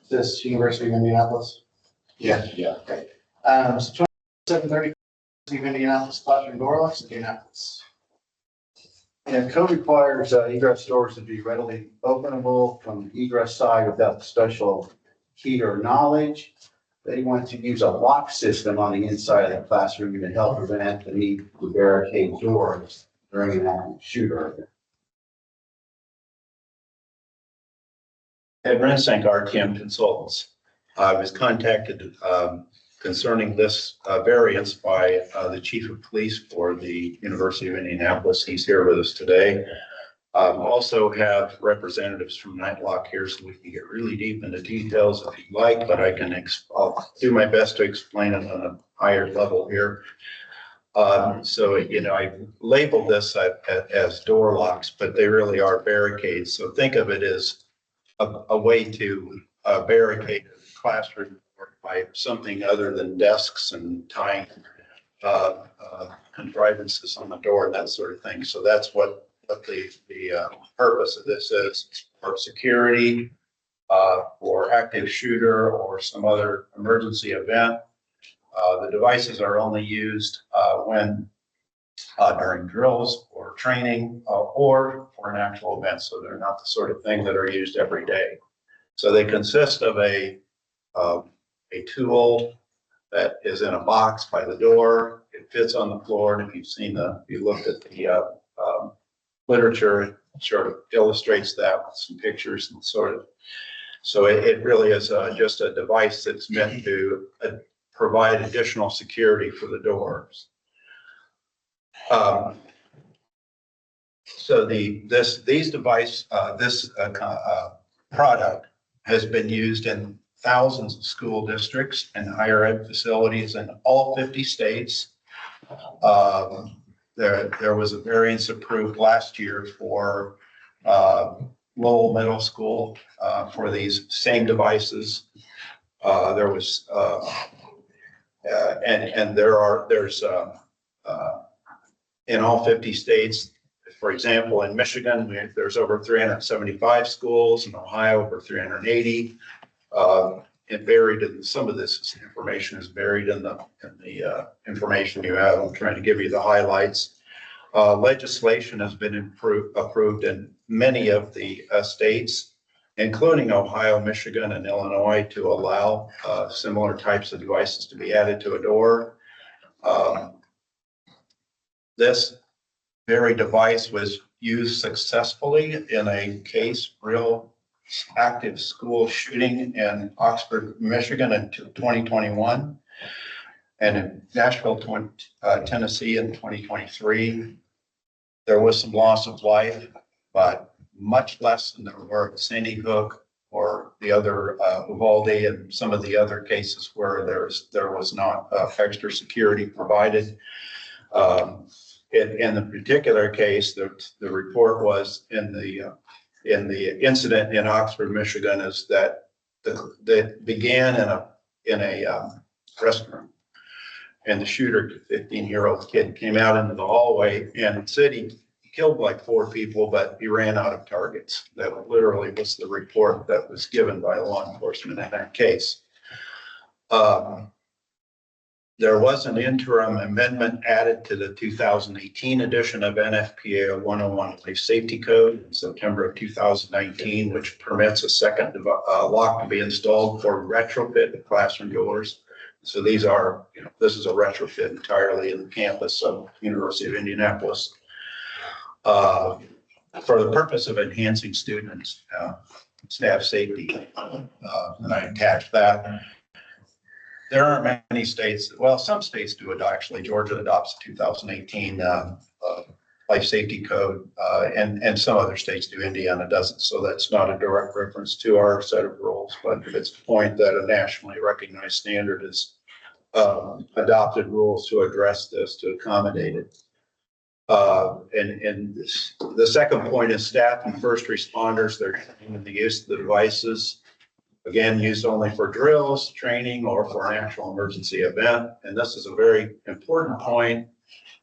This University of Indianapolis. Yeah. Okay. So 2730 University of Indianapolis classroom door locks in Indianapolis. And code requires egress doors to be readily openable from the egress side without special key or knowledge. They want to use a lock system on the inside of the classroom to help prevent the need to barricade doors during an active shooter. Ed Rensenk, RTM Consultants. I was contacted concerning this variance by the Chief of Police for the University of Indianapolis. He's here with us today. Also have representatives from Nightlock here, so we can get really deep into details if you'd like, but I'll do my best to explain it on a higher level here. So, I labeled this as door locks, but they really are barricades. So think of it as a way to barricade a classroom by something other than desks and tying contrivances on the door and that sort of thing. So that's what the purpose of this is, for security, for active shooter or some other emergency event. The devices are only used when during drills or training or for an actual event. So they're not the sort of thing that are used every day. So they consist of a tool that is in a box by the door. It fits on the floor. And if you looked at the literature, it sort of illustrates that with some pictures and sort of. So it really is just a device that's meant to provide additional security for the doors. So this product has been used in thousands of school districts and higher ed facilities in all 50 states. There was a variance approved last year for Lowell Middle School for these same devices. There's in all 50 states. For example, in Michigan, there's over 375 schools. In Ohio, over 380. It varied, and some of this information is buried in the information you have. I'm trying to give you the highlights. Legislation has been approved in many of the states, including Ohio, Michigan, and Illinois, to allow similar types of devices to be added to a door. This very device was used successfully in a case, real active school shooting in Oxford, Michigan in 2021, and in Nashville, Tennessee in 2023. There was some loss of life, but much less than there were at Sandy Hook or the other Uvalde and some of the other cases where there was not extra security provided. In the particular case, the report was in the incident in Oxford, Michigan, is that that began in a restroom, and the shooter, 15-year-old kid, came out into the hallway and said he killed like 4 people, but he ran out of targets. That literally was the report that was given by law enforcement in that case. There was an interim amendment added to the 2018 edition of NFPA 101 Life Safety Code in September of 2019, which permits a second lock to be installed for retrofit classroom doors. So these are, this is a retrofit entirely in the campus of University of Indianapolis for the purpose of enhancing students' staff safety. And I attached that. There aren't many states, well, some states do it actually. Georgia adopts the 2018 Life Safety Code, and some other states do. Indiana doesn't, so that's not a direct reference to our set of rules, but it's the point that a nationally recognized standard is adopted rules to address this, to accommodate it. And the second point is staff and first responders, they're in the use of the devices. Again, used only for drills, training, or for an actual emergency event. And this is a very important point,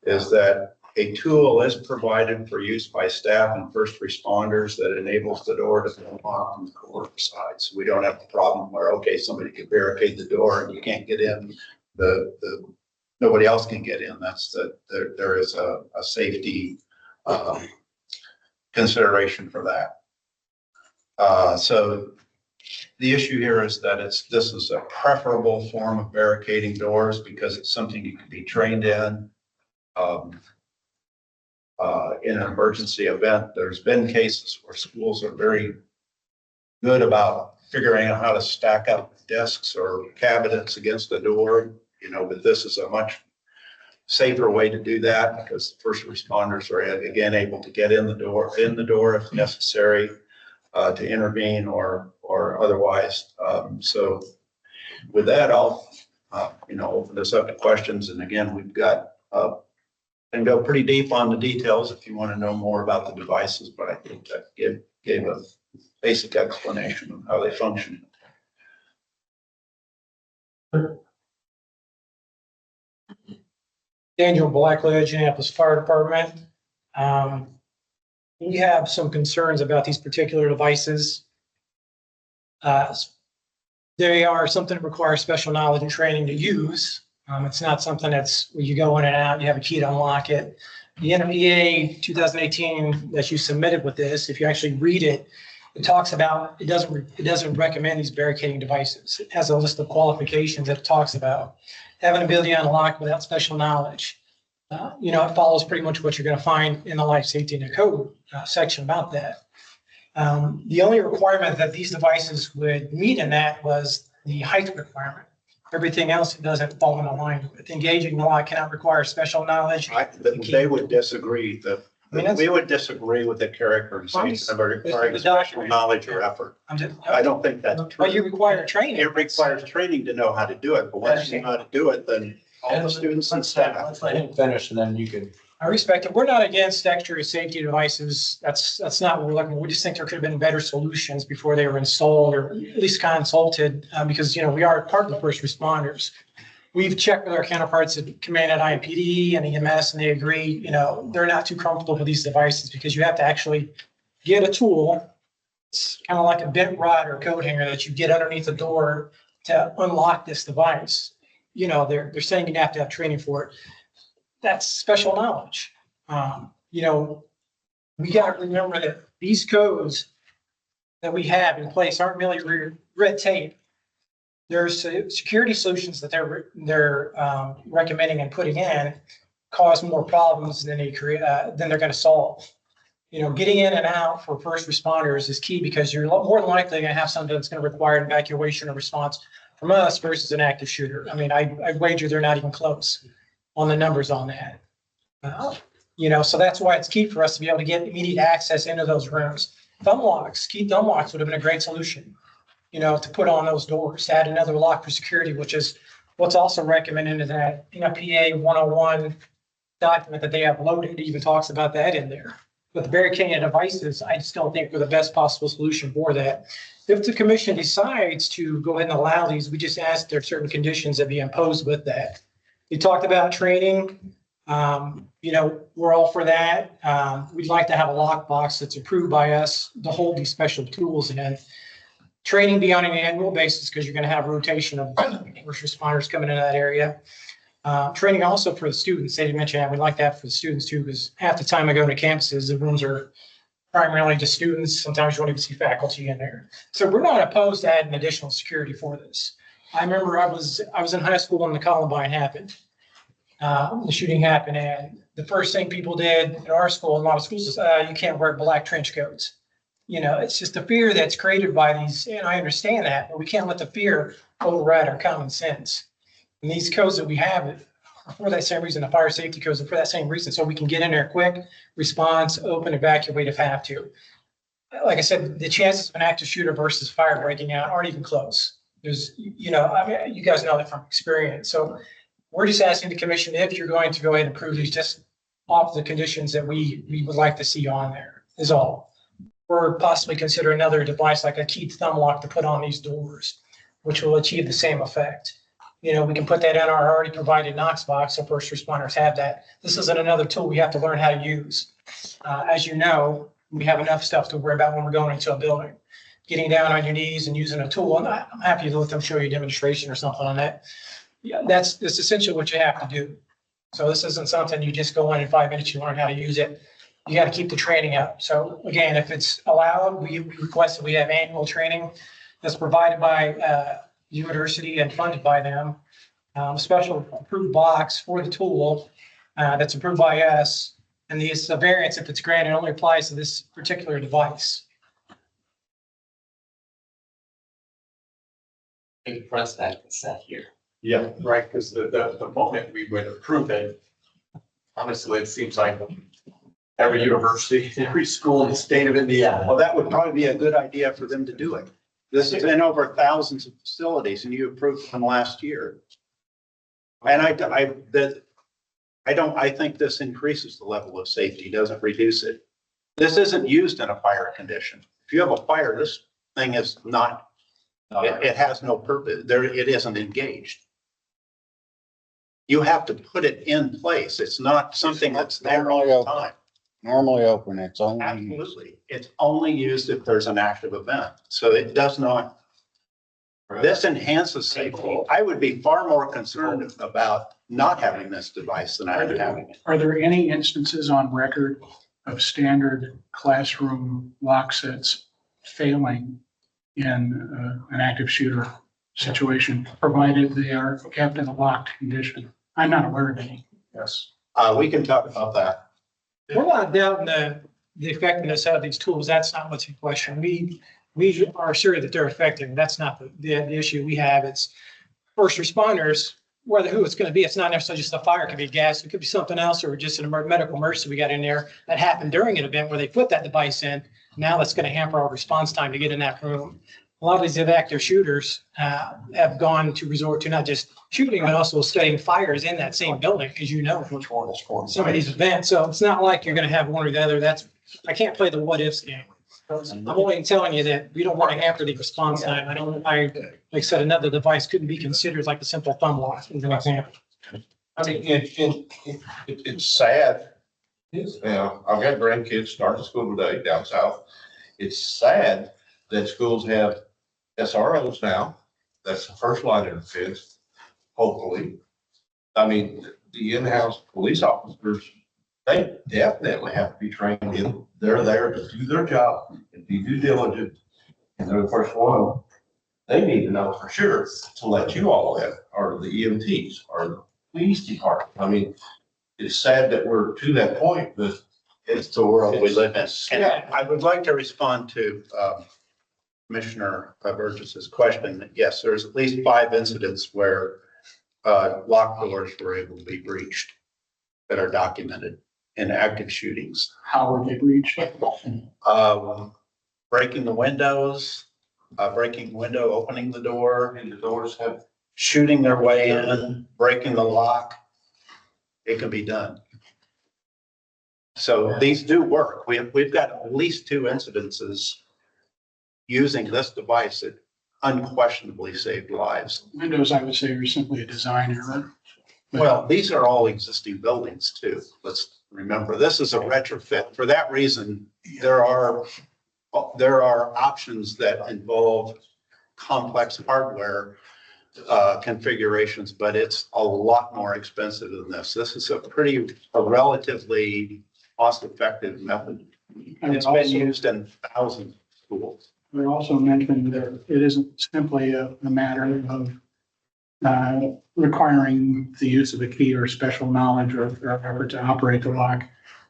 is that a tool is provided for use by staff and first responders that enables the door to be unlocked from the corridor side. So we don't have a problem where, okay, somebody could barricade the door and you can't get in. Nobody else can get in. There is a safety consideration for that. So the issue here is that this is a preferable form of barricading doors because it's something you can be trained in. In an emergency event, there's been cases where schools are very good about figuring out how to stack up desks or cabinets against the door, but this is a much safer way to do that because the first responders are again able to get in the door if necessary, to intervene or otherwise. So with that, I'll open this up to questions. And again, we've got and go pretty deep on the details if you want to know more about the devices, but I think that gave a basic explanation of how they function. Daniel Blackledge, Indianapolis Fire Department. We have some concerns about these particular devices. They are something that requires special knowledge and training to use. It's not something that's where you go in and out, you have a key to unlock it. The NFPA 2018 that you submitted with this, if you actually read it, it talks about, it doesn't recommend these barricading devices. It has a list of qualifications that it talks about. Having ability to unlock without special knowledge. It follows pretty much what you're going to find in the life safety and the code section about that. The only requirement that these devices would meet in that was the height requirement. Everything else doesn't fall in line with. Engaging the law cannot require special knowledge. They would disagree. We would disagree with the characterization of requiring special knowledge or effort. I don't think that's true. But you require training. It requires training to know how to do it, but once you know how to do it, then all the students and staff. Let's let him finish and then you can. I respect it. We're not against extra safety devices. That's not what we're looking for. We just think there could have been better solutions before they were installed or at least consulted because, we are part of the first responders. We've checked with our counterparts at Command at IMPD and EMS, and they agree, they're not too comfortable with these devices because you have to actually get a tool. It's kind of like a bent rod or a coat hanger that you get underneath the door to unlock this device. They're saying you have to have training for it. That's special knowledge. We got to remember that these codes that we have in place aren't merely red tape. There's security solutions that they're recommending and putting in cause more problems than they're going to solve. Getting in and out for first responders is key because you're more than likely going to have something that's going to require an evacuation or response from us versus an active shooter. I mean, I wager they're not even close on the numbers on that. So that's why it's key for us to be able to get immediate access into those rooms. Key thumb locks would have been a great solution, to put on those doors, add another lock for security, which is what's also recommended in that NFPA 101 document that they uploaded. It even talks about that in there. But the barricading devices, I just don't think we're the best possible solution for that. If the commission decides to go ahead and allow these, we just ask there are certain conditions that be imposed with that. You talked about training. We're all for that. We'd like to have a lockbox that's approved by us to hold these special tools in. Training be on an annual basis because you're going to have rotation of first responders coming into that area. Training also for the students. They mentioned that we'd like that for the students too, because half the time I go to campuses, the rooms are primarily just students. Sometimes you won't even see faculty in there. So we're not opposed to adding additional security for this. I remember I was in high school when the Columbine happened. The shooting happened, and the first thing people did in our school, in a lot of schools, is you can't wear black trench coats. It's just the fear that's created by these, and I understand that, but we can't let the fear override our common sense. And these codes that we have are for that same reason. The fire safety codes are for that same reason, so we can get in there quick, response, open, evacuate if have to. Like I said, the chances of an active shooter versus fire breaking out aren't even close. There's, you guys know that from experience. So we're just asking the commission if you're going to go ahead and approve these, just off the conditions that we would like to see on there is all. Or possibly consider another device like a keyed thumb lock to put on these doors, which will achieve the same effect. we can put that in our already provided Knox box, so first responders have that. This isn't another tool we have to learn how to use. As you know, we have enough stuff to worry about when we're going into a building. Getting down on your knees and using a tool, I'm happy to let them show you a demonstration or something on that. Yeah, that's essentially what you have to do. So this isn't something you just go in 5 minutes, you learn how to use it. You got to keep the training up. So again, if it's allowed, we request that we have annual training that's provided by the university and funded by them. A special approved box for the tool that's approved by us. And the variance, if it's granted, only applies to this particular device. You press that consent here. Yeah, right, because the moment we would approve it, honestly, it seems like every university, every school in the state of Indiana. Well, that would probably be a good idea for them to do it. This has been over thousands of facilities and you approved them last year. And I think this increases the level of safety, doesn't reduce it. This isn't used in a fire condition. If you have a fire, this thing is not, it has no purpose. It isn't engaged. You have to put it in place. It's not something that's there all the time. Normally open, it's only. Absolutely. It's only used if there's an active event. So it does not, this enhances safety. I would be far more concerned about not having this device than I am having it. Are there any instances on record of standard classroom lock sets failing in an active shooter situation, provided they are kept in a locked condition? I'm not aware of any. Yes. We can talk about that. We're not doubting the effectiveness of these tools. That's not what's in question. We are sure that they're effective. That's not the issue we have. It's first responders, whether who it's going to be. It's not necessarily just a fire. It could be gas. It could be something else, or just a medical emergency we got in there that happened during an event where they put that device in. Now that's going to hamper our response time to get in that room. A lot of these active shooters have gone to resort to not just shooting, but also studying fires in that same building, as you know, from some of these events. So it's not like you're going to have one or the other. I can't play the what ifs game. I'm only telling you that we don't want to hamper the response time. Like I said, another device couldn't be considered like a simple thumb lock, as an example. I mean, it's sad. You know, I've got grandkids starting school today down south. It's sad that schools have SROs now. That's the first line of defense, hopefully. I mean, the in-house police officers, they definitely have to be trained in. They're there to do their job and be due diligent. And they're the first one. They need to know for sure to let you all in, or the EMTs, or the police department. I mean, it's sad that we're to that point, but It's the world we live in. And I would like to respond to Commissioner Burgess's question. Yes, there's at least 5 incidents where locked doors were able to be breached that are documented in active shootings. How were they breached? Breaking the windows, breaking window, opening the door, and the doors have, shooting their way in, breaking the lock. It can be done. So these do work. We've got at least 2 incidences using this device that unquestionably saved lives. Windows, I would say, are simply a design error. Well, these are all existing buildings too. Let's remember, this is a retrofit. For that reason, there are options that involve complex hardware configurations, but it's a lot more expensive than this. This is a relatively cost-effective method. It's been used in thousands of schools. We also mentioned that it isn't simply a matter of requiring the use of a key or special knowledge or effort to operate the lock.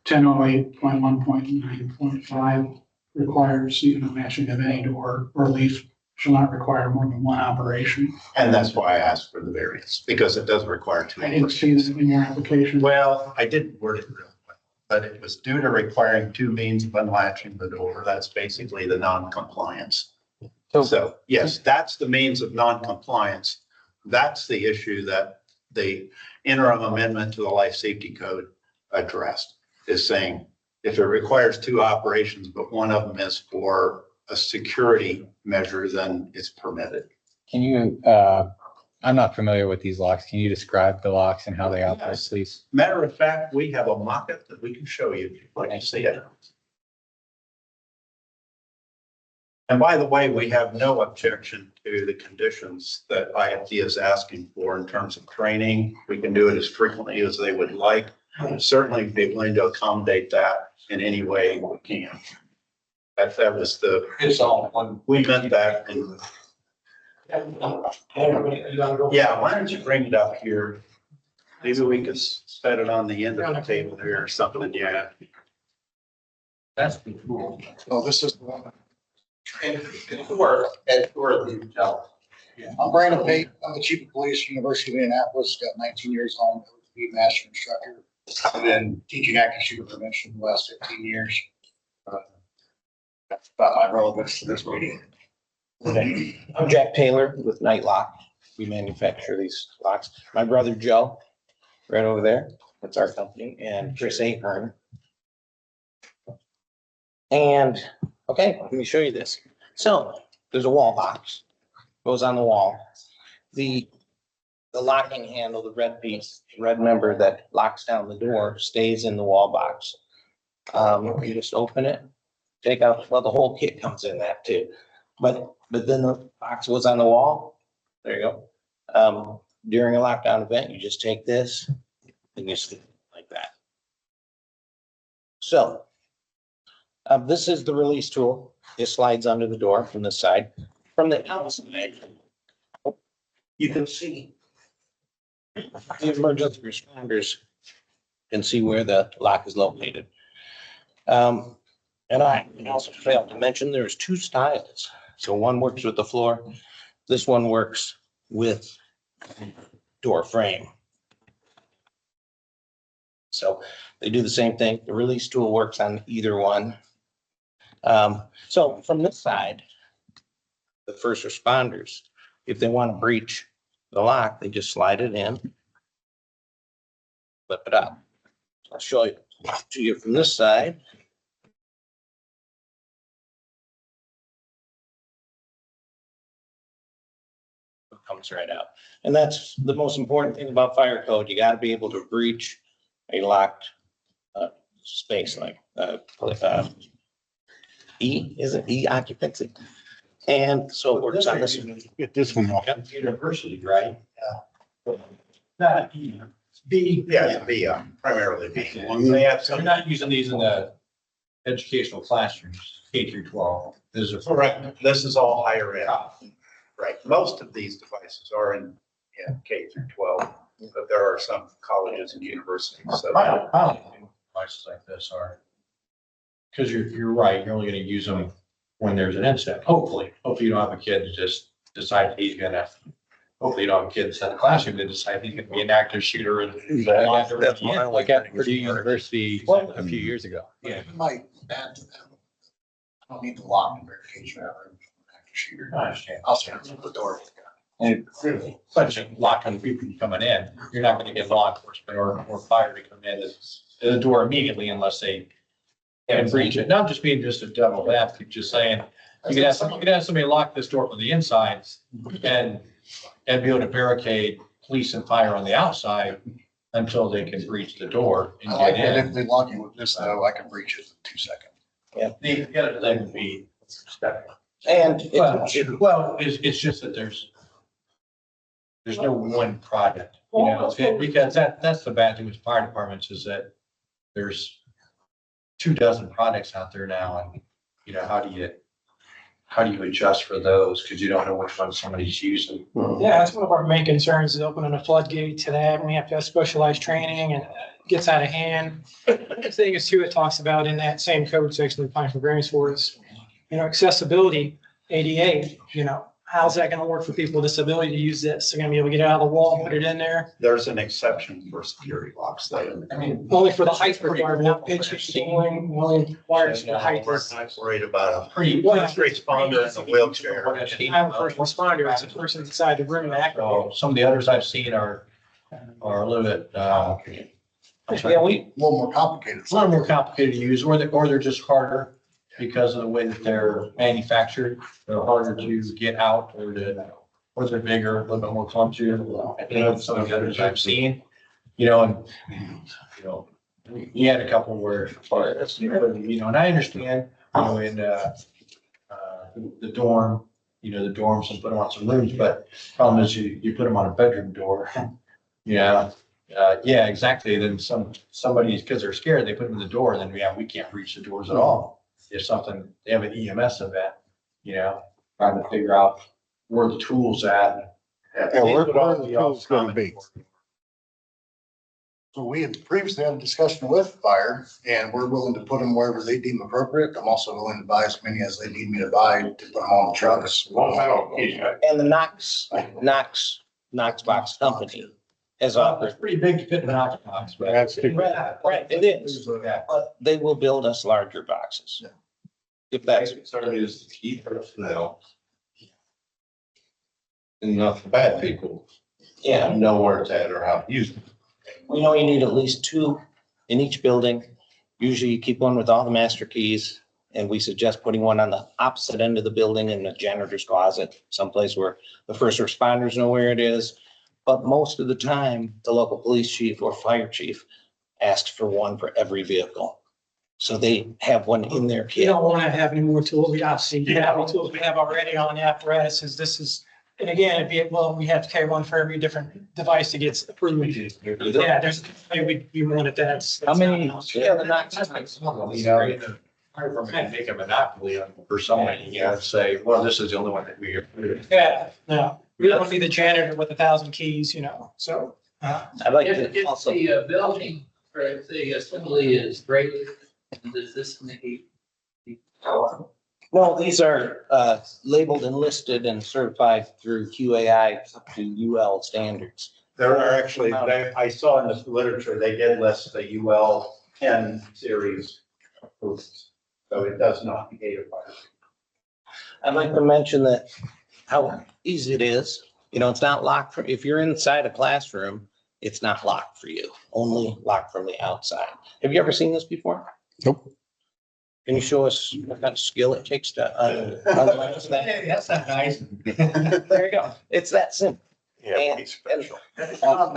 1008.1.9.5 requires, matching of any door or leaf shall not require more than one operation. And that's why I asked for the variance, because it does require 2 I didn't see operations. that in your application. Well, I didn't word it real well, but it was due to requiring 2 means of unlatching the door. That's basically the non-compliance. So yes, that's the means of non-compliance. That's the issue that the interim amendment to the life safety code addressed, is saying if it requires 2 operations, but one of them is for a security measure, then it's permitted. Can you I'm not familiar with these locks. Can you describe the locks and how they operate, Yes. please? Matter of fact, we have a mock-up that we can show you if you'd like to see it. And by the way, we have no objection to the conditions that IFD is asking for in terms of training. We can do it as frequently as they would like. Certainly be willing to accommodate that in any way we can. That was the, It's all one. we meant that. And yeah, why don't you bring it up here? Maybe we could set it on the end of the table there or something, yeah. That's pretty cool. Oh, this is the one. And for the hotel. I'm Brandon Pate. I'm the chief of police, University of Indianapolis, got 19 years on, be master instructor. I've been teaching active shooter prevention the last 15 years. That's about my relevance to this meeting. Okay. I'm Jack Taylor with Night Lock. We manufacture these locks. My brother Joe, right over there, that's our company, and Chris Ahern. And, okay, let me show you this. So, there's a wall box, goes on the wall. The locking handle, the red piece, red member that locks down the door stays in the wall box. You just open it, take out, well, the whole kit comes in that too. But then the box goes on the wall. There you go. During a lockdown event, you just take this and you stick it like that. So this is the release tool. It slides under the door from this side. From the outside, you can see the emergency responders can see where the lock is located. And I also failed to mention there's two styles. So one works with the floor. This one works with door frame. So they do the same thing. The release tool works on either one. So from this side, the first responders, if they want to breach the lock, they just slide it in, flip it out. I'll show you to you from this side. It comes right out. And that's the most important thing about fire code. You got to be able to breach a locked space like E, is it E occupancy? And so it works on this. Get this one off. University, right? Not E, B. Yeah, B, primarily B. They have So you're some, not using these in the educational classrooms, K through 12. These are correct, this is all higher ed. Right, most of these devices are in, yeah, K through 12, but there are some colleges and universities. So my devices like this are. Because you're right, you're only gonna use them when there's an incident. Hopefully you don't have a kid to just decide he's gonna, hopefully you don't have a kid inside the classroom to decide he's gonna be an active shooter and. That's why I like at Purdue University a few years ago. Yeah. Might add to them. I don't need the lock and verification. Active shooter. I understand. I'll stand at the door. And such a lot of people coming in, you're not gonna get law enforcement or fire to come in at the door immediately unless they can breach it. Not just being just a devil advocate, just saying, you could have somebody lock this door from the inside and be able to barricade police and fire on the outside until they can breach the door and I like get that in. if they lock you with this though, I can breach it in 2 seconds. The other thing would be, And well, it's just that there's no one product, you know, because that's the bad thing with fire departments is that there's 24 products out there now, and you know, how do you adjust for those? Because you don't know which one somebody's using. Yeah, that's one of our main concerns is opening a floodgate to that. We have to have specialized training and it gets out of hand. The thing is too, it talks about in that same code section, applying for variance for is, accessibility, ADA, how's that gonna work for people with disability to use this? They're gonna be able to get out of the wall, put it in there, there's an exception for security locks though. I mean, only for the height requirement, not pitch, ceiling, only requires the height. We're not worried about a pretty. first responder in a wheelchair. I'm a first responder, it's a person inside the room that. So some of the others I've seen are a little bit, yeah, we, A little more complicated. it's a little more complicated to use, or they're just harder because of the way that they're manufactured. They're harder to get out or or they're bigger, a little bit more clumsier. Some of the others I've seen, you know, and, you know, we had a couple where, you know, and I understand, you know, in, the dorm, you know, the dorms and put them on some rooms, but problem is you put them on a bedroom door. Yeah, yeah, exactly. Then somebody, because they're scared, they put them in the door, and then we can't reach the doors at all. If something, they have an EMS event, you know, trying to figure out where the tool's at. Yeah, where the tool's gonna be. So we had previously had a discussion with fire, and we're willing to put them wherever they deem appropriate. I'm also willing to buy as many as they need me to buy to put them on the trucks. And the Knox Box Company has It's offered, pretty big to fit in an Knox box, but. That's too big. right, it is, Yeah. but they will build us larger boxes. If that's, concern is to keep personnel. And not the bad people yeah, know where it's at or how to use it. we know you need at least two in each building. Usually you keep one with all the master keys, and we suggest putting one on the opposite end of the building in the janitor's closet, someplace where the first responders know where it is. But most of the time, the local police chief or fire chief asks for one for every vehicle. So they have one in their We kit. don't want to have any more tools. We obviously have any tools we have already on the apparatuses. This is, and again, it'd be, well, we have to carry one for every different device that gets approved. Yeah, there's, we wanted that. How many- Yeah, the Knox. You know, hard for me to make a monopoly on for somebody, you know, say, well, this is the only one that we approve. Yeah, no, we don't want to be the janitor with 1,000 keys, you know, so. I'd like If to also, the building or if the assembly is great, does this make? no, these are labeled and listed and certified through QAI up to UL standards. There are actually, I saw in the literature, they did list the UL 10 series. So it does not negate a fire. I'd like to mention that how easy it is. You know, it's not locked for, if you're inside a classroom, it's not locked for you, only locked from the outside. Have you ever seen this before? Nope. Can you show us what kind of skill it takes to unlatch that? Hey, that's not nice. There you go. It's that simple. Yeah, And- it's special. It's not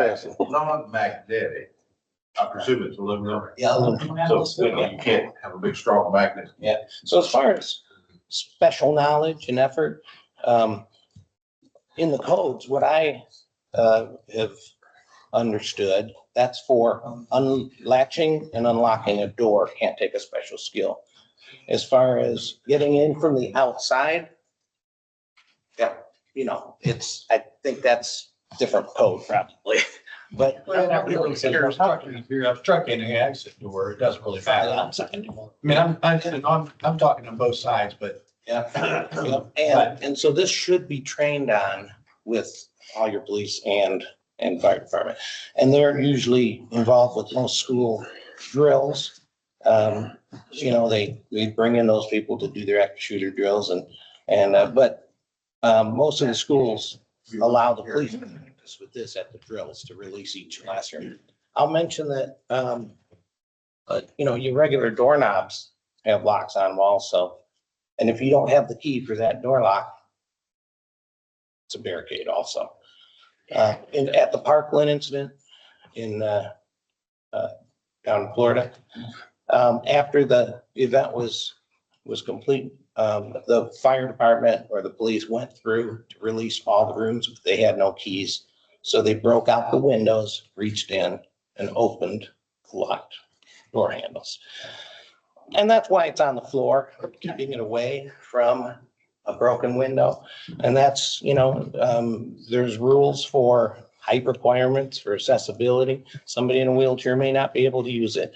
magnetic. I presume it's aluminum. Yeah. So you can't have a big strong magnet. So as far as special knowledge and effort, in the codes, what I have understood, that's for unlatching and unlocking a door, can't take a special skill. As far as getting in from the outside, yeah, you know, it's, I think that's different code probably, but. If you're obstructing the exit door, it doesn't really matter. I mean, I'm talking on both sides, but. Yeah, and so this should be trained on with all your police and fire department. And they're usually involved with most school drills. You know, they bring in those people to do their active shooter drills but most of the schools allow the police to practice with this at the drills to release each classroom. I'll mention that, you know, your regular doorknobs have locks on them also. And if you don't have the key for that door lock, it's a barricade also. And at the Parkland incident in, down in Florida, after the event was complete, the fire department or the police went through to release all the rooms, but they had no keys. So they broke out the windows, reached in and opened locked door handles. And that's why it's on the floor, keeping it away from a broken window. And that's, you know, there's rules for height requirements for accessibility. Somebody in a wheelchair may not be able to use it,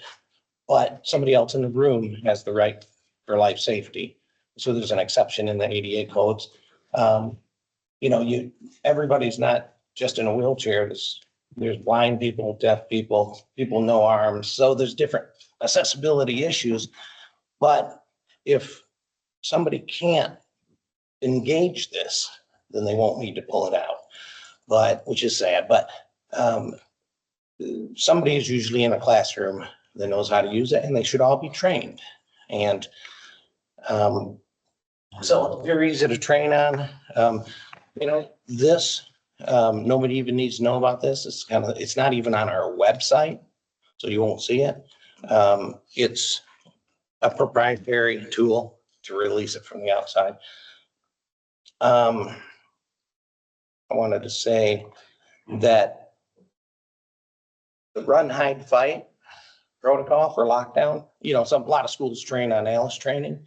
but somebody else in the room has the right for life safety. So there's an exception in the ADA codes. You know, everybody's not just in a wheelchair. There's blind people, deaf people, people no arms. So there's different accessibility issues. But if somebody can't engage this, then they won't need to pull it out, which is sad. But somebody is usually in a classroom that knows how to use it, and they should all be trained. And so very easy to train on. You know, this, nobody even needs to know about this. It's not even on our website, so you won't see it. It's a proprietary tool to release it from the outside. I wanted to say that the run, hide, fight protocol for lockdown, you know, a lot of schools train on ALIS training.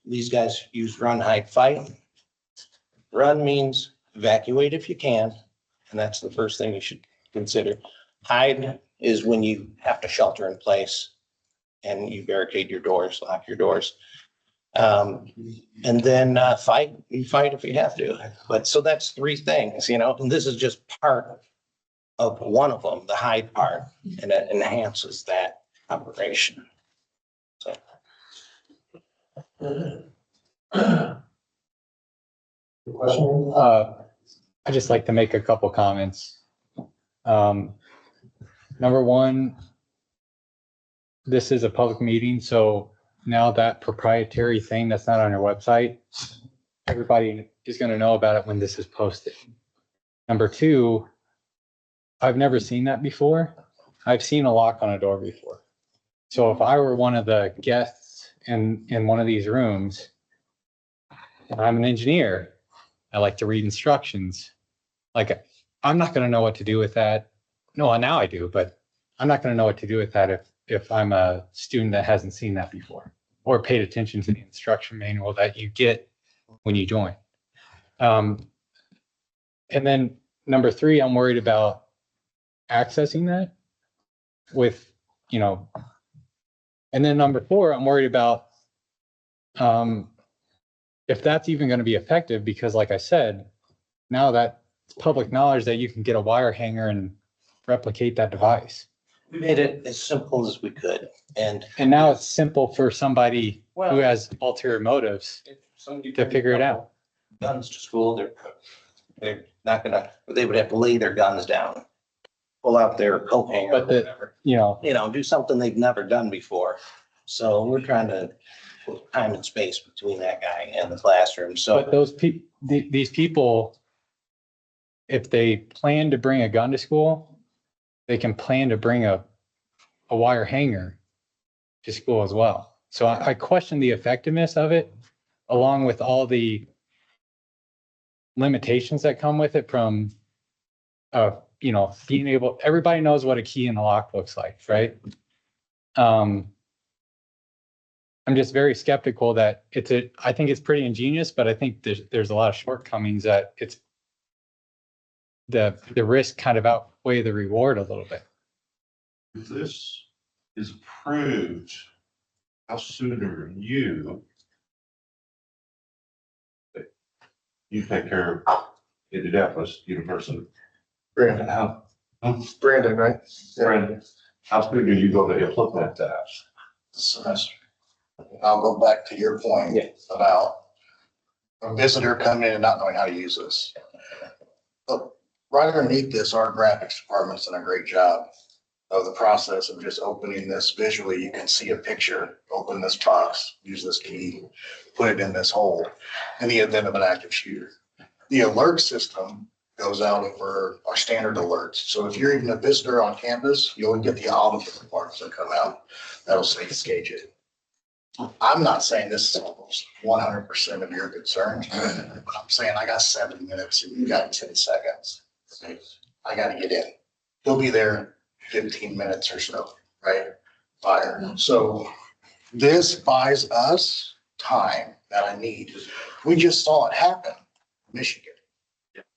These guys use run, hide, fight. Run means evacuate if you can, and that's the first thing you should consider. Hide is when you have to shelter in place and you barricade your doors, lock your doors. And then fight, you fight if you have to. But so that's three things, you know, and this is just part of one of them, the hide part, and it enhances that operation. So. I just like to make a couple comments. Number one, this is a public meeting, so now that proprietary thing that's not on your website, everybody is going to know about it when this is posted. Number two, I've never seen that before. I've seen a lock on a door before. So if I were one of the guests in one of these rooms, and I'm an engineer, I like to read instructions. Like, I'm not going to know what to do with that. No, now I do, but I'm not going to know what to do with that if I'm a student that hasn't seen that before or paid attention to the instruction manual that you get when you join. And then number three, I'm worried about accessing that with, you know, and then number four, I'm worried about if that's even going to be effective, because like I said, now that it's public knowledge that you can get a wire hanger and replicate that device. We made it as simple as we could. And now it's simple for somebody who well, has ulterior motives to figure it out. Guns to school, they're not gonna, they would have to lay their guns down, pull out their coat hanger, or But whatever, you know, do something they've never done before. So we're trying to put time and space between that guy and the classroom. So but these people, if they plan to bring a gun to school, they can plan to bring a wire hanger to school as well. So I question the effectiveness of it, along with all the limitations that come with it from, being able, everybody knows what a key in a lock looks like, right? I'm just very skeptical that I think it's pretty ingenious, but I think there's a lot of shortcomings that it's the risk kind of outweigh the reward a little bit. If this is approved, how soon are you take care of Indianapolis University? Brandon, Brandon, right? Brandon, how soon are you going to implement that? Semester. I'll go back to your point about a visitor coming in and not knowing how to use this. But right underneath this, our graphics department's done a great job of the process of just opening this visually. You can see a picture, open this box, use this key, put it in this hole in the event of an active shooter. The alert system goes out over our standard alerts. So if you're even a visitor on campus, you'll get the audible alerts that come out. That'll say engage it. I'm not saying this is almost 100% of your concerns, but I'm saying I got 7 minutes and you got 10 seconds. I got to get in. He'll be there 15 minutes or so, right? Fire. So this buys us time that I need. We just saw it happen in Michigan.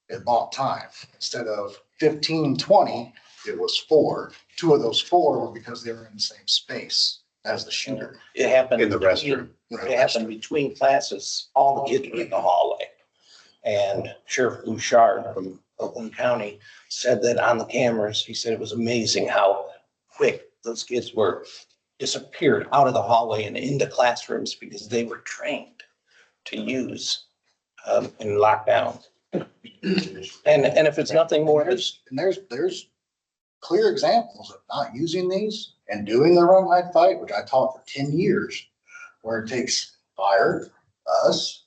It bought time. Instead of 15, 20, it was 4. 2 of those 4 were because they were in the same space as the shooter. it happened In the restroom. It happened between classes. All the kids were in the hallway. And Sheriff Bouchard from Oakland County said that on the cameras, he said it was amazing how quick those kids disappeared out of the hallway and into classrooms because they were trained to use in lockdown. And if it's nothing more, There's clear examples of not using these and doing the run, hide, fight, which I taught for 10 years, where it takes fire, us,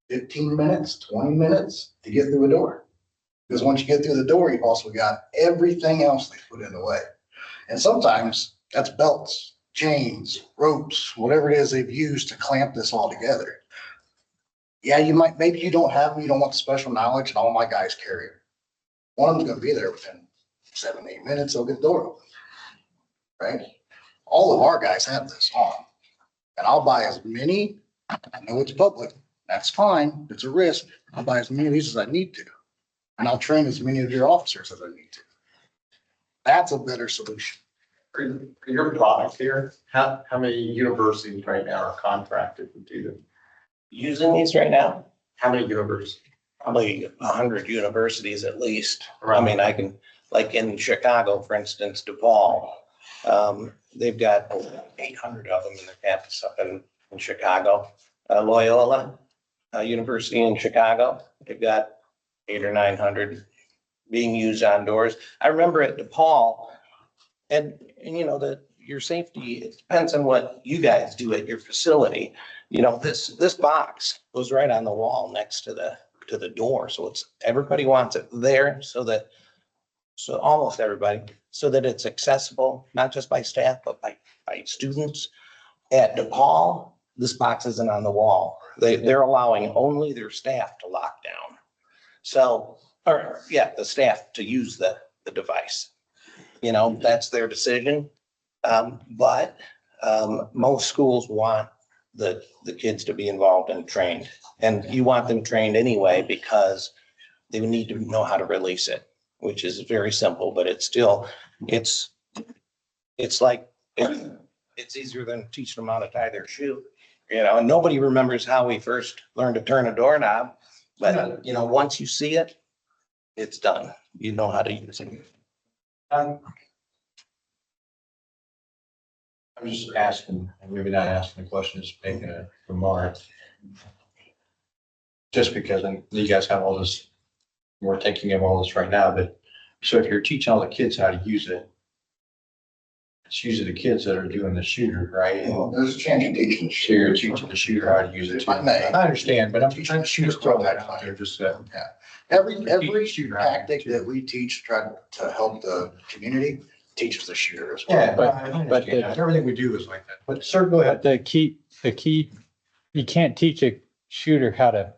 15 minutes, 20 minutes to get through a door. Because once you get through the door, you've also got everything else they put in the way. And sometimes that's belts, chains, ropes, whatever it is they've used to clamp this all together. Yeah, maybe you don't have them, you don't want the special knowledge, and all my guys carry it. One of them's gonna be there within 7, 8 minutes, they'll get the door open. Right? All of our guys have this on. And I'll buy as many, I know it's public, that's fine, it's a risk. I'll buy as many of these as I need to. And I'll train as many of your officers as I need to. That's a better solution. For your product here, how many universities right now are contracted to do them? Using these right now, How many universities? probably 100 universities at least. I mean, I can, like in Chicago, for instance, DePaul, they've got 800 of them in their campus up in Chicago. Loyola University in Chicago, they've got 800 or 900 being used on doors. I remember at DePaul, and you know, your safety, it depends on what you guys do at your facility. You know, this box goes right on the wall next to the door. So everybody wants it there so almost everybody, so that it's accessible, not just by staff, but by students. At DePaul, this box isn't on the wall. They're allowing only their staff to lock down. So, the staff to use the device. You know, that's their decision. But most schools want the kids to be involved and trained. And you want them trained anyway because they need to know how to release it, which is very simple, but it's still, it's like, it's easier than teaching them how to tie their shoe. You know, and nobody remembers how we first learned to turn a doorknob, but you know, once you see it, it's done. You know how to use it. I'm just asking, and maybe not asking the question, just making a remark. Just because you guys have all this, we're thinking of all this right now, but so if you're teaching all the kids how to use it, it's usually the kids that are doing the shooter, right? Well, there's a chance you teach them. So you're teaching the shooter how to use it too. I may. I understand, but I'm trying to just throw that out there, just Every shooter tactic that we teach, try to help the community, teaches the shooter as well. yeah, but everything we do is like that. But sir, go ahead. But the key, you can't teach a shooter how to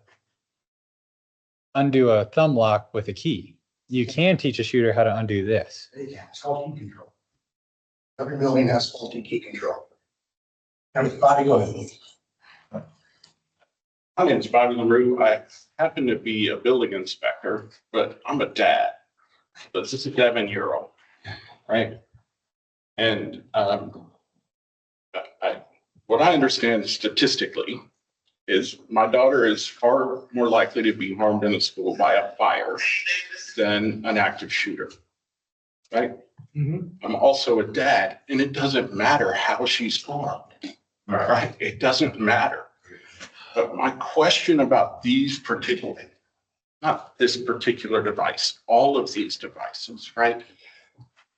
undo a thumb lock with a key. You can teach a shooter how to undo this. It's called key control. Every building has faulty key control. Everybody go ahead. My name's Bobby LaRue. I happen to be a building inspector, but I'm a dad. But this is a 7-year-old, right? And what I understand statistically is my daughter is far more likely to be harmed in a school by a fire than an active shooter, right? I'm also a dad, and it doesn't matter how she's harmed, right? It doesn't matter. But my question about not this particular device, all of these devices, right?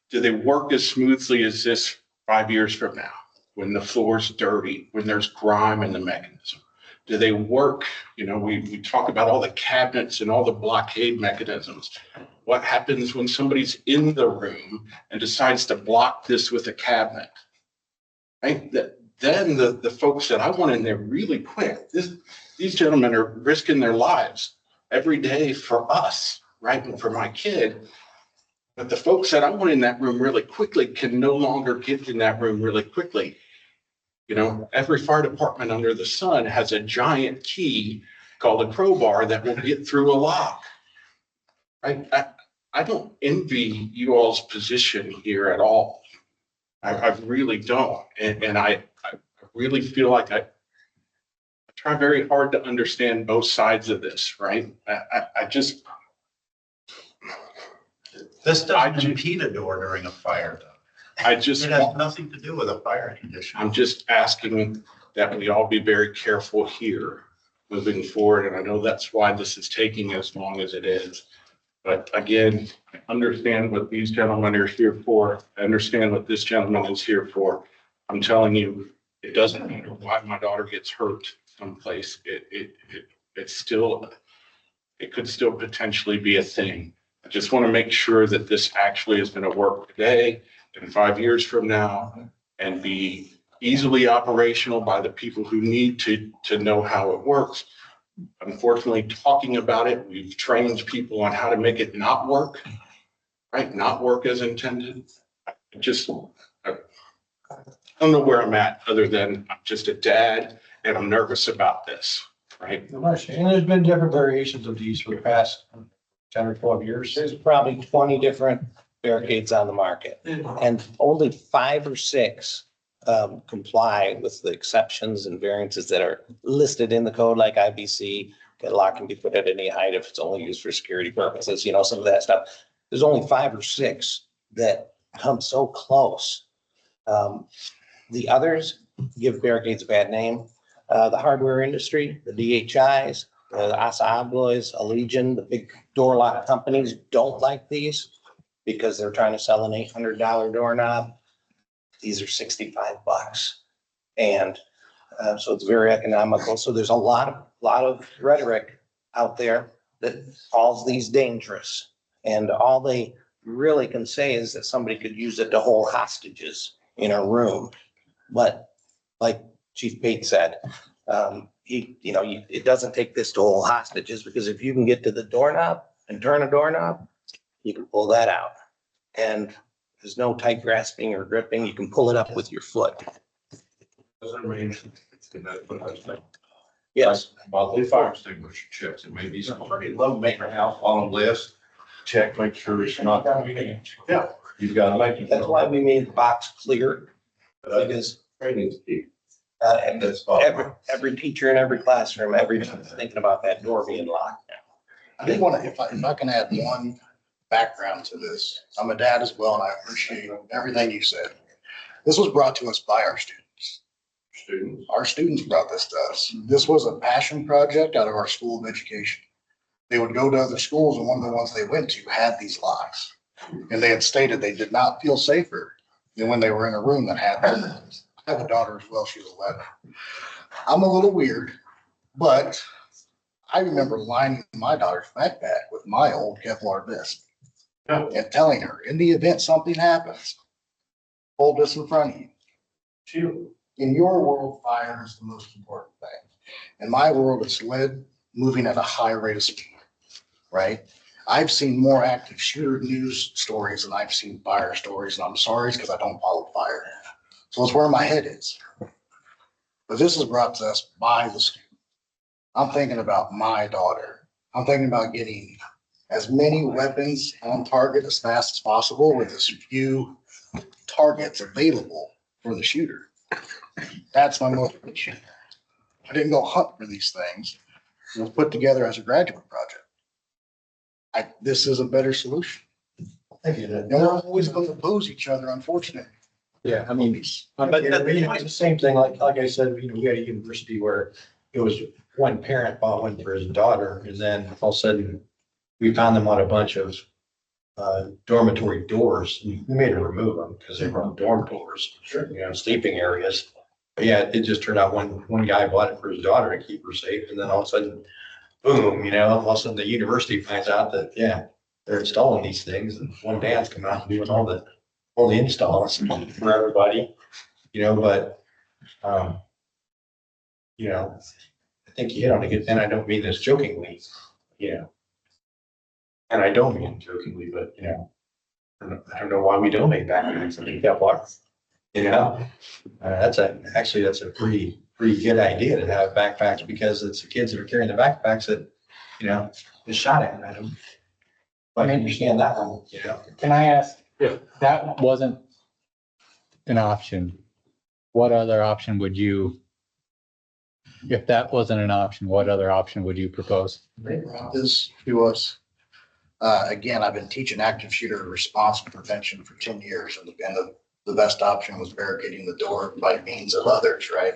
Do they work as smoothly as this 5 years from now, when the floor's dirty, when there's grime in the mechanism? Do they work? You know, we talk about all the cabinets and all the blockade mechanisms. What happens when somebody's in the room and decides to block this with a cabinet? Right? Then the folks that I want in there really quick, these gentlemen are risking their lives every day for us, right? And for my kid. But the folks that I want in that room really quickly can no longer get in that room really quickly. You know, every fire department under the sun has a giant key called a crowbar that will get through a lock. Right? I don't envy you all's position here at all. I really don't. And I really feel like I try very hard to understand both sides of this, right? I just. This doesn't impede a door during a fire, though. It has nothing to do with a fire condition. I'm just asking that we all be very careful here moving forward. And I know that's why this is taking as long as it is. But again, I understand what these gentlemen are here for. I understand what this gentleman is here for. I'm telling you, it doesn't matter why my daughter gets hurt someplace. it could still potentially be a thing. I just want to make sure that this actually is going to work today and 5 years from now and be easily operational by the people who need to know how it works. Unfortunately, talking about it, we've trained people on how to make it not work, right? Not work as intended. I don't know where I'm at other than I'm just a dad and I'm nervous about this, right? And there's been different variations of these for the past 10 or 12 years. There's probably 20 different barricades on the market, and only 5 or 6 comply with the exceptions and variances that are listed in the code, like IBC. A lock can be put at any height if it's only used for security purposes, you know, some of that stuff. There's only 5 or 6 that come so close. The others give barricades a bad name. The hardware industry, the DHIs, the Asa Abloys, Allegion, the big door lock companies don't like these because they're trying to sell an $800 doorknob. These are $65. And so it's very economical. So there's a lot of rhetoric out there that calls these dangerous. And all they really can say is that somebody could use it to hold hostages in a room. But like Chief Pate said, it doesn't take this to hold hostages, because if you can get to the doorknob and turn a doorknob, you can pull that out. And there's no tight grasping or gripping. You can pull it up with your foot. Yes. About the fire extinguisher checks, it may be some pretty low maintenance house on the list. Check, make sure it's not. Yeah, you've got to make it. That's why we made the box clear, because Training's key. and every teacher in every classroom, everybody's thinking about that door being locked. I did want to, if I can add one background to this. I'm a dad as well, and I appreciate everything you said. This was brought to us by our students. Our students brought this to us. This was a passion project out of our school of education. They would go to other schools, and one of the ones they went to had these locks. And they had stated they did not feel safer than when they were in a room that had them. I have a daughter as well, she's 11. I'm a little weird, but I remember lining my daughter's backpack with my old Kevlar vest and telling her, in the event something happens, hold this in front of you. In your world, fire is the most important thing. In my world, it's lead moving at a high rate of speed, right? I've seen more active shooter news stories than I've seen fire stories, and I'm sorry, because I don't follow fire. So it's where my head is. But this is brought to us by the student. I'm thinking about my daughter. I'm thinking about getting as many weapons on target as fast as possible with as few targets available for the shooter. That's my motivation. I didn't go hunt for these things. It was put together as a graduate project. This is a better solution. And we're always going to lose each other, unfortunately. Yeah, I mean, but it's the same thing, like I said, we had a university where it was one parent bought one for his daughter, and then all of a sudden we found them on a bunch of dormitory doors. We made her remove them because they were on dorm doors, sleeping areas. But yeah, it just turned out one guy bought it for his daughter to keep her safe, and then all of a sudden, boom, all of a sudden the university finds out that, they're installing these things, and one dad's come out and doing all the installs for everybody, but, I think you hit on it, and I don't mean this jokingly, and I don't mean it jokingly, but, I don't know why we donate backpacks and Kevlar. That's a pretty good idea to have backpacks, because it's the kids that are carrying the backpacks that, is shot at them. I understand that one, Can I ask, if that wasn't an option, what other option would you, if that wasn't an option, what other option would you propose? They brought this to us. Again, I've been teaching active shooter response and prevention for 10 years, and the best option was barricading the door by means of others, right?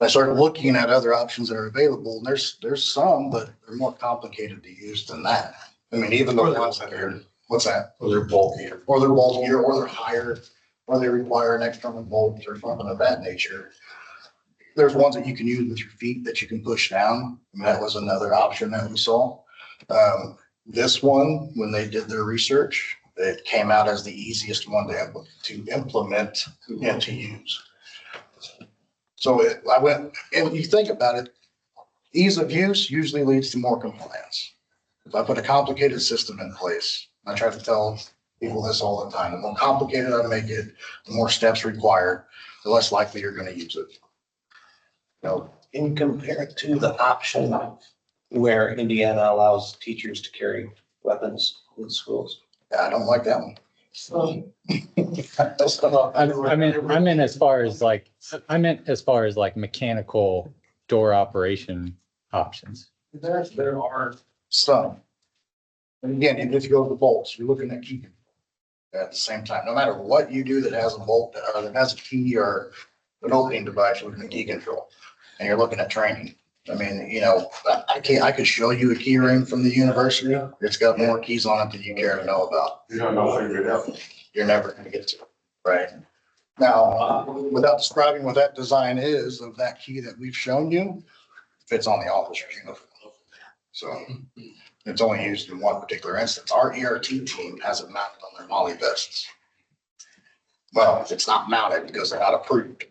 I started looking at other options that are available, and there's some, but they're more complicated to use than that. I mean, even the ones that are, what's that? Or they're bulkier. Or they're bulkier, or they're higher, or they require an external bolt or something of that nature. there's ones that you can use with your feet that you can push down. And that was another option that we saw. This one, when they did their research, it came out as the easiest one to implement and to use. So I went, and you think about it, ease of use usually leads to more compliance. If I put a complicated system in place, I try to tell people this all the time, the more complicated I make it, the more steps required, the less likely you're going to use it. Can you compare it to the option where Indiana allows teachers to carry weapons in schools? I don't like that one. I meant as far as like mechanical door operation options. There are some. And again, even if you go to the bolts, you're looking at key at the same time. No matter what you do that has a bolt or that has a key or an opening device, you're looking at key control. And you're looking at training. I mean, I could show you a key ring from the university. It's got more keys on it than you care to know about. You're never going to get to it, right? Now, without describing what that design is of that key that we've shown you, fits on the officer's uniform. So it's only used in one particular instance. Our ERT team has it mounted on their Molly vests. Well, it's not mounted because they're not approved.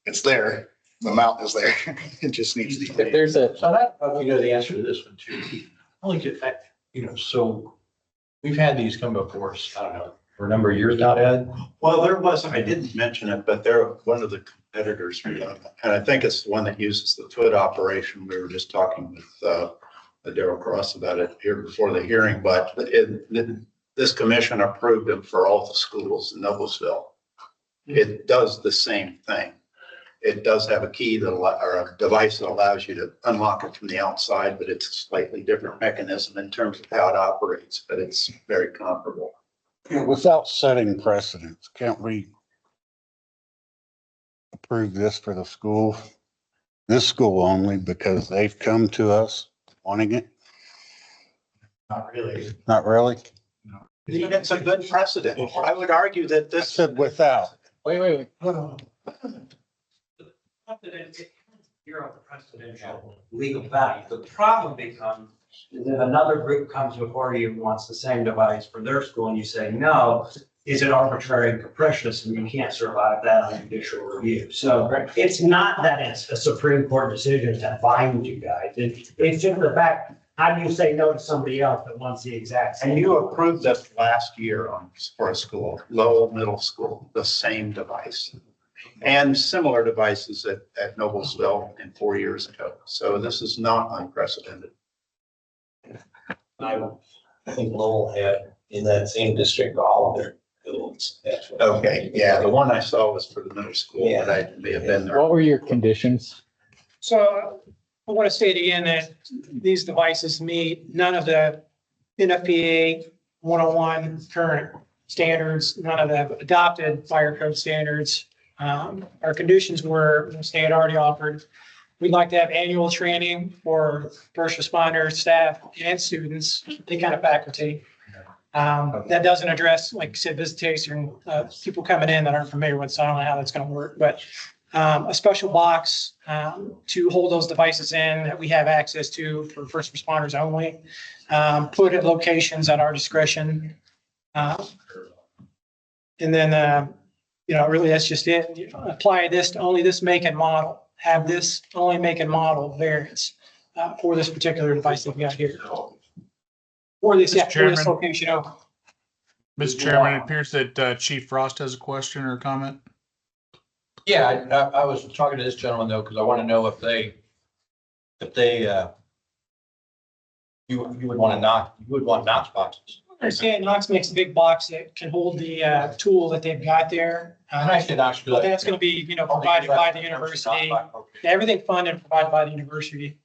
It's there. The mount is there. It just needs to be. If there's a, So that, you know, the answer to this one too. Only get that, so we've had these come before us, I don't know, for a number of years now, Ed. Well, I didn't mention it, but one of the competitors, and I think it's the one that uses the foot operation. We were just talking with Darrell Cross about it here before the hearing, but this commission approved them for all the schools in Noblesville. It does the same thing. It does have a key or a device that allows you to unlock it from the outside, but it's a slightly different mechanism in terms of how it operates, but it's very comparable. Without setting precedents, can't we approve this for the school? This school only because they've come to us wanting it? Not really. Not really? It's a good precedent. I would argue that I this. said without. wait. You're on the precedential legal value. The problem becomes is if another group comes before you and wants the same device for their school and you say no, is it arbitrary and capricious and you can't survive that on judicial review? So it's not that it's a Supreme Court decision that binds you guys. It's just the fact, how do you say no to somebody else that wants the exact same? And you approved this last year for a school, Lowell Middle School, the same device. And similar devices at Noblesville 4 years ago. So this is not unprecedented. I think Lowell had in that same district, all of their buildings. Okay, yeah, the one I saw was for the middle school, Yeah. but I may have been there. What were your conditions? So I want to state again that these devices meet none of the NFPA 101 current standards, none of the adopted fire code standards. Our conditions were, state had already offered, we'd like to have annual training for first responders, staff, and students, any kind of faculty. That doesn't address, like you said, visitation, people coming in that aren't familiar with, so I don't know how that's going to work, but a special box to hold those devices in that we have access to for first responders only, put at locations at our discretion. And then, really, that's just it. Apply this to only this make and model. Have this only make and model variance for this particular device that we got here. For this location. Mr. Chairman, it appears that Chief Frost has a question or a comment. Yeah, I was talking to this gentleman though, because I want to know if they, you would want Knox boxes. I understand Knox makes a big box that can hold the tool that they've got there. Knox That's going to be, provided by the university. Everything funded and provided by the university,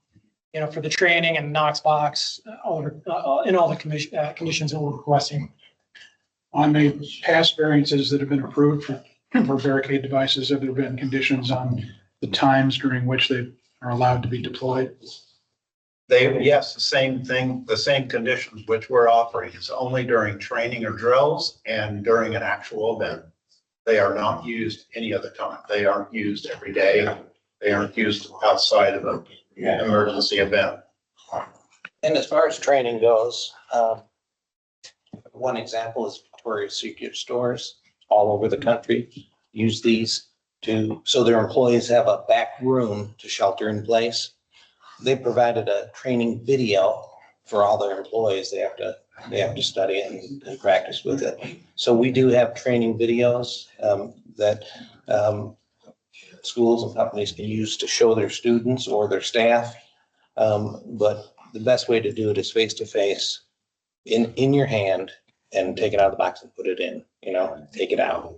for the training and Knox box, in all the conditions that we're requesting. On the past variances that have been approved for barricade devices, have there been conditions on the times during which they are allowed to be deployed? Yes, the same thing, the same conditions which we're offering is only during training or drills and during an actual event. They are not used any other time. They aren't used every day. They aren't used outside of an emergency event. And as far as training goes, one example is Victoria's Secret stores all over the country use these so their employees have a back room to shelter in place. They provided a training video for all their employees. They have to study it and practice with it. So we do have training videos that schools and companies can use to show their students or their staff. But the best way to do it is face to face in your hand and take it out of the box and put it in, take it out.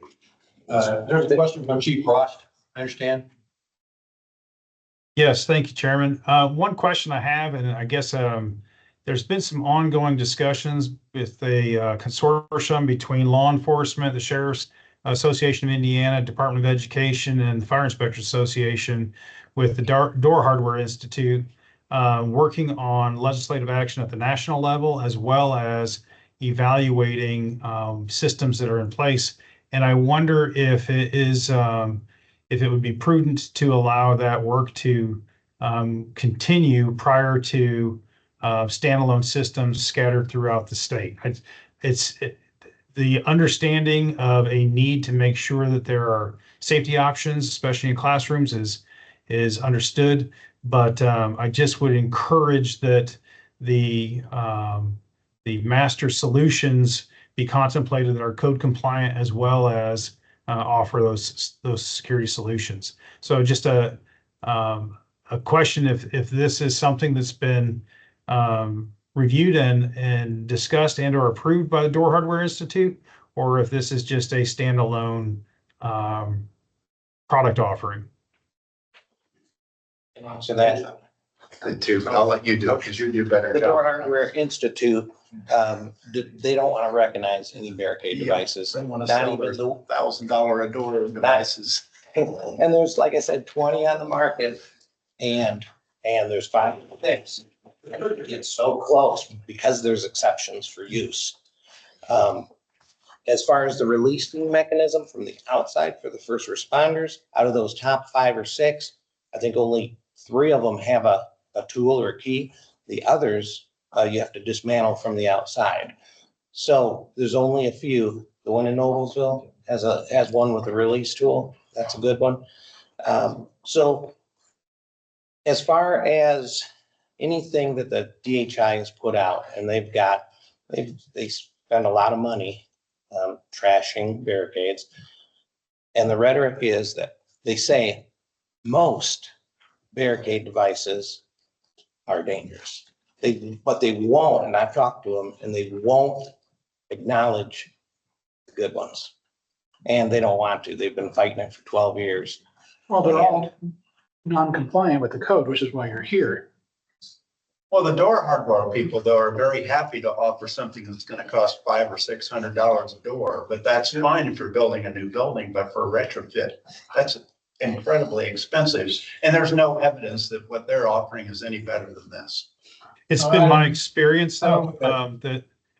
There's a question from Chief Frost, I understand. Yes, thank you, Chairman. One question I have, and I guess there's been some ongoing discussions with a consortium between law enforcement, the Sheriff's Association of Indiana, Department of Education, and the Fire Inspectors Association with the Door Hardware Institute, working on legislative action at the national level, as well as evaluating systems that are in place. And I wonder if it would be prudent to allow that work to continue prior to standalone systems scattered throughout the state. The understanding of a need to make sure that there are safety options, especially in classrooms, is understood. But I just would encourage that the master solutions be contemplated that are code compliant, as well as offer those security solutions. So just a question if this is something that's been reviewed and discussed and or approved by the Door Hardware Institute, or if this is just a standalone product offering. So that I'll let you do it because you do better the job. Door Hardware Institute, they don't want to recognize any barricade devices. They want to Not sell even their the $1,000 a door devices. And there's, like I said, 20 on the market, and there's 5 things. It's so close because there's exceptions for use. As far as the releasing mechanism from the outside for the first responders, out of those top 5 or 6, I think only 3 of them have a tool or a key. The others, you have to dismantle from the outside. So there's only a few. The one in Noblesville has one with a release tool. That's a good one. So as far as anything that the DHI has put out, and they spend a lot of money trashing barricades. And the rhetoric is that they say most barricade devices are dangerous. But they won't, and I've talked to them, and they won't acknowledge the good ones. And they don't want to. They've been fighting it for 12 years. Well, they're all non-compliant with the code, which is why you're here. Well, the door hardware people, though, are very happy to offer something that's going to cost $500 or $600 a door, but that's fine if you're building a new building, but for a retrofit, that's incredibly expensive. And there's no evidence that what they're offering is any better than this. It's been my experience, though,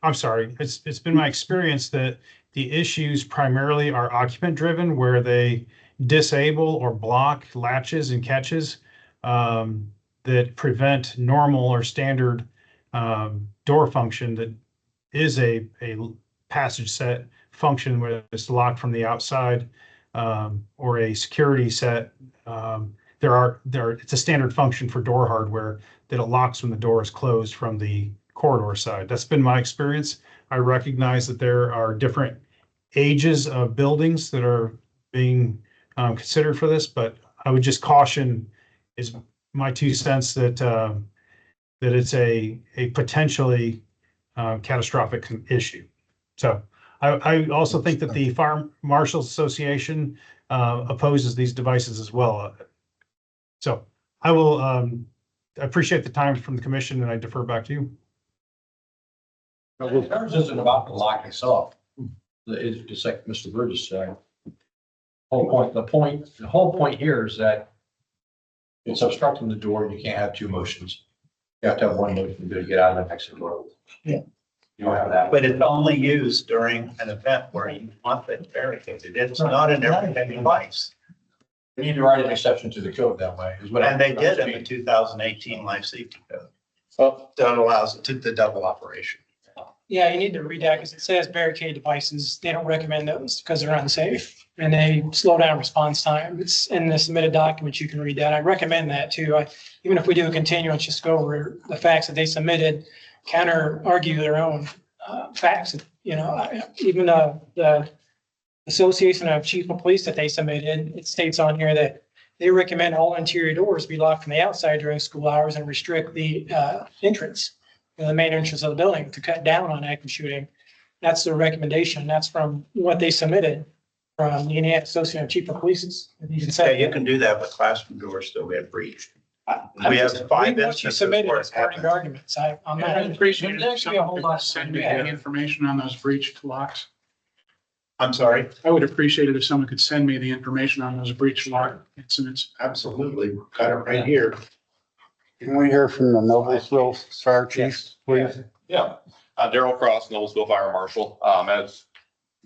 it's been my experience that the issues primarily are occupant driven, where they disable or block latches and catches that prevent normal or standard door function that is a passage set function where it's locked from the outside, or a security set. It's a standard function for door hardware that it locks when the door is closed from the corridor side. That's been my experience. I recognize that there are different ages of buildings that are being considered for this, but I would just caution, is my 2 cents, that it's a potentially catastrophic issue. So I also think that the Fire Marshals Association opposes these devices as well. So I will appreciate the time from the commission, and I defer back to you. Well, ours isn't about the lock itself. It's just like Mr. Burgess said. The whole point here is that it's obstructing the door. You can't have 2 motions. You have to have 1 motion to get out of the exit door. Yeah. You don't have that. But it's only used during an event where you want it barricaded. It's not an everyday device. We need to write an exception to the code that way. Is what And they I'm did in the saying. 2018 life safety code. Oh, That allows it to the double operation. Yeah, you need to read that because it says barricade devices. They don't recommend those because they're unsafe and they slow down response time. It's in the submitted document. You can read that. I recommend that too. Even if we do a continuance, just go over the facts that they submitted, counter argue their own facts. You know, even the Association of Chief of Police that they submitted, it states on here that they recommend all interior doors be locked from the outside during school hours and restrict the entrance, the main entrance of the building to cut down on active shooting. That's their recommendation. That's from what they submitted from the Indiana Association of Chief of Police. Yeah, you can do that, but classroom doors still get breached. We have 5 What you instances submitted where as it part of happened. your arguments. I'm not. I'd appreciate it There's if actually a whole someone lot. could send me the information on those breached locks. I'm sorry? I would appreciate it if someone could send me the information on those breached lock incidents. Absolutely. Got it right here. Can we hear from the Noblesville Fire Chief, please? Yeah, Daryl Cross, Noblesville Fire Marshal. As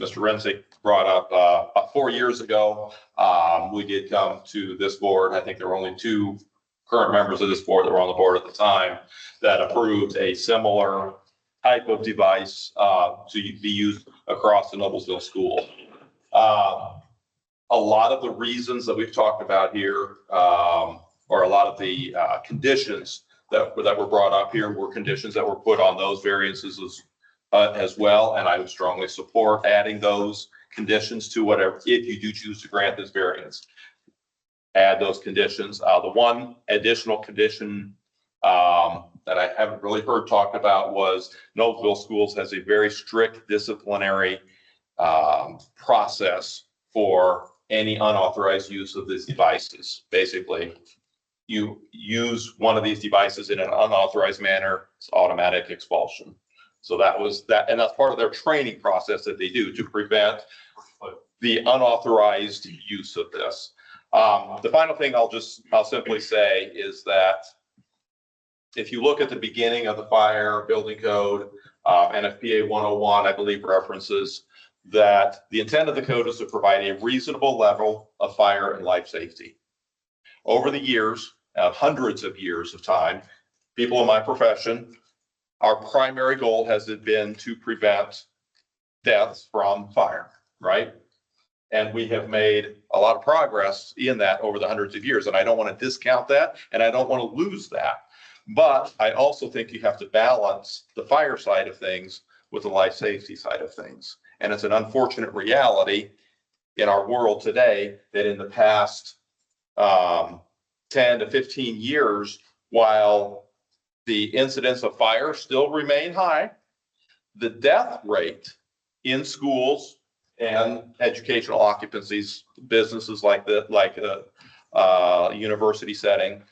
Mr. Renzick brought up, about 4 years ago, we did come to this board. I think there were only 2 current members of this board that were on the board at the time that approved a similar type of device to be used across the Noblesville school. A lot of the reasons that we've talked about here, or a lot of the conditions that were brought up here were conditions that were put on those variances as well. And I would strongly support adding those conditions to whatever, if you do choose to grant this variance, add those conditions. The one additional condition that I haven't really heard talked about was Noblesville Schools has a very strict disciplinary process for any unauthorized use of these devices. Basically, you use one of these devices in an unauthorized manner, it's automatic expulsion. So that was that, and that's part of their training process that they do to prevent the unauthorized use of this. The final thing I'll simply say is that if you look at the beginning of the fire building code, NFPA 101, I believe references that the intent of the code is to provide a reasonable level of fire and life safety. Over the years, hundreds of years of time, people in my profession, our primary goal has been to prevent deaths from fire, right? And we have made a lot of progress in that over the hundreds of years. And I don't want to discount that, and I don't want to lose that. But I also think you have to balance the fire side of things with the life safety side of things. And it's an unfortunate reality in our world today that in the past 10 to 15 years, while the incidence of fire still remain high, the death rate in schools and educational occupancies, businesses like a university setting,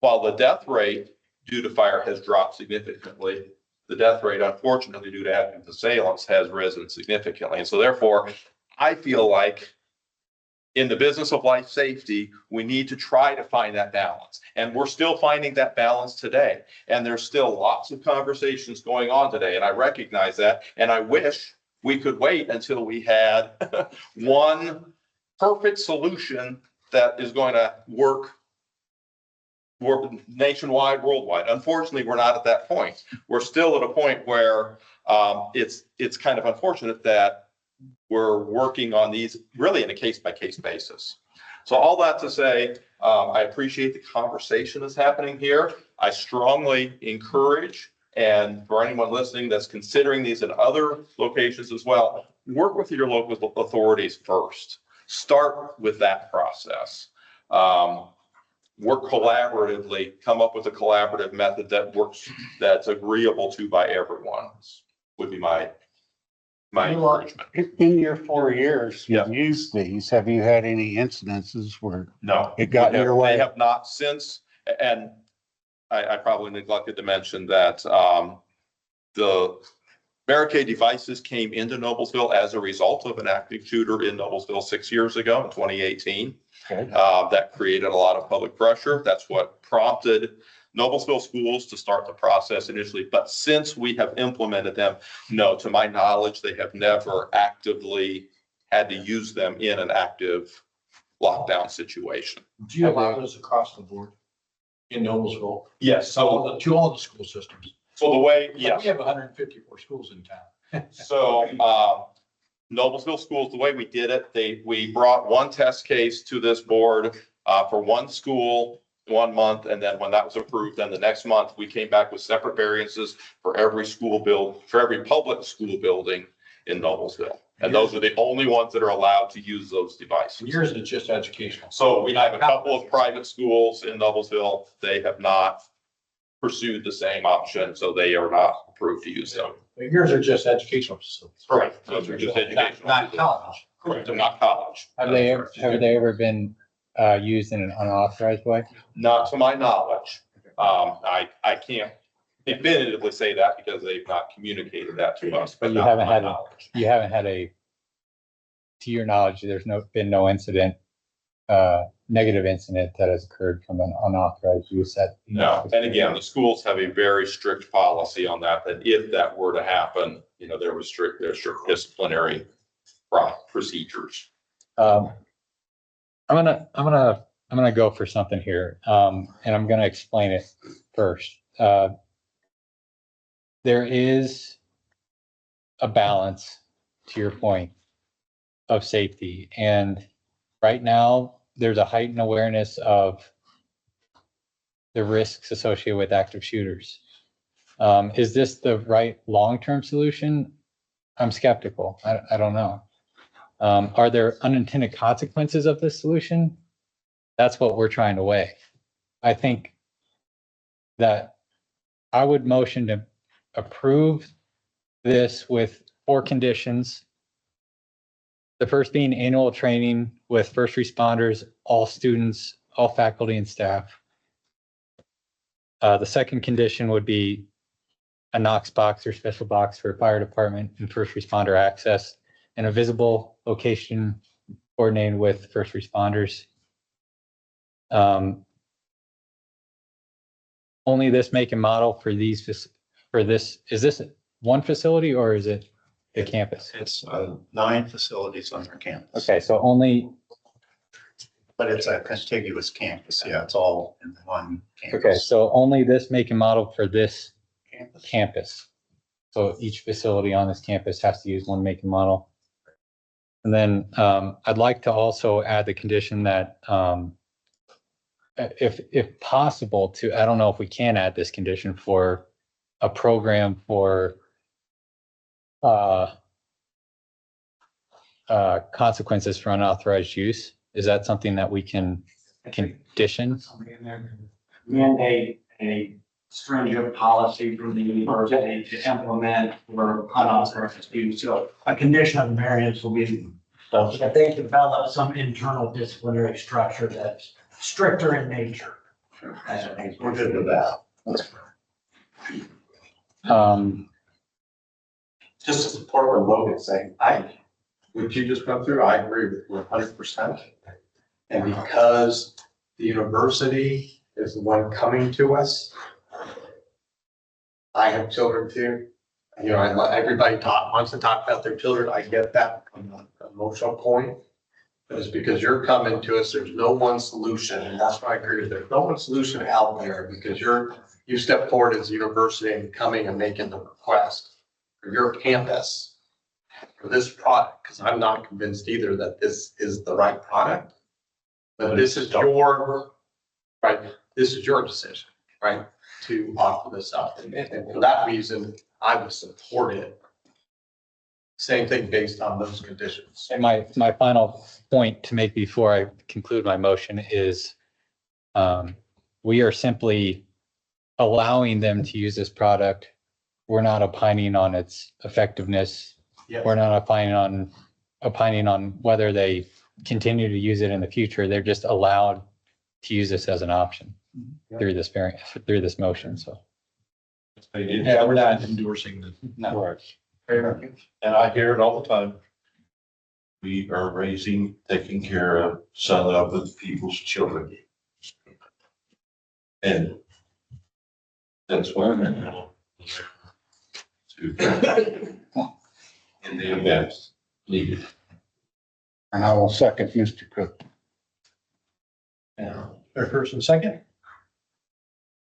while the death rate due to fire has dropped significantly, the death rate, unfortunately, due to active assailants has risen significantly. And so therefore, I feel like in the business of life safety, we need to try to find that balance. And we're still finding that balance today. And there's still lots of conversations going on today. And I recognize that. And I wish we could wait until we had one perfect solution that is going to work nationwide, worldwide. Unfortunately, we're not at that point. We're still at a point where it's kind of unfortunate that we're working on these really in a case-by-case basis. So all that to say, I appreciate the conversation that's happening here. I strongly encourage, and for anyone listening that's considering these in other locations as well, work with your local authorities first. Start with that process. Work collaboratively, come up with a collaborative method that works, that's agreeable to by everyone, would be my encouragement. In your 4 years, you've used these, have you had any incidences where No, it got your way? They have not since, and I probably neglected to mention that the barricade devices came into Noblesville as a result of an active shooter in Noblesville 6 years ago in 2018. Okay. That created a lot of public pressure. That's what prompted Noblesville schools to start the process initially. But since we have implemented them, no, to my knowledge, they have never actively had to use them in an active lockdown situation. Do you allow those across the board in Noblesville? Yes, so, To all the school systems? so the way, We yes, have 154 schools in town. so, Noblesville Schools, the way we did it, we brought one test case to this board, for one school, 1 month, and then when that was approved, then the next month, we came back with separate variances for every for every public school building in Noblesville. And those are the only ones that are allowed to use those devices. And yours is just educational. So we have a couple of private schools in Noblesville. They have not pursued the same option, so they are not approved to use them. But yours are just educational facilities. Correct. Those are just educational. Not college. Correct, they're not college. Have they ever been used in an unauthorized way? Not to my knowledge. I can't definitively say that because they've not communicated that to us. But you not to haven't my had, knowledge. you haven't had to your knowledge, there's been no incident, negative incident that has occurred from an unauthorized use at. No, and again, the schools have a very strict policy on that, that if that were to happen, there's strict disciplinary procedures. I'm gonna go for something here, and I'm gonna explain it first. There is a balance, to your point, of safety, and right now there's a heightened awareness of the risks associated with active shooters. Is this the right long-term solution? I'm skeptical. I don't know. Are there unintended consequences of this solution? That's what we're trying to weigh. I think that I would motion to approve this with 4 conditions. The first being annual training with first responders, all students, all faculty and staff. The second condition would be a Knox box or special box for fire department and first responder access, and a visible location coordinated with first responders. Only this make and model for these, is this one facility or is it the campus? It's 9 facilities on our campus. Okay, so only, But it's a contiguous campus. Yeah, it's all in one campus. okay, so only this make and model for this campus. So each facility on this campus has to use one make and model. And then I'd like to also add the condition that if possible I don't know if we can add this condition for a program for consequences for unauthorized use. Is that something that we can condition? Mandate a stringent policy from the university to implement for unauthorized use. So a condition of variance will be that they develop some internal disciplinary structure that's stricter in nature. We're good with that. Just to support what Logan's saying, what you just went through, I agree with you 100%. And because the university is the one coming to us, I have children too. I let everybody wants to talk about their children. I get that from an emotional point. But it's because you're coming to us, there's no one solution, and that's why I agree with you. There's no one solution out there because you step forward as a university and coming and making the request for your campus for this product, because I'm not convinced either that this is the right product. But this is your, right, this is your decision, right, to offer this up. And for that reason, I would support it. Same thing based on those conditions. And my final point to make before I conclude my motion is we are simply allowing them to use this product. We're not opining on its effectiveness. Yes. We're not opining on whether they continue to use it in the future. They're just allowed to use this as an option through this variant, through this motion. So. Yeah, we're not endorsing the. No. And I hear it all the time. We are taking care of some of the people's children. And that's why I'm in the event needed. And I will second Mr. Cook. Yeah. First and second?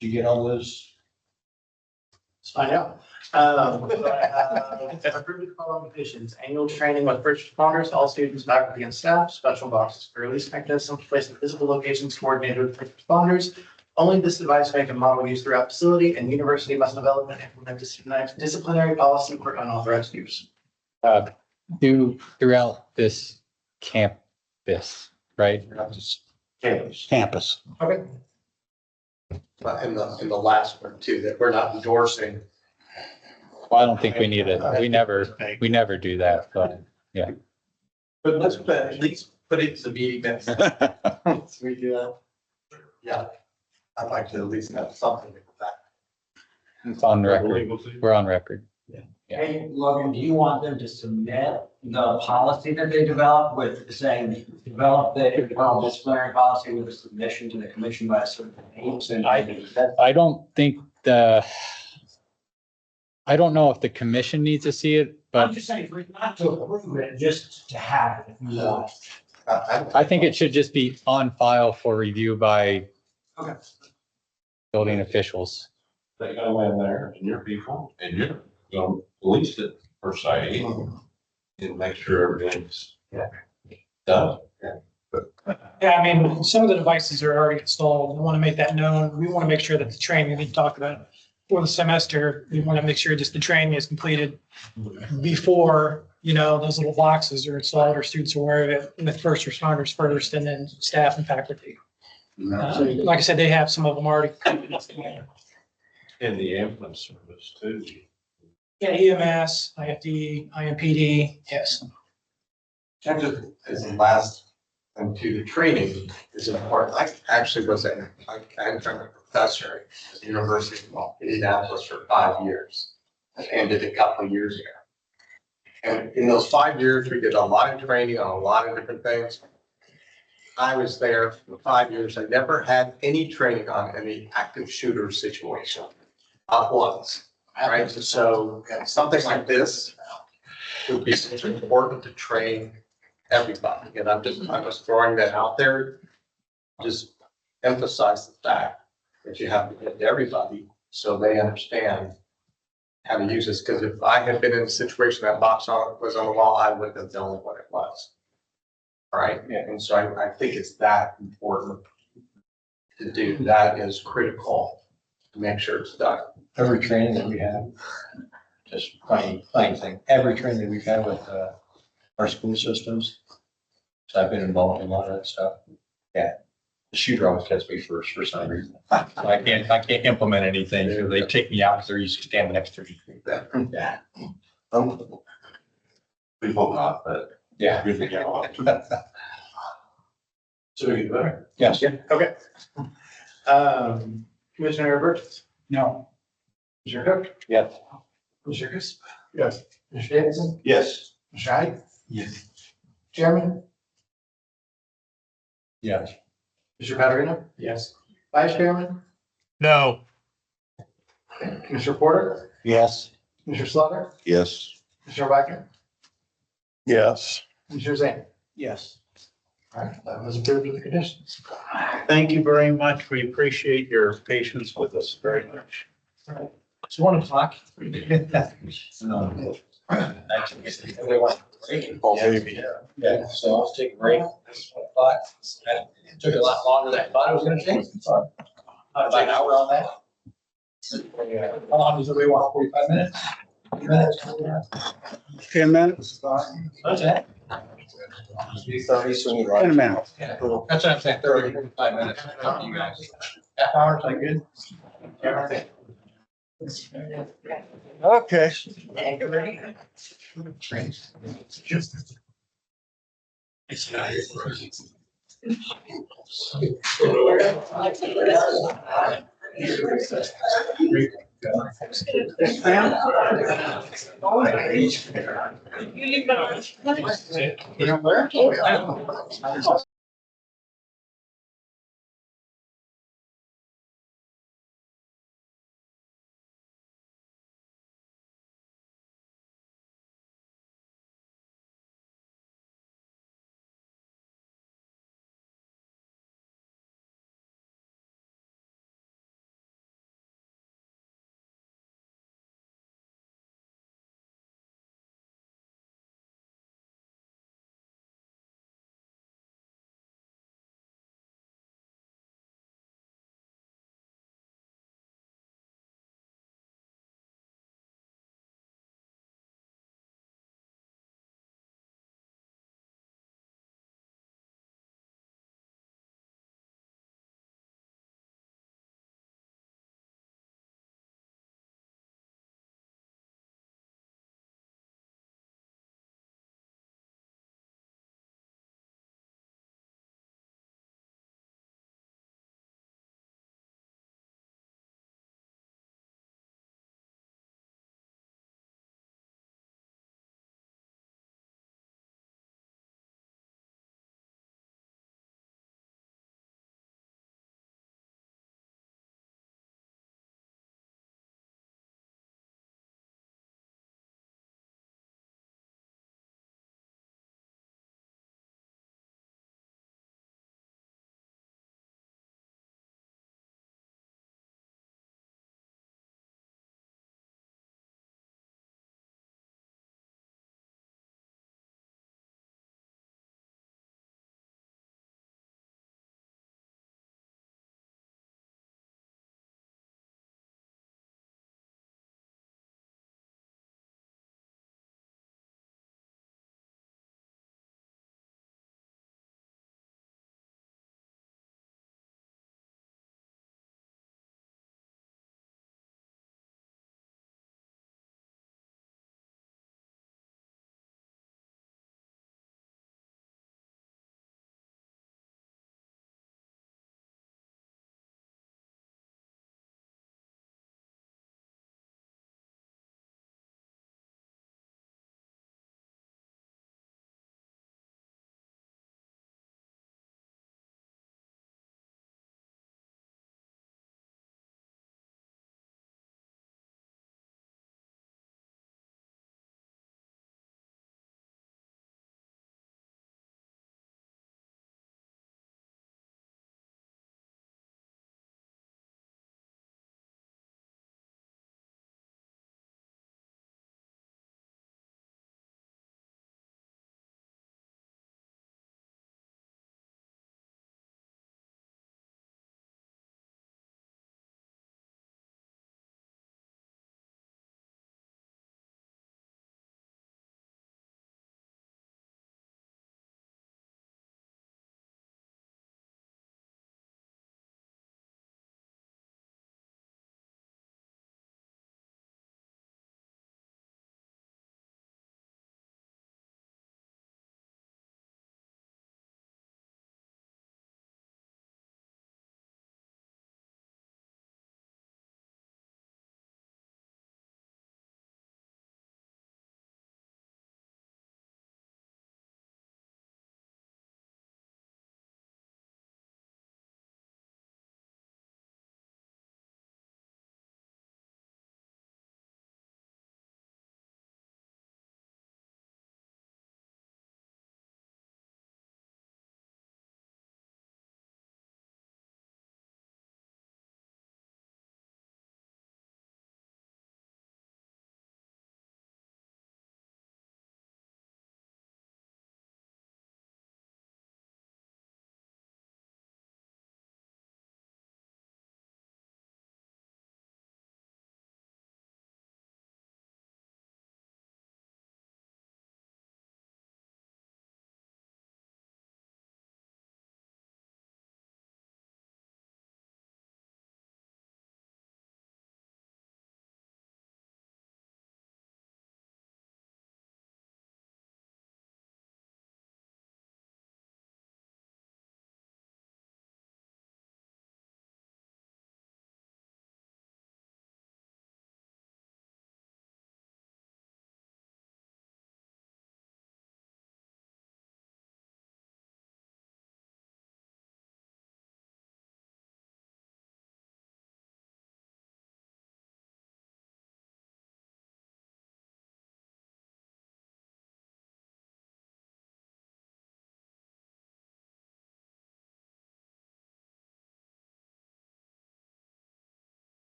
Did you get all those? I know. Approved the following petitions, annual training with first responders, all students, faculty and staff, special boxes for release mechanisms placed in physical locations coordinated with first responders. Only this device make and model used throughout facility, and university must develop and implement disciplinary policy for unauthorized use. Throughout this campus, right? Campus. Okay. But in the last one too, that we're not endorsing. Well, I don't think we need it. We never do that, but yeah. But let's at least put it to the meeting minutes. We do that. Yeah, I'd like to at least have something with that. It's on record. We're on record. Hey, Logan, do you want them to submit the policy that they developed with saying, develop the disciplinary policy with a submission to the commission by a certain date? And I don't think I don't know if the commission needs to see it, I'm but just saying, for not to approve it, just to have it if you want. I think it should just be on file for review by Okay. building officials. They go in there and your people and you're going to police it per se and make sure everything's done. Yeah, I mean, some of the devices are already installed. We want to make that known. We want to make sure that the training we talked about for the semester, we want to make sure just the training is completed before, those little boxes are installed or students are aware of it with first responders first and then staff and faculty. Like I said, they have some of them already. In the ambulance service too. Yeah, EMS, IFD, IMPD, yes. As in last, and to the training is important. I actually was a professor at the University of Indianapolis for 5 years. I ended a couple of years ago. And in those 5 years, we did a lot of training on a lot of different things. I was there for 5 years. I never had any training on any active shooter situation. Not once, right? So something like this would be such important to train everybody. And I'm just throwing that out there. Just emphasize the fact that you have to get to everybody so they understand how to use this. Because if I had been in a situation that box was on the wall, I wouldn't have known what it was. Right? And so I think it's that important to do. That is critical to make sure it's done. Every training that we have, just funny thing, every training that we've had with our school systems. So I've been involved in a lot of that stuff. Yeah. The shooter always gets me first for some reason. So I can't implement anything. So they take me out because they're used to standing next to me. Yeah. We hope not, but. Yeah. So we good? Yes. Yeah, okay. Commissioner Burgess, No. Commissioner Cook, Yes. Commissioner Crisp, Yes. Commissioner Davidson, Yes. Commissioner Hyde, Yes. Chairman, Yes. Commissioner Patarino, Yes. Vice Chairman, No. Commissioner Porter, Yes. Commissioner Slaughter, Yes. Commissioner Wagner, Yes. Commissioner Zane. Yes. All right, that was approved with the conditions. Thank you very much. We appreciate your patience with us very much. It's 1 o'clock. Yeah, so let's take a break. It took a lot longer than I thought it was gonna take. About an hour on that. How long does everybody want? 45 minutes? 10 minutes? What's that? 10 minutes. That's what I'm saying, 30, 45 minutes. You guys. Half hour, is that good? Yeah. Okay. You know where?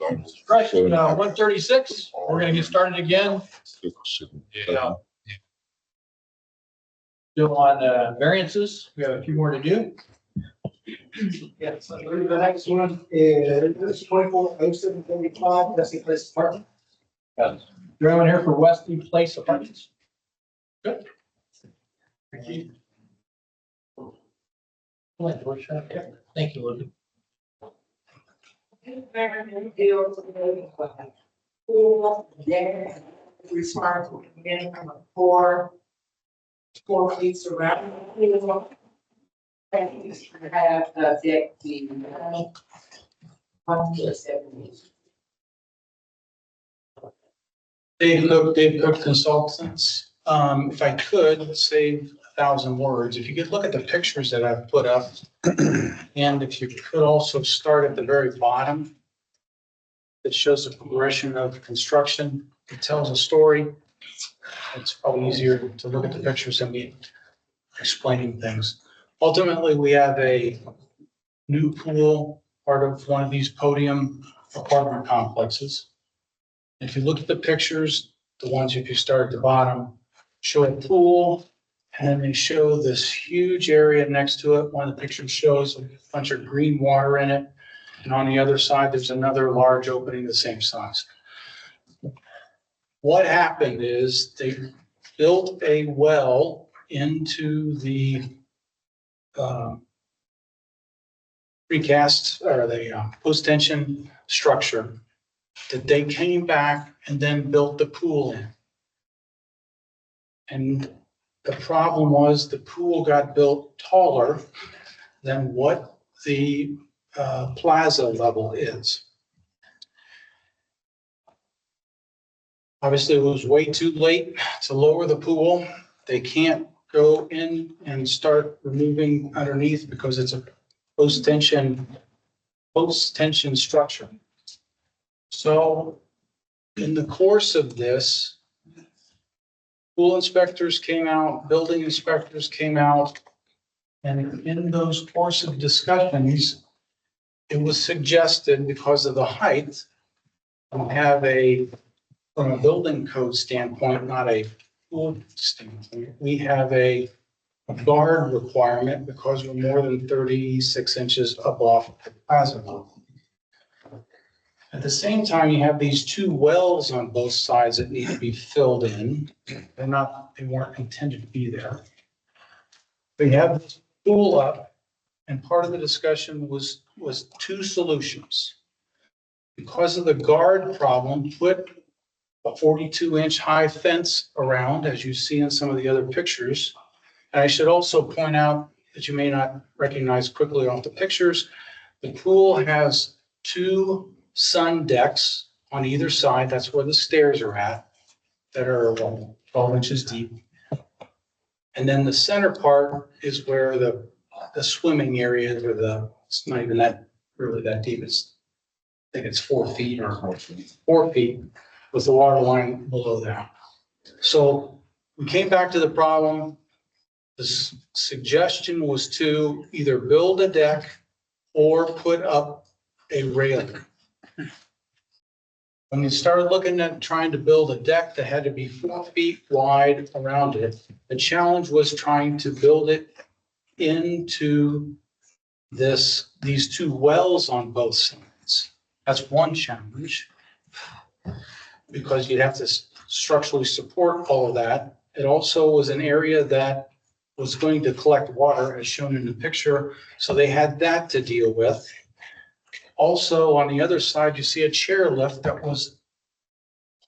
Right, 1:36, we're gonna get started again. Yeah. Still on variances, we have a few more to do. Yeah, so the next one is 240735, Dusty Place Apartment. Is there anyone here for Weston Place Apartments? Good. Thank you. Thank you, Linda. Responsible again from a four feet surrounding. And used to have the deck the 1 to 7 feet. Dave Cook Consultants. If I could save 1,000 words, if you could look at the pictures that I've put up. And if you could also start at the very bottom. It shows the progression of construction. It tells a story. It's probably easier to look at the pictures than me explaining things. Ultimately, we have a new pool, part of one of these podium apartment complexes. If you look at the pictures, the ones if you start at the bottom, show a pool, and then they show this huge area next to it. One of the pictures shows a bunch of green water in it. And on the other side, there's another large opening the same size. What happened is they built a well into the precast or the post-tension structure that they came back and then built the pool in. And the problem was the pool got built taller than what the plaza level is. Obviously, it was way too late to lower the pool. They can't go in and start removing underneath because it's a post-tension structure. So in the course of this, pool inspectors came out, building inspectors came out, and in those course of discussions, it was suggested because of the height, we have from a building code standpoint, not a pool standpoint, we have a guard requirement because we're more than 36 inches above the plaza level. At the same time, you have these two wells on both sides that need to be filled in. They weren't intended to be there. We have this pool up, and part of the discussion was two solutions. Because of the guard problem, put a 42-inch high fence around, as you see in some of the other pictures. And I should also point out that you may not recognize quickly off the pictures, the pool has two sun decks on either side. That's where the stairs are at, that are 12 inches deep. And then the center part is where the swimming area is, where it's not even really that deep. I think it's 4 feet or 4 feet with the water line below that. So we came back to the problem. The suggestion was to either build a deck or put up a railing. When we started looking at trying to build a deck that had to be 4 feet wide around it, the challenge was trying to build it into these two wells on both sides. That's one challenge, because you'd have to structurally support all of that. It also was an area that was going to collect water, as shown in the picture, so they had that to deal with. Also, on the other side, you see a chairlift that was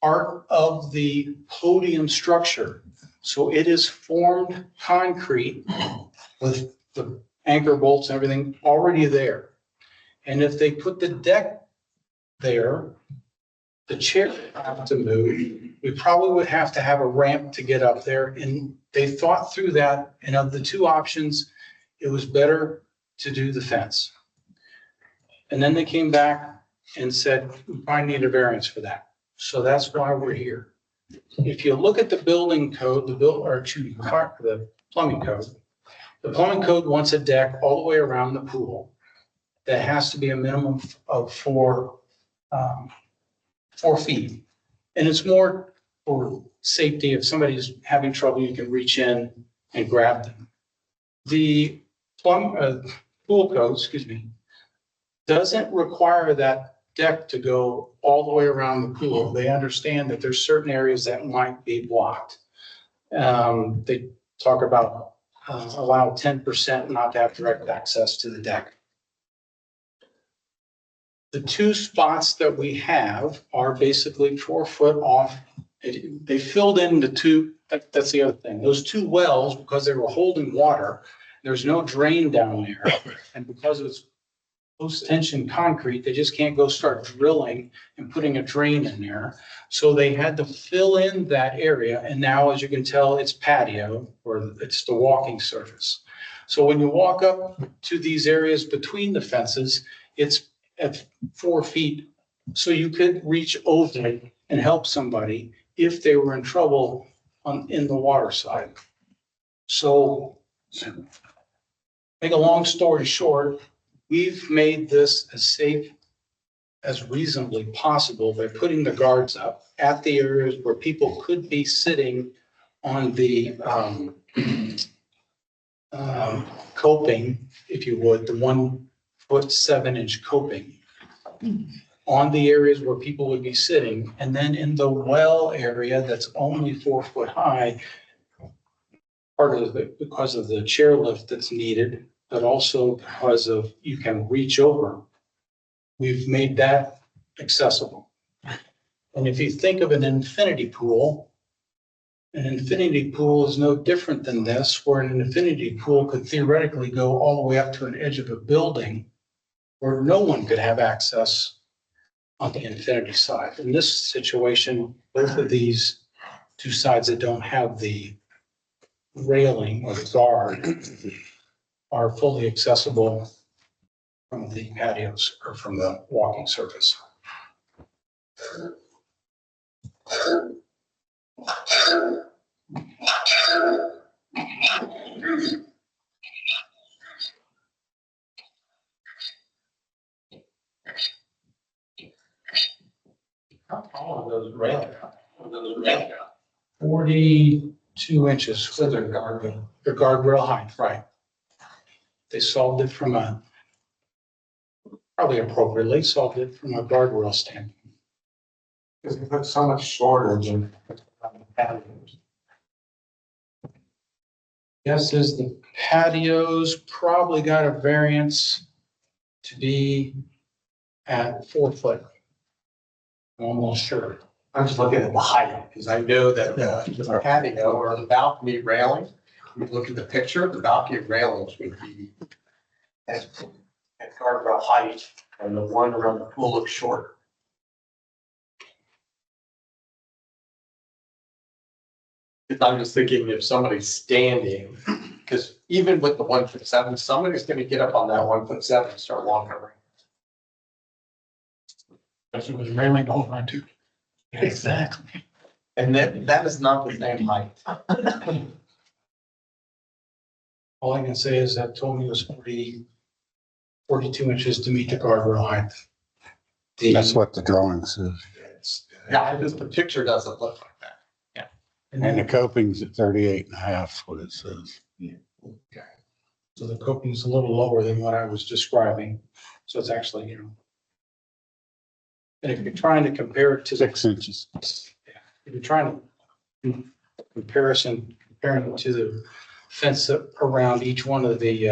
part of the podium structure. So it is formed concrete with the anchor bolts and everything already there. And if they put the deck there, the chair would have to move. We probably would have to have a ramp to get up there. And they thought through that. And of the two options, it was better to do the fence. And then they came back and said, we probably need a variance for that. So that's why we're here. If you look at the building code, the plumbing code, the plumbing code wants a deck all the way around the pool that has to be a minimum of 4 4 feet. And it's more for safety. If somebody's having trouble, you can reach in and grab them. The pool code, excuse me, doesn't require that deck to go all the way around the pool. They understand that there's certain areas that might be blocked. They talk about allow 10% not to have direct access to the deck. The 2 spots that we have are basically 4 foot off. They filled in the 2, that's the other thing. Those 2 wells, because they were holding water, there's no drain down there. And because it's post-tension concrete, they just can't go start drilling and putting a drain in there. So they had to fill in that area. And now, as you can tell, it's patio, or it's the walking surface. So when you walk up to these areas between the fences, it's at 4 feet. So you could reach over and help somebody if they were in trouble in the water side. So make a long story short, we've made this as safe as reasonably possible by putting the guards up at the areas where people could be sitting on the coping, if you would, the 1 foot 7-inch coping on the areas where people would be sitting. And then in the well area that's only 4 foot high, because of the chairlift that's needed, but also because of you can reach over. We've made that accessible. And if you think of an infinity pool is no different than this, where an infinity pool could theoretically go all the way up to an edge of a building where no one could have access on the infinity side. In this situation, both of these 2 sides that don't have the railing or the guard are fully accessible from the patios or from the walking surface. How tall are those railings? 42 inches for the guardrail height, right? They solved it from probably appropriately solved it from a guardrail standpoint. Because we put so much shorter than patios. Yes, is the patios probably got a variance to be at 4 foot. I'm almost sure. I'm just looking at the height, because I know that the patio or the balcony railing, when you look at the picture, the balcony railings would be at guardrail height, and the one around the pool looks shorter. I'm just thinking if somebody's standing, because even with the 1 foot 7, somebody's gonna get up on that 1 foot 7 and start walking around. That's what was railing to hold on to. Exactly. And that is not the same height. All I can say is that told me it was 42 inches to meet the guardrail height. That's what the drawing says. Yeah, the picture doesn't look like that. Yeah. And the coping's at 38.5, what it says. Okay. So the coping's a little lower than what I was describing. So it's actually, and if you're trying to compare it to 6 inches. if you're trying to comparing it to the fence around each one of the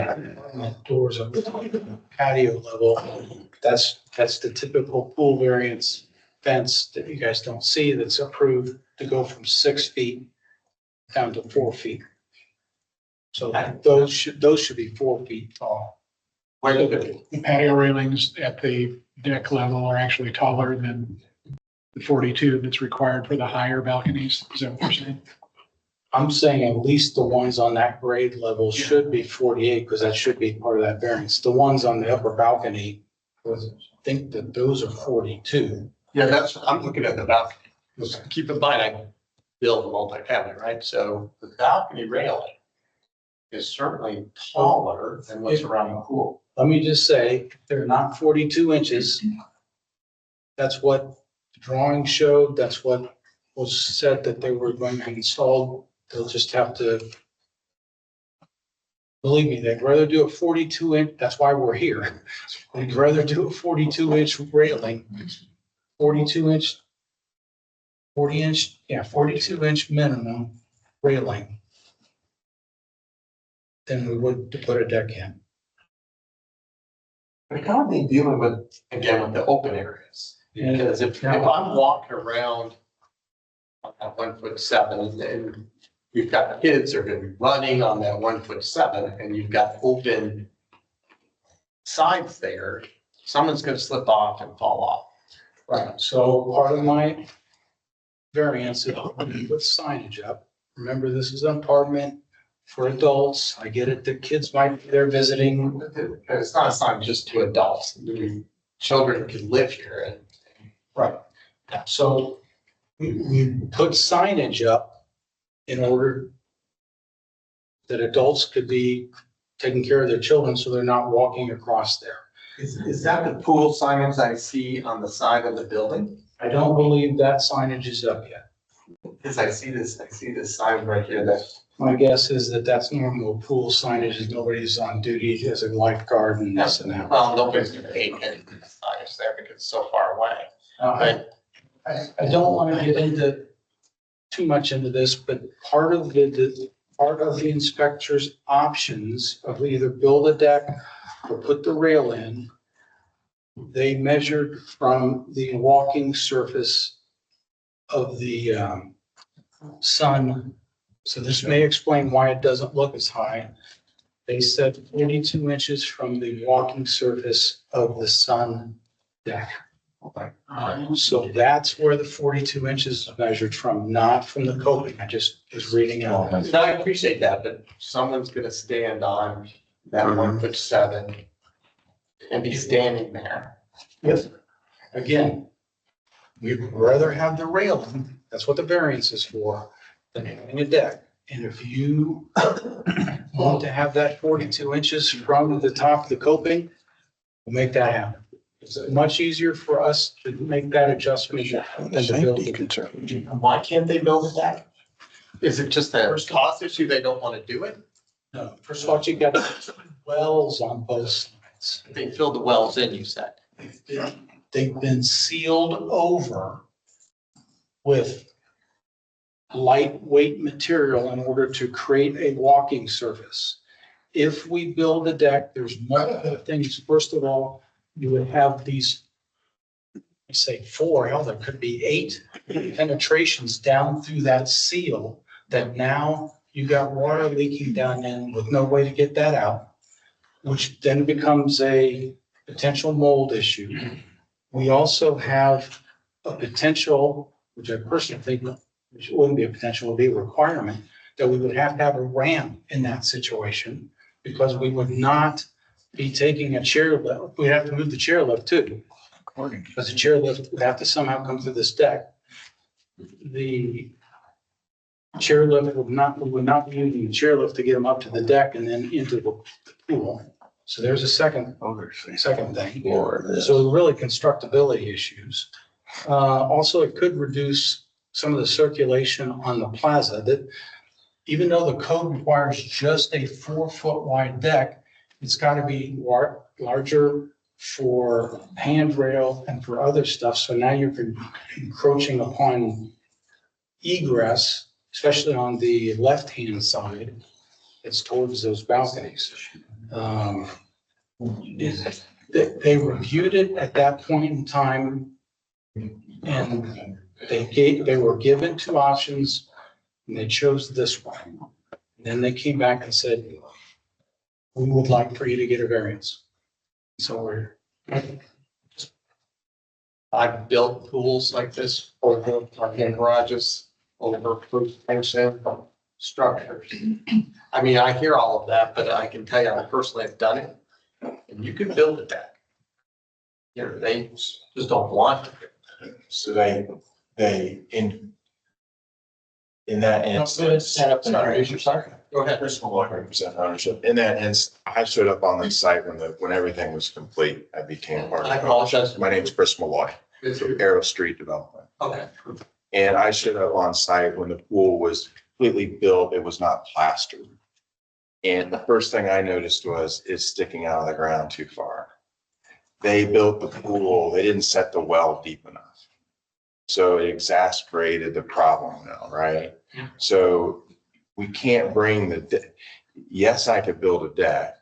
doors of the patio level, that's the typical pool variance fence that you guys don't see that's approved to go from 6 feet down to 4 feet. So those should be 4 feet tall. The patio railings at the deck level are actually taller than the 42 that's required for the higher balconies. Is that what you're saying? I'm saying at least the ones on that grade level should be 48, because that should be part of that variance. The ones on the upper balcony, I think that those are 42. Yeah, I'm looking at the balcony. Just keep in mind, I build a multifamily, right? So the balcony railing is certainly taller than what's around the pool. Let me just say, they're not 42 inches. That's what the drawing showed. That's what was said that they were going to be installed. They'll just have to, believe me, they'd rather do a 42-inch, that's why we're here. They'd rather do a 42-inch railing, 42-inch, 42-inch minimum railing than we would to put a deck in. We're kind of been dealing with, again, with the open areas. Because if I'm walking around on that 1'7", and you've got kids that are gonna be running on that 1'7", and you've got open sides there, someone's gonna slip off and fall off. Right, so part of my variance is when you put signage up. Remember, this is an apartment for adults. I get it, the kids might be there visiting. It's not a sign just to adults. I mean, children can live here and. Right. So we put signage up in order that adults could be taking care of their children so they're not walking across there. Is that the pool signage I see on the side of the building? I don't believe that signage is up yet. Because I see this sign right here that. My guess is that that's normal pool signage, is nobody's on duty as a lifeguard and this and that. Well, nobody's gonna paint any signage there because it's so far away. I don't want to get into too much into this, but part of the inspector's options of either build a deck or put the rail in, they measured from the walking surface of the sun. So this may explain why it doesn't look as high. They said 42 inches from the walking surface of the sun deck. So that's where the 42 inches is measured from, not from the coping. I just was reading out. No, I appreciate that, but someone's gonna stand on that 1'7" and be standing there. Yes. Again, we'd rather have the railing, that's what the variance is for, than having a deck. And if you want to have that 42 inches from the top of the coping, we'll make that happen. It's much easier for us to make that adjustment than to build it. Why can't they build a deck? Is it just a cost issue, they don't wanna do it? No, first of all, you got wells on both sides. They filled the wells in, you said. They've been sealed over with lightweight material in order to create a walking surface. If we build a deck, there's multiple things. First of all, you would have these, I say 4, hell, there could be 8 penetrations down through that seal that now you got water leaking down in with no way to get that out, which then becomes a potential mold issue. We also have a potential, which I personally think, which wouldn't be a potential, would be a requirement, that we would have to have a ramp in that situation because we would not be taking a chairlift. We'd have to move the chairlift too. Because the chairlift would have to somehow come through this deck. The chairlift we would not be using the chairlift to get them up to the deck and then into the pool. So there's a second thing. So really constructability issues. Also, it could reduce some of the circulation on the plaza that even though the code requires just a 4-foot wide deck, it's got to be larger for handrail and for other stuff. So now you're encroaching upon egress, especially on the left-hand side. It's towards those balconies. They reviewed it at that point in time, and they were given 2 options, and they chose this one. Then they came back and said, we would like for you to get a variance. So I've built pools like this over parking garages, over proof tension structures. I mean, I hear all of that, but I can tell you, I personally have done it. And you can build a deck. You know, they just don't want to. So they in that instance. Stand up and introduce yourself. Go ahead. Personal 100% ownership. In that instance, I showed up on the site when everything was complete. I became part of it. I apologize. My name's Chris Malloy. Arrow Street Development. Okay. And I showed up on site when the pool was completely built. It was not plastered. And the first thing I noticed was it's sticking out of the ground too far. They built the pool, they didn't set the well deep enough. So it exacerbated the problem now, right? So we can't bring yes, I could build a deck,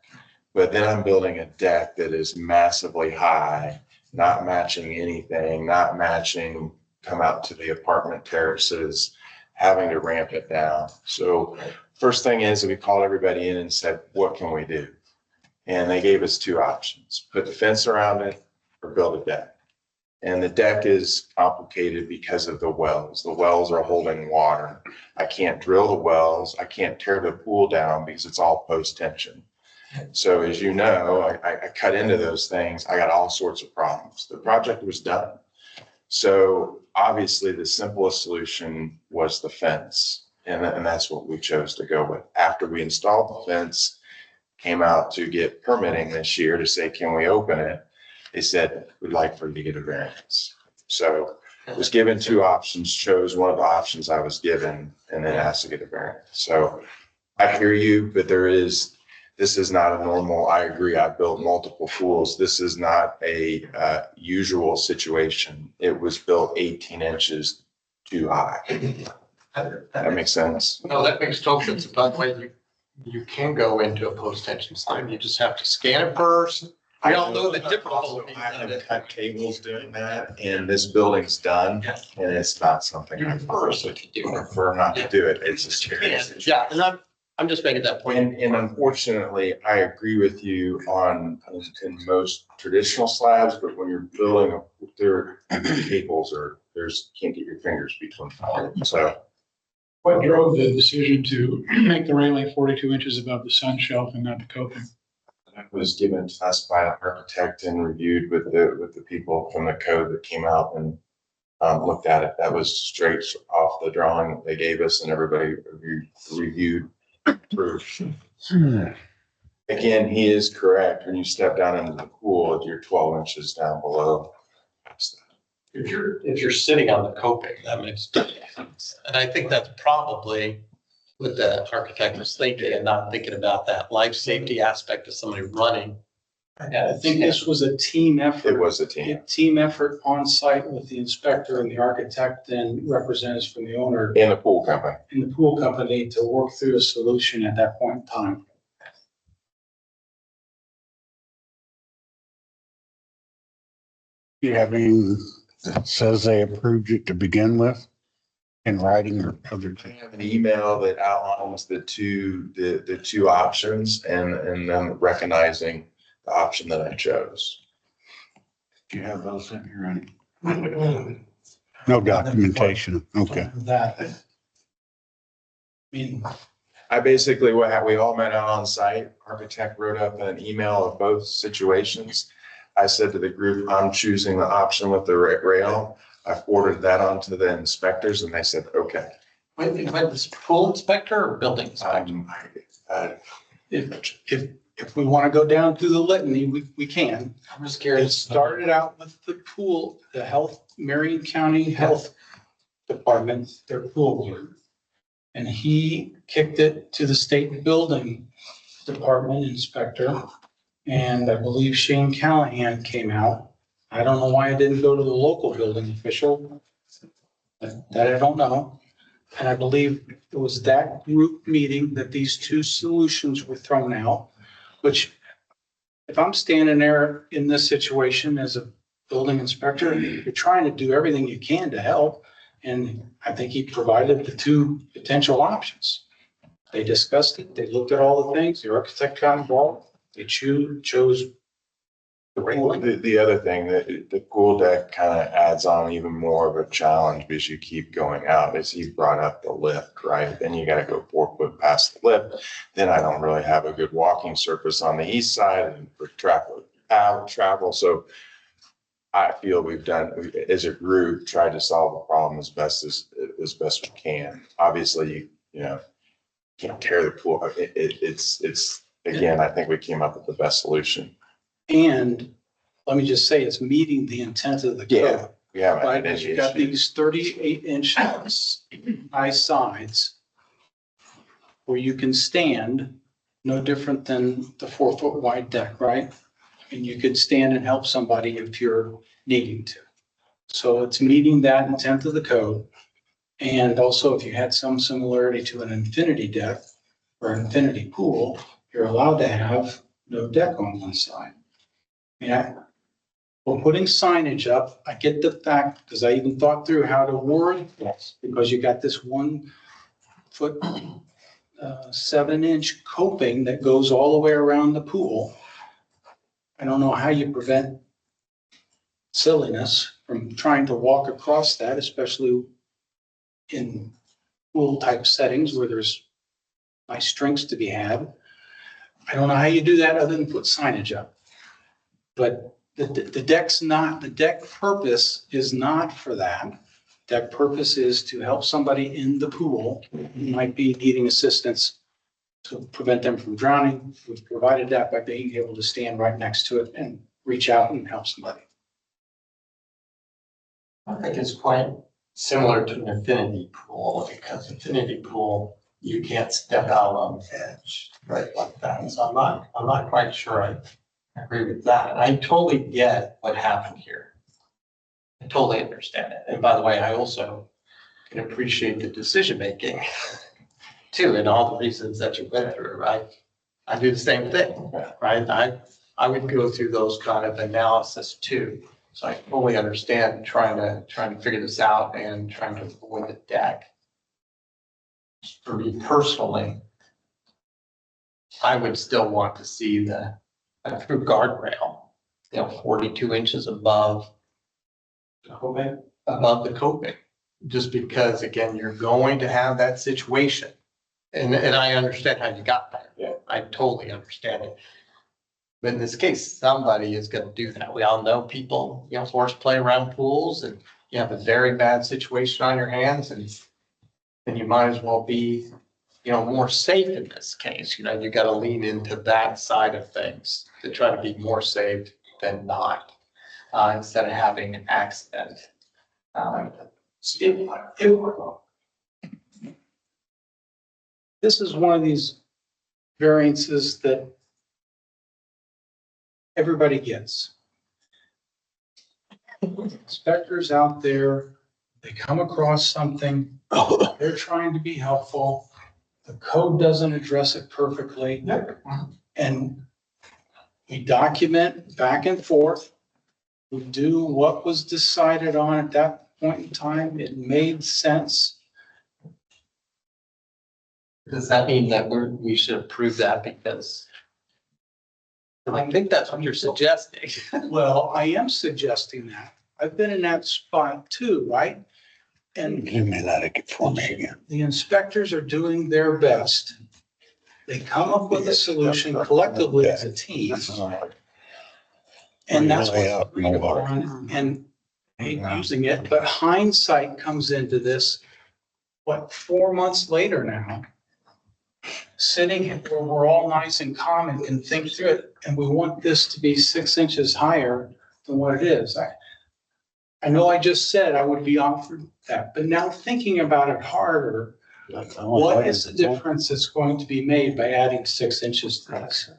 but then I'm building a deck that is massively high, not matching anything, not matching, come out to the apartment terraces, having to ramp it down. So first thing is we called everybody in and said, what can we do? And they gave us two options: put the fence around it or build a deck. And the deck is complicated because of the wells. The wells are holding water. I can't drill the wells. I can't tear the pool down because it's all post tension. So as you know, I cut into those things. I got all sorts of problems. The project was done. So obviously the simplest solution was the fence. And that's what we chose to go with. After we installed the fence, came out to get permitting this year to say, can we open it? They said, we'd like for you to get a variance. So I was given two options, chose one of the options I was given, and then asked to get a variance. So I hear you, but this is not a normal, I agree, I built multiple pools. This is not a usual situation. It was built 18 inches too high. That makes sense? No, that makes total sense. By the way, you can go into a post-tension sign. You just have to scan it first. I don't know the difficulty. I have cut cables doing that, and this building's done, and it's not something I prefer not to do it. It's just. Yeah, and I'm just making that point. And unfortunately, I agree with you on in most traditional slabs, but when you're building their cables can't get your fingers between them. So. What drove the decision to make the railing 42 inches above the sun shelf and not the coping? That was given to us by an architect and reviewed with the people from the code that came out and looked at it. That was straight off the drawing they gave us, and everybody reviewed. Again, he is correct. When you step down into the pool, you're 12 inches down below. If you're sitting on the coping, that makes sense. And I think that's probably what the architect was thinking and not thinking about that life safety aspect of somebody running. I think this was a team effort. It was a team. Team effort on site with the inspector and the architect and representatives from the owner. And the pool company. And the pool company to work through a solution at that point in time. Do you have anything that says they approved it to begin with in writing or other? I have an email that outlines the two options and then recognizing the option that I chose. Do you have those in here? No documentation. Okay. That. I mean, I basically, we all met out on site. Architect wrote up an email of both situations. I said to the group, I'm choosing the option with the rail. I forwarded that on to the inspectors and they said, okay. Wait, this pool inspector or building inspector? If we want to go down through the litany, we can. I'm just It curious. started out with the pool, the Marion County Health Department, their pool board. And he kicked it to the state building department inspector. And I believe Shane Callahan came out. I don't know why it didn't go to the local building official. That I don't know. And I believe it was that group meeting that these two solutions were thrown out, which if I'm standing there in this situation as a building inspector, you're trying to do everything you can to help. And I think he provided the two potential options. They discussed it. They looked at all the things. The architect got involved. They chose the railing. The other thing that the pool deck kind of adds on even more of a challenge as you keep going out is he brought up the lift, right? Then you got to go 4 foot past the lift. Then I don't really have a good walking surface on the east side and for travel. So I feel we've done, as a group, tried to solve the problem as best we can. Obviously, you can't tear the pool. It's again, I think we came up with the best solution. And let me just say, it's meeting the intent of the code. We haven't Right, had because any you've got issues. these 38-inch high sides where you can stand, no different than the 4-foot wide deck, right? And you could stand and help somebody if you're needing to. So it's meeting that intent of the code. And also, if you had some similarity to an infinity deck or an infinity pool, you're allowed to have no deck on one side. Yeah. Well, putting signage up, I get the fact, because I even thought through how to word this, because you got this 1 foot, 7-inch coping that goes all the way around the pool. I don't know how you prevent silliness from trying to walk across that, especially in pool type settings where there's nice drinks to be had. I don't know how you do that other than put signage up. But the deck purpose is not for that. Deck purpose is to help somebody in the pool who might be needing assistance to prevent them from drowning. We've provided that by being able to stand right next to it and reach out and help somebody. I think it's quite similar to an infinity pool, because infinity pool, you can't step out on the edge, right, like that. So I'm not quite sure I agree with that. And I totally get what happened here. I totally understand it. And by the way, I also can appreciate the decision-making too, and all the reasons that you went through, right? I do the same thing, right? I would go through those kind of analysis too. So I fully understand trying to figure this out and trying to avoid the deck. For me personally, I would still want to see a true guardrail, 42 inches above the coping. Just because, again, you're going to have that situation. And I understand how you got there. Yeah. I totally understand it. But in this case, somebody is going to do that. We all know people, horseplay around pools, and you have a very bad situation on your hands, and you might as well be, more safe in this case. You got to lean into that side of things to try to be more safe than not, instead of having an accident. This is one of these variances that everybody gets. Inspectors out there, they come across something, they're trying to be helpful. The code doesn't address it perfectly. And we document back and forth. We do what was decided on at that point in time. It made sense. Does that mean that we should approve that? Because I think that's what you're suggesting. Well, I am suggesting that. I've been in that spot too, right? And You may let it get for me again. the inspectors are doing their best. They come up with a solution collectively as a team. And that's what's agreed upon, and I hate using it, but hindsight comes into this, 4 months later now? Sitting here where we're all nice and calm and can think through it, and we want this to be 6 inches higher than what it is. I know I just said I would be offered that, but now thinking about it harder, what is the difference that's going to be made by adding 6 inches to this?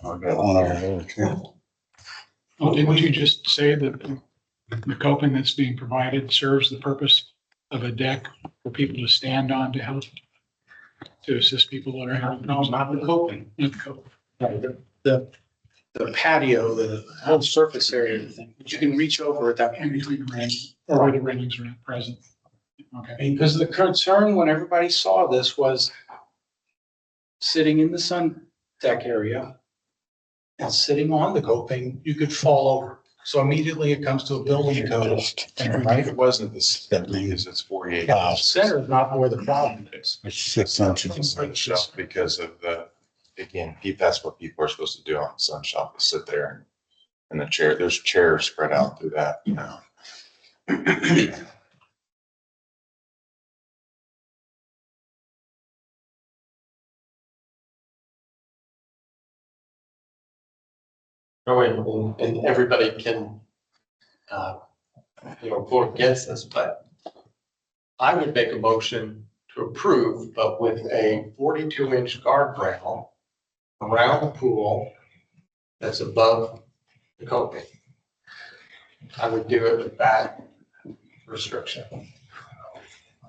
I got one over there too. Well, didn't you just say that the coping that's being provided serves the purpose of a deck for people to stand on to help, to assist people that are having? No, not the coping. Not the coping. The patio, the whole surface area, everything, but you can reach over at that point between the railings, or where the railings are not present. Okay. Because the concern when everybody saw this was sitting in the sun deck area and sitting on the coping, you could fall over. So immediately it comes to a building code. Right? It wasn't the center, because it's 48. Center is not where the problem is. It's 6 inches. Sun shelf because of again, that's what people are supposed to do on the sun shelf, is sit there and the chair, there's chairs spread out through that, And everybody can vote against this, but I would make a motion to approve, but with a 42-inch guardrail around the pool that's above the coping. I would do it with that restriction.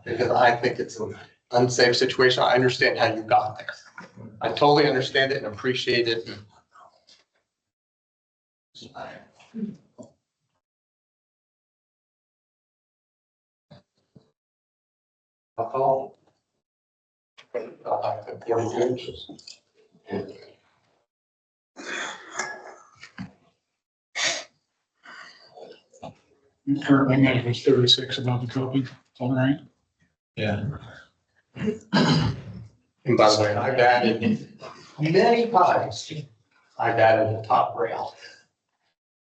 Because I think it's an unsafe situation. I understand how you got there. I totally understand it and appreciate it. I'll call. 42 inches. Currently measures 36 above the coping, all right? Yeah. And by the way, I've added many times, I've added a top rail.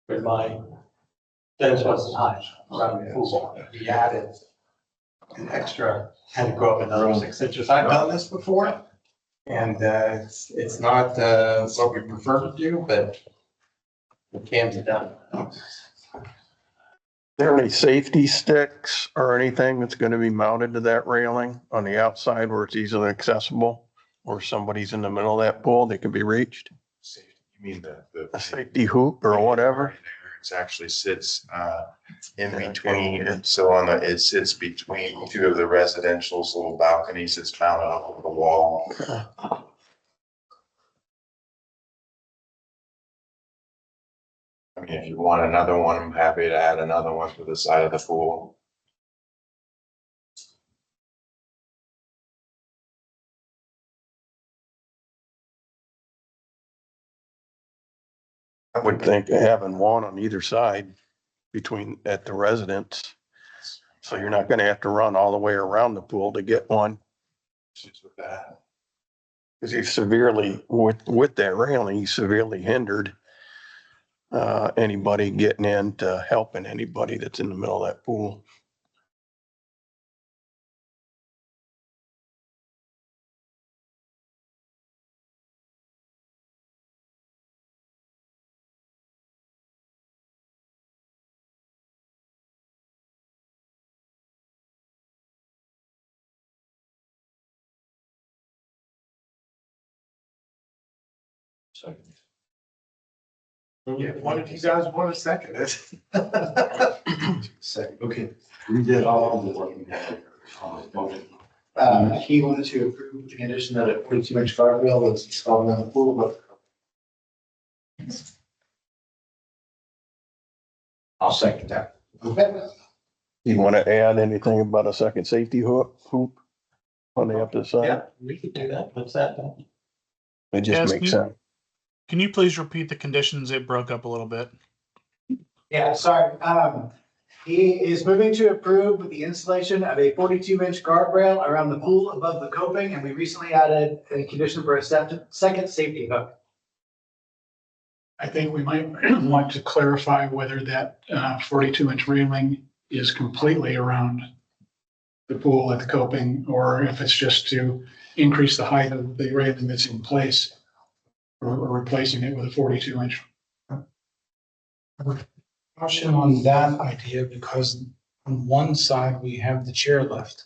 With my fence wasn't high around the pool. We added an extra, had to go up another 6 inches. I've done this before. And it's not what we prefer to do, but it can be done. There any safety sticks or anything that's gonna be mounted to that railing on the outside where it's easily accessible? Or somebody's in the middle of that pool, they can be reached? You mean A safety hoop or whatever? It actually sits in between, so it sits between two of the residential's little balconies. It's mounted up the wall. I mean, if you want another one, I'm happy to add another one to the side of the pool. I would think of having one on either side at the residence. So you're not gonna have to run all the way around the pool to get one. With that. Cause he's severely, with that railing, he's severely hindered anybody getting into helping anybody that's in the middle of that pool. Yeah, one of you guys want to second it? Second, okay. We did all of the work. He wanted to approve the condition that a 42-inch guardrail was installed in the pool, but I'll second that. Okay. You wanna add anything about a second safety hoop on the opposite side? Yeah, we could do that. What's that? It just makes sense. Can you please repeat the conditions? It broke up a little bit. Yeah, sorry. He is moving to approve the installation of a 42-inch guardrail around the pool above the coping, and we recently added a condition for a second safety hook. I think we might want to clarify whether that 42-inch railing is completely around the pool at the coping, or if it's just to increase the height of the railing that's in place, or replacing it with a 42-inch. Caution on that idea, because on one side we have the chair lift.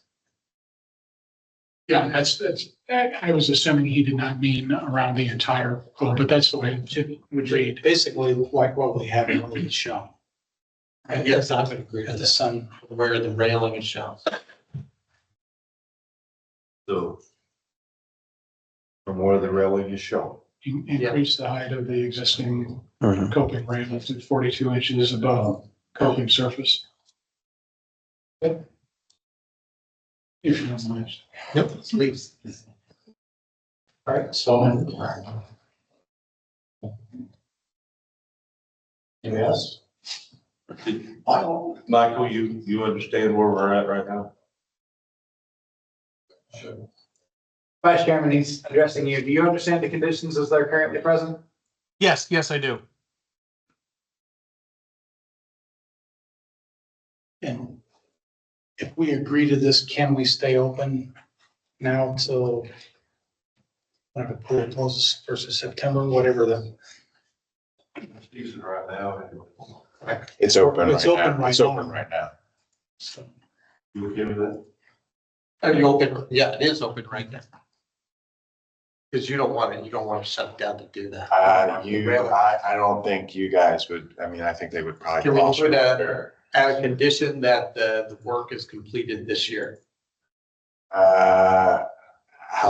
Yeah, that's, I was assuming he did not mean around the entire pool, but that's the way it would read. Basically like what we have in the show. Yes, I would agree. At the sun. Where the railing is shown. So from where the railing is shown. Increase the height of the existing coping railing to 42 inches above coping surface. If you don't mind. Yep, please. All right, so. Yes. Michael, you understand where we're at right now? Sure. Vice Chairman, he's addressing you. Do you understand the conditions as they're currently present? Yes, I do. And if we agree to this, can we stay open now till whenever the pool closes, 1st of September, whatever the. Using right now. It's open It's right open now. right It's open now. right now. So, You okay with that? Are you open? Yeah, it is open right now. Because you don't want to shut it down to do that. I don't think you guys would, I mean, I think they would probably. Can we foster put it. a condition that the work is completed this year? How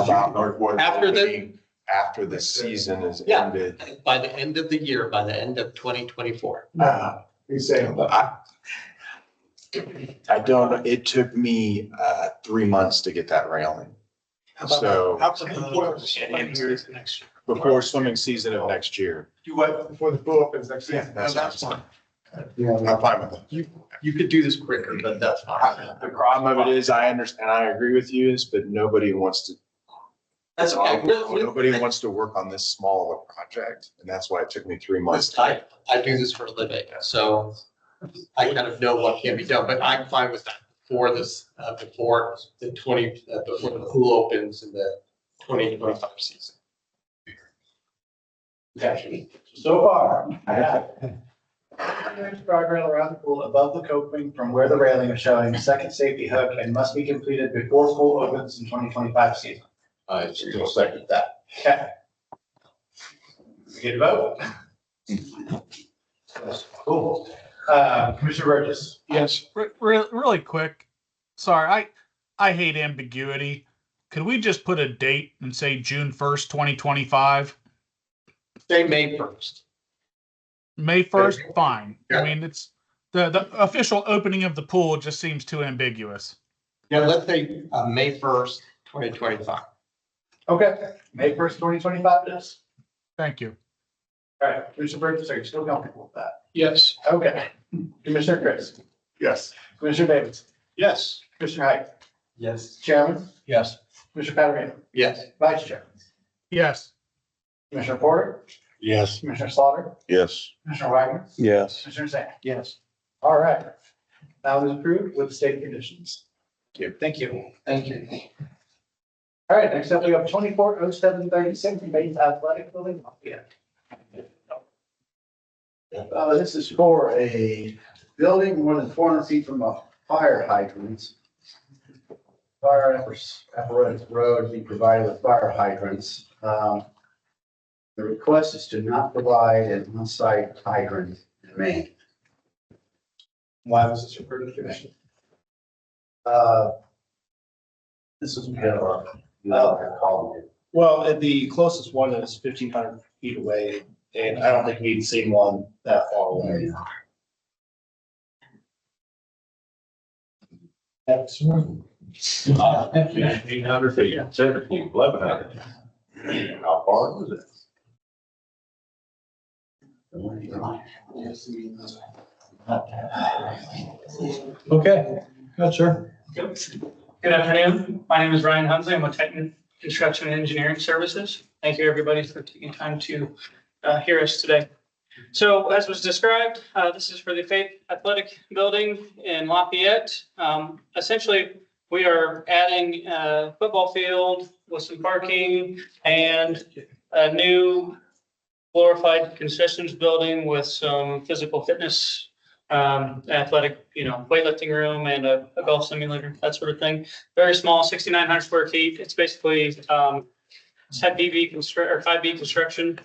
about, or what? After the season is Yeah. ended. By the end of the year, by the end of 2024. He's saying, I don't, know. It took me 3 months to get that railing. So before swimming season of next year. Do what, before the pool opens next season? Yeah, that's fine. I'm fine with it. You could do this quicker, but that's fine. The problem of it is, I understand, I agree with you, but nobody wants to. That's okay. Nobody wants to work on this small of a project, and that's why it took me 3 months. I do this for a living, so I kind of know what can be done, but I'm fine with that before this, before the pool opens in the 2025 season. Okay, so far, I have guardrail around the pool above the coping from where the railing is showing, second safety hook, and must be completed before pool opens in 2025 season. I still second that. Okay. We get a vote? Cool. Commissioner Burgess. Yes, really quick. Sorry, I hate ambiguity. Could we just put a date and say June 1st, 2025? Say May 1st. May 1st, fine. Yeah. I mean, it's the official opening of the pool just seems too ambiguous. Yeah, let's say May 1st, 2025. Okay, May 1st, 2025 it is. Thank you. All right, Commissioner Burgess, are you still comfortable with that? Yes. Okay. Commissioner Chris. Yes. Commissioner Davis. Yes. Commissioner Height. Yes. Chairman. Yes. Commissioner Patarino. Yes. Vice Chair. Yes. Commissioner Porter. Yes. Commissioner Slaughter. Yes. Commissioner Wagner. Yes. Commissioner Sam. Yes. All right. Now it is approved with the state conditions. Thank you. Thank you. All right, next up, we have 240736 Bates Athletic Building. Yeah. This is for a building more than 400 feet from a fire hydrant. Fire apparatus road be provided with fire hydrants. The request is to not provide an on-site hydrant in Maine. Why was this referred to the commission? This is. Well, the closest one is 1,500 feet away, and I don't think we've seen one that far away. That's right. 1,800 feet, 1,100. How far is it? Okay, good, sir. Good afternoon. My name is Ryan Hunsley. I'm with Titan Construction and Engineering Services. Thank you, everybody, for taking time to hear us today. So as was described, this is for the Faith Athletic Building in Lafayette. Essentially, we are adding a football field with some parking and a new glorified concessions building with some physical fitness, athletic, weightlifting room and a golf simulator, that sort of thing. Very small, 6,900 square feet. It's basically it's had 5B construction,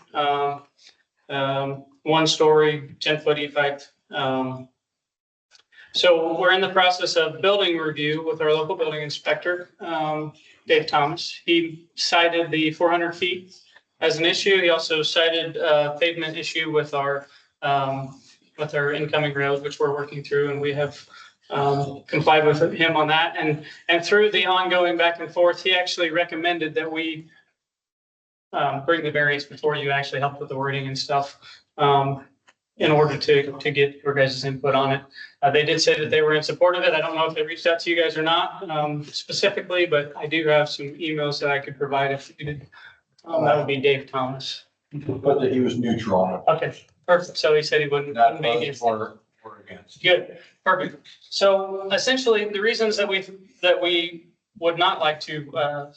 1 story, 10-foot effect. So we're in the process of building review with our local building inspector, Dave Thomas. He cited the 400 feet as an issue. He also cited a pavement issue with our incoming road, which we're working through, and we have complied with him on that. And through the ongoing back and forth, he actually recommended that we bring the variance before you, actually help with the wording and stuff, in order to get your guys' input on it. They did say that they were in support of it. I don't know if they reached out to you guys or not, specifically, but I do have some emails that I could provide if you did. That would be Dave Thomas. But that he was neutral on it. Okay, perfect. So he said he wouldn't make it. Or against. Good, perfect. So essentially, the reasons that we would not like to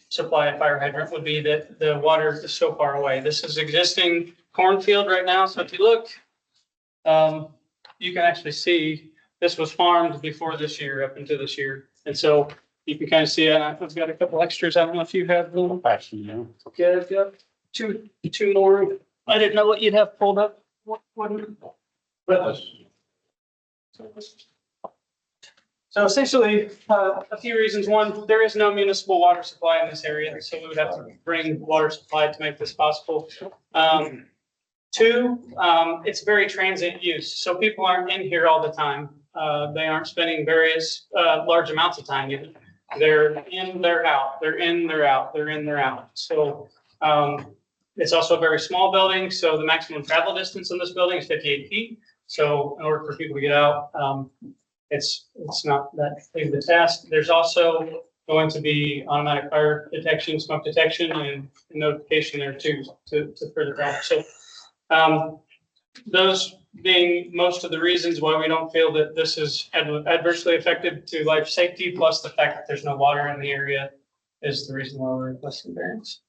supply a fire hydrant would be that the water is so far away. This is existing cornfield right now. So if you look you can actually see this was farmed before this year, up into this year. And so you can kind of see, I've got a couple extras. I don't know if you have them. Okay, I've got two more. I didn't know what you'd have pulled up. So essentially, a few reasons. One, there is no municipal water supply in this area, so we would have to bring water supply to make this possible. Two, it's very transient use, so people aren't in here all the time. They aren't spending various large amounts of time even. They're in, they're out, they're in, they're out, they're in, they're out. So it's also a very small building, so the maximum travel distance in this building is 58 feet. So in order for people to get out, it's not that big of a task. There's also going to be automatic fire detection, smoke detection, and notification there too to further help. So those being most of the reasons why we don't feel that this is adversely affected to life safety, plus the fact that there's no water in the area, is the reason why we're requesting variance.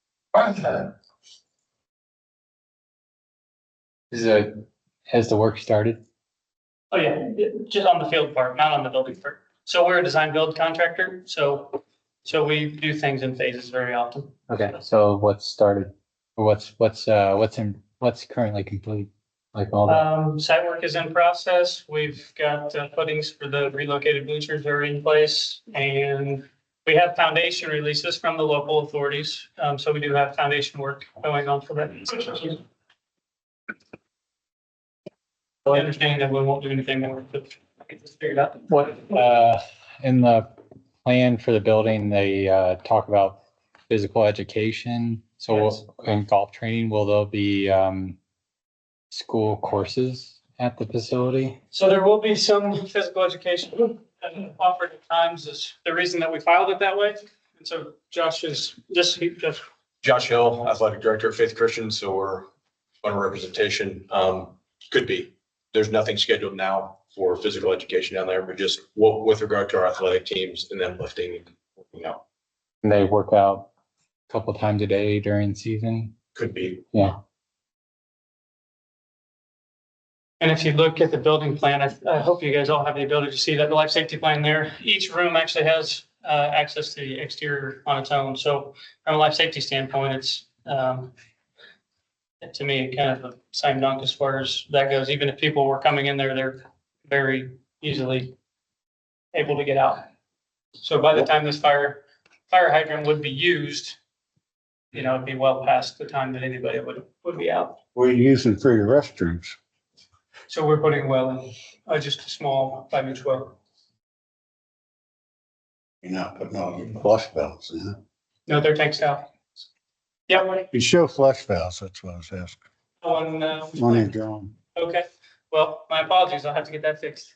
Has the work started? Oh yeah, just on the field part, not on the building part. So we're a design build contractor, so we do things in phases very often. Okay, so what's started? Or what's currently complete? Like all that? Site work is in process. We've got footings for the relocated bleachers are in place, and we have foundation releases from the local authorities. So we do have foundation work going on for that. I understand that we won't do anything more, but get this figured out. What, in the plan for the building, they, talk about physical education. So Yes. in golf training, will there be, school courses at the facility? So there will be some physical education offered at times. Is the reason that we filed it that way. And so Josh is just, Josh Hill, Athletic Director of Faith Christian, so we're on representation. Could be. There's nothing scheduled now for physical education down there, but just with regard to our athletic teams and then lifting and working out. And they work out a couple times a day during the season? Could be. Yeah. and if you look at the building plan, I hope you guys all have the ability to see that the life safety plan there. Each room actually has access to the exterior on its own. So from a life safety standpoint, it's to me kind of a slam dunk as far as that goes. Even if people were coming in there, they're very easily able to get out. So by the time this fire hydrant would be used, it'd be well past the time that anybody would be out. What are you using for your restrooms? So we're putting a well in, just a small 5-inch well. You're not putting all your flush valves in it. No, they're tanked out. Yep. You show flush valves, that's what I was asking. One in drawing. Okay, well, my apologies. I'll have to get that fixed.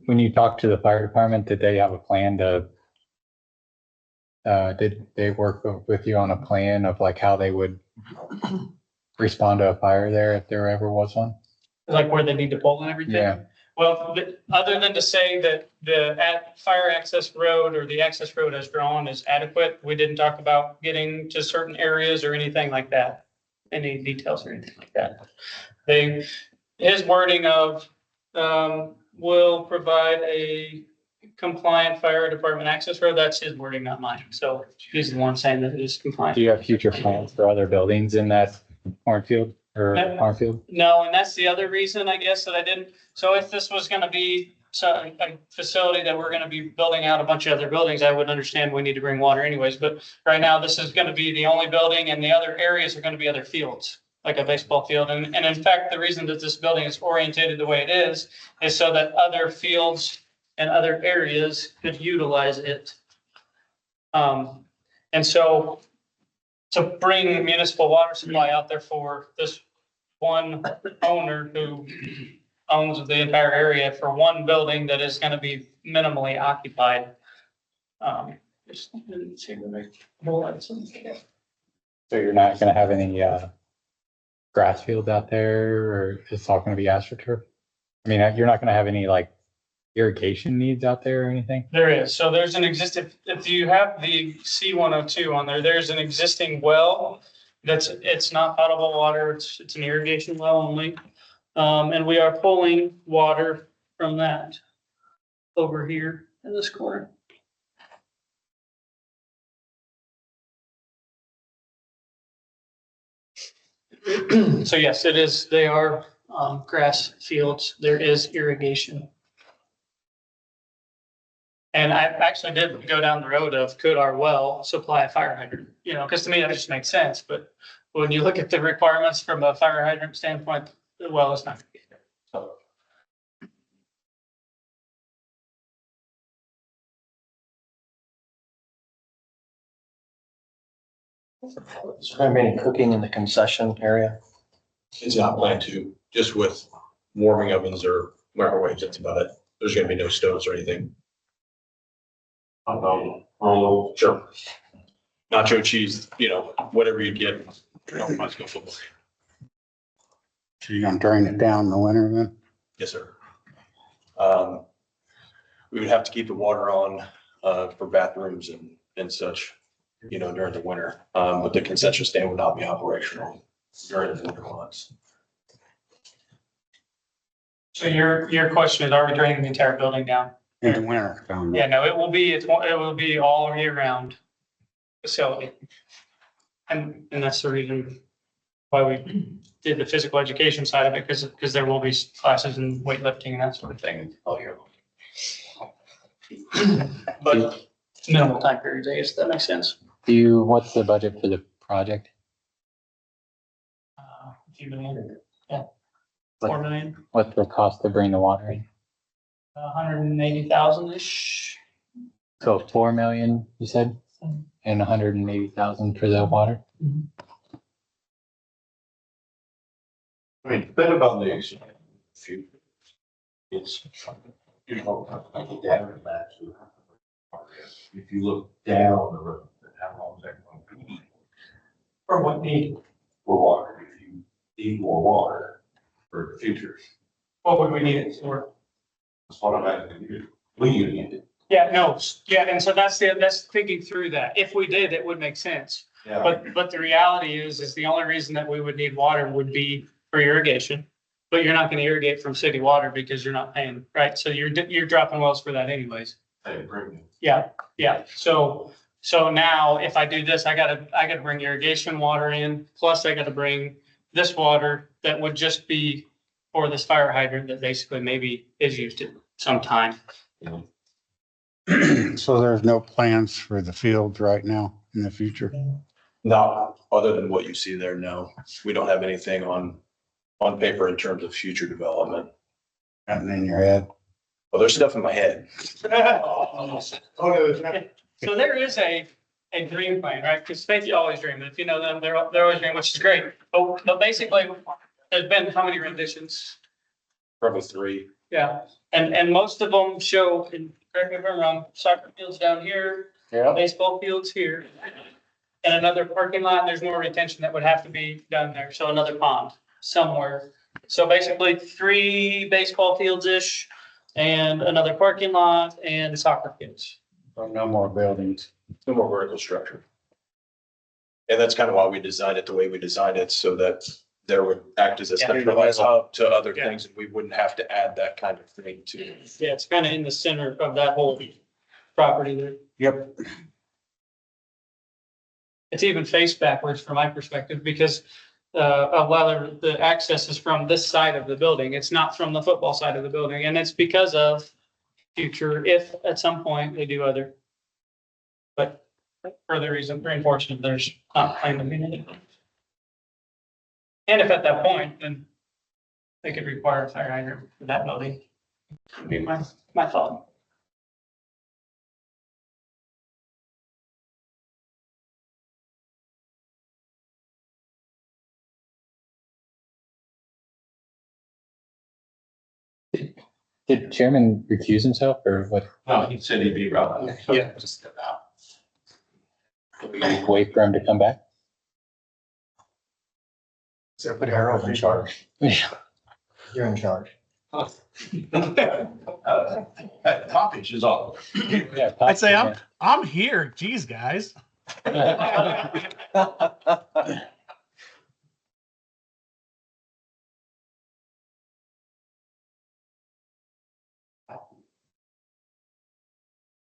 When you talked to the fire department, did they have a plan to, did they work with you on a plan of like how they would respond to a fire there if there ever was one? Like where they need to pull and everything? Yeah. Well, other than to say that the fire access road or the access road as drawn is adequate, we didn't talk about getting to certain areas or anything like that. Any details or anything like that. His wording of, will provide a compliant fire department access road, that's his wording, not mine. So he's the one saying that it is compliant. Do you have future plans for other buildings in that cornfield or farmfield? No, and that's the other reason, I guess, that I didn't. So if this was gonna be a facility that we're gonna be building out a bunch of other buildings, I would understand we need to bring water anyways. But right now, this is gonna be the only building, and the other areas are gonna be other fields, like a baseball field. And in fact, the reason that this building is orientated the way it is so that other fields and other areas could utilize it. And so to bring municipal water supply out there for this one owner who owns the entire area for one building that is going to be minimally occupied. Just didn't seem to make a whole lot of sense. So you're not gonna have any, grass fields out there, or is it all gonna be astroturf? I mean, you're not gonna have any like irrigation needs out there or anything? There is. So there's an existing, if you have the C-102 on there, there's an existing well it's not potable water. It's an irrigation well only. And we are pulling water from that over here in this corner. So yes, it is, they are grass fields. There is irrigation. And I actually did go down the road of could our well supply a fire hydrant, you know, because to me that just makes sense. But when you look at the requirements from a fire hydrant standpoint, the well is not gonna be there. So Is there gonna be any cooking in the concession area? It's not planned to, just with warming ovens or microwaves, that's about it. There's gonna be no stoves or anything. Sure. Nacho cheese, you know, whatever you get, might go football. So you're gonna drain it down in the winter then? Yes, sir. We would have to keep the water on, for bathrooms and such, you know, during the winter. But the concession stand would not be operational during the winter months. so your question is, are we draining the entire building down? In the winter. Yeah, no, it will be all year round facility. And that's the reason why we did the physical education side of it, because there will be classes in weightlifting and that sort of thing all year long. But minimal time periods, I guess that makes sense. What's the budget for the project? A few million, yeah, 4 million, What's the cost to bring the water in? 180,000-ish. So 4 million, you said, and 180,000 for the water? I mean, think about this. It's, you know, down that. If you look down the road, how long is that going to be? For what need? For water, if you need more water for the future. What would we need it for? That's what I'm asking you. We need it. Yeah, no, yeah, and so that's thinking through that. If we did, it would make sense. Yeah. But the reality is the only reason that we would need water would be for irrigation. But you're not gonna irrigate from city water because you're not paying, right? So you're dropping wells for that anyways. Hey, bring it. Yeah, yeah. So now if I do this, I gotta bring irrigation water in, plus I gotta bring this water that would just be for this fire hydrant that basically maybe is used at some time. So there's no plans for the fields right now in the future? Not other than what you see there, no. We don't have anything on paper in terms of future development. Nothing in your head? Well, there's stuff in my head. So there is a dream plan, right? Because Faith always dream. If you know them, they're always dreaming, which is great. But basically, there's been how many renditions? Probably 3. Yeah, and most of them show, and correct me if I'm wrong, soccer fields down here, Yeah. baseball fields here, and another parking lot. There's more retention that would have to be done there. So another pond somewhere. So basically 3 baseball fields-ish and another parking lot and soccer fields. So no more buildings? No more vertical structure. And that's kind of why we designed it the way we designed it, so that there would act as a centralized hub to other things, and we wouldn't have to add that kind of thing to. Yeah, it's kind of in the center of that whole property there. Yep. It's even faced backwards from my perspective because a lot of the access is from this side of the building. It's not from the football side of the building. And it's because of future, if at some point they do other. But for the reason, reinforcement, there's not planned to be anything. And if at that point, then they could require a fire hydrant for that building. Would be my thought. Did Chairman recuse himself or what? No, he said he'd be right. Yeah. Just step out. Wait for him to come back? So put Harold in charge. You're in charge. Topic is all. Yeah, I'd say I'm here. Geez, guys.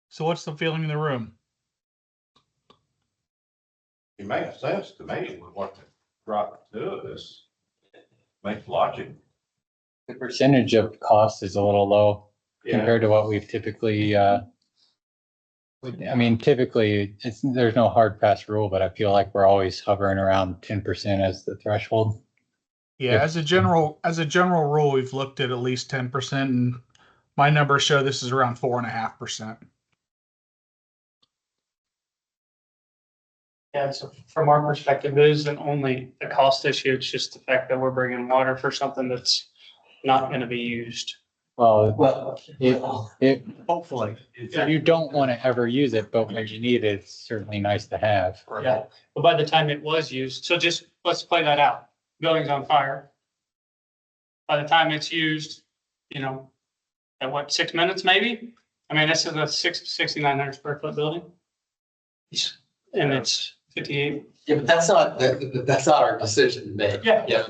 So what's the feeling in the room? It makes sense to me with what they brought to us. Makes logic. The percentage of cost is a little low compared to what we've typically, I mean, typically there's no hard fast rule, but I feel like we're always hovering around 10% as the threshold. Yeah, as a general rule, we've looked at least 10%, and my numbers show this is around 4.5%. Yeah, so from our perspective, it isn't only a cost issue, it's just the fact that we're bringing water for something that's not gonna be used. Well, Hopefully. you don't want to ever use it, but when you need it, it's certainly nice to have. Yeah, but by the time it was used, so just, let's play that out. Building's on fire. By the time it's used, you know, at what, 6 minutes maybe? I mean, this is a 6,900 square foot building. And it's 58. Yeah, but that's not our decision to make. Yeah. You know,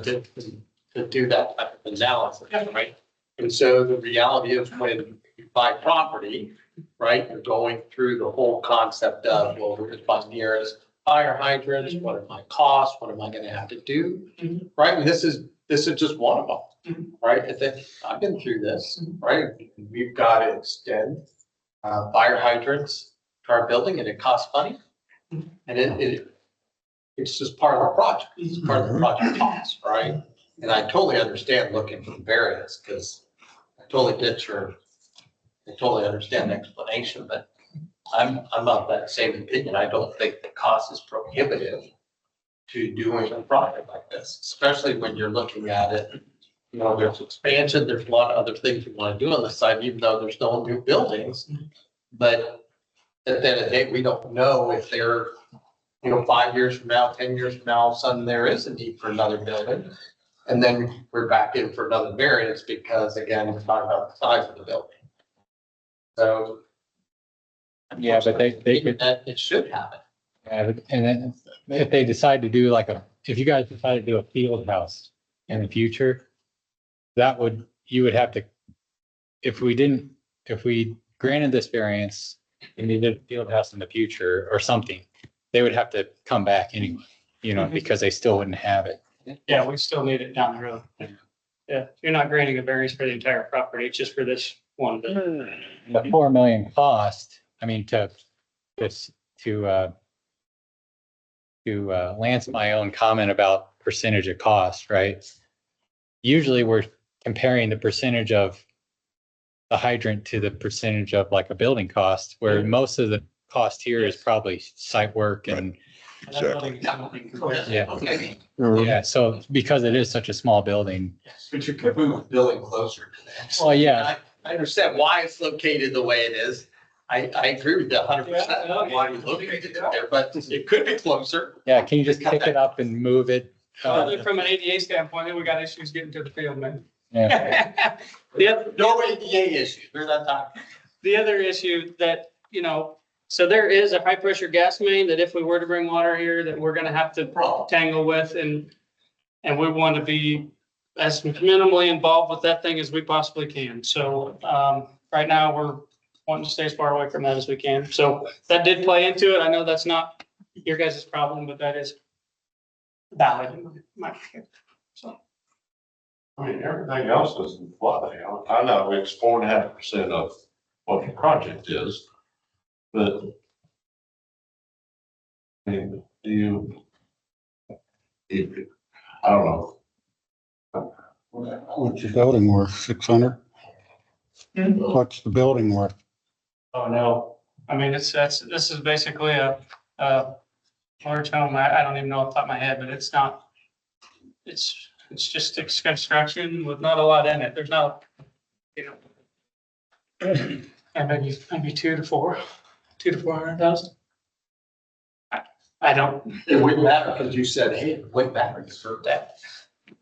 to do that type of analysis, right? And so the reality is when you buy property, right, you're going through the whole concept of, well, where's my nearest fire hydrants? What are my costs? What am I gonna have to do? Right? And this is just one of them, right? And then I've been through this, right? We've got to extend fire hydrants to our building and it costs money. And it's just part of our project. It's part of the project cost, right? And I totally understand looking for the variance because I totally understand the explanation, but I'm of that same opinion. I don't think the cost is prohibitive to doing a project like this, especially when you're looking at it. You know, there's expansion, there's a lot of other things you want to do on the site, even though there's no new buildings. But at the end of the day, we don't know if they're, you know, 5 years from now, 10 years from now, all of a sudden there is a need for another building. And then we're back in for another variance because again, we're talking about the size of the building. So. Yeah, but they could. It should happen. Yeah, and then if they decide to do if you guys decide to do a field house in the future, you would have to, if we granted this variance and needed a field house in the future or something, they would have to come back anyway, you know, because they still wouldn't have it. Yeah, we still need it down the road. Yeah, you're not granting a variance for the entire property, it's just for this one building. The 4 million cost, I mean, to Lance, my own comment about percentage of cost, right? Usually we're comparing the percentage of the hydrant to the percentage of like a building cost, where most of the cost here is probably site work and. Yeah, so because it is such a small building. But you could move the building closer to that. Well, yeah. I understand why it's located the way it is. I agree with that 100%. Why you located it there, but it could be closer. Yeah, can you just pick it up and move it? From an ADA standpoint, we got issues getting to the field, man. Yeah. No ADA issues. We're not talking. The other issue that, you know, so there is a high pressure gas main that if we were to bring water here, that we're gonna have to tangle with and we want to be as minimally involved with that thing as we possibly can. So, right now we're wanting to stay as far away from that as we can. So that did play into it. I know that's not your guys' problem, but that is valid in my opinion. So. I mean, everything else is in play. I know it's 4.5% of what the project is, but I mean, I don't know. What's your building worth? 600? What's the building worth? Oh, no. I mean, this is basically a large home. I don't even know off the top of my head, but it's not, it's just construction with not a lot in it. There's not, you know, and maybe 2 to 400,000. I don't. It wouldn't matter because you said, hey, it wouldn't matter. You served that.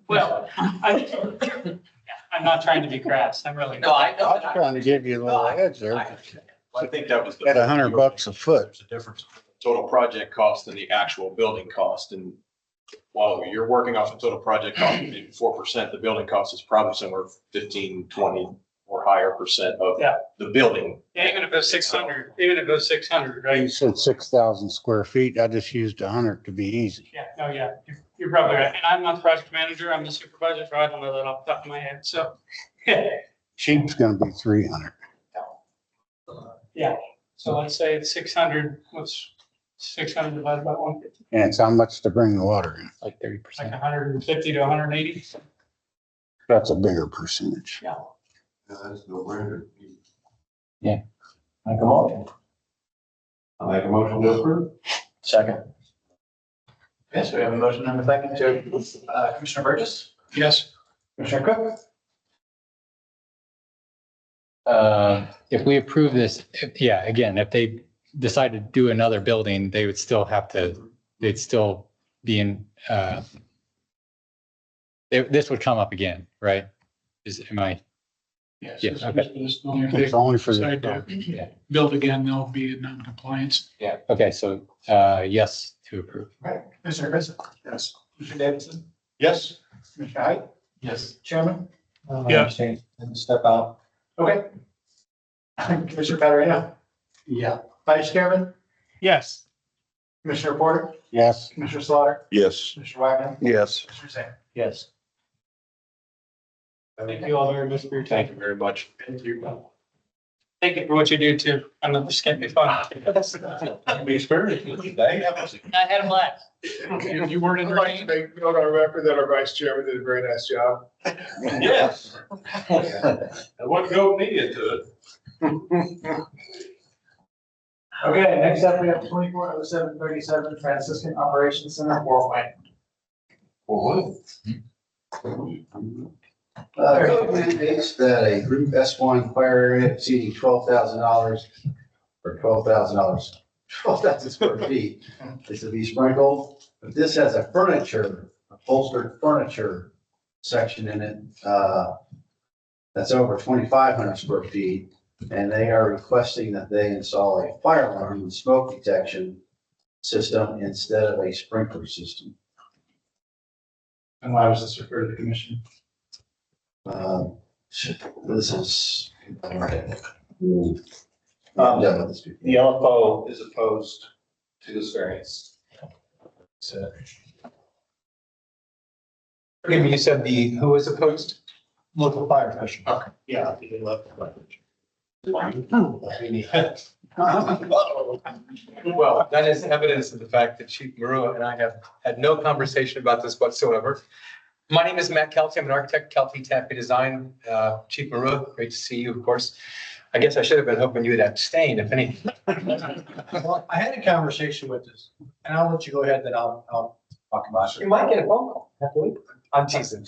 Well, I'm not trying to be crass. I'm really. No, I I know. was trying to give you a little edge there. I think that was. At $100 a foot. There's a difference between the total project cost and the actual building cost. And while you're working off the total project cost, maybe 4%, the building cost is probably somewhere 15, 20 or higher percent of Yeah. the building. Yeah, even if it was 600, even if it was 600, You right? said 6,000 square feet. I just used 100 to be easy. Yeah, no, yeah, you're probably right. And I'm not the project manager, I'm the supervisor, so I don't know that off the top of my head, so. Cheap's gonna be 300. Yeah, so let's say it's 600, what's 600 divided by 150? And it's how much to bring the water in. Like 30%. Like 150 to 180? That's a bigger percentage. Yeah. That's no brainer. Make a motion. I make a motion to approve. Second. Yes, we have a motion and a second to, Commissioner Burgess, Yes. Commissioner Cook. If we approve this, yeah, again, if they decide to do another building, they would still have to, they'd still be in, this would come up again, right? Am I? Yes. Yeah, okay. It's only if they It's only for decide the, to Yeah. build again, they'll be in non-compliance. Yeah, okay, so, yes to approve. Right, Commissioner Chris. Yes. Commissioner Davidson, Yes. Commissioner Height, Yes. Chairman. Yeah. And step out. Okay. Commissioner Patarino, Yeah. Vice Chairman, Yes. Commissioner Porter, yes. Commissioner Slaughter, Yes. Commissioner Wagner, Yes. Commissioner Sam. Yes. Thank you all very much for your Thank time. you very much. Thank you for what you do too. I know this can't be fun. Be experienced. They have us. I had a blast. You weren't in the rain? Make note on record that our vice chairman did a very nice job. Yes. And what go me into it. Okay, next up, we have 240737 Franciscan Operations Center, Fort Wayne. Code mandates that a group S1 fire area exceeding $12,000 or $12,000 square feet is to be sprinkled. But this has a upholstered furniture section in it, that's over 2,500 square feet. And they are requesting that they install a fire alarm and smoke detection system instead of a sprinkler system. And why was this referred to the commission? This is. I'm done with this. The LFO is opposed to this variance. So. Forgive me, you said who was opposed? Local fire commission. Okay. Yeah. They left. Well, that is evidence of the fact that Chief Marua and I have had no conversation about this whatsoever. My name is Matt Kelty. I'm an architect, Kelty Tappy Design. Chief Marua, great to see you, of course. I guess I should have been hoping you would abstain, if anything. Well, I had a conversation with this, and I'll let you go ahead, then I'll talk about You it. might get a phone call. I'm teasing.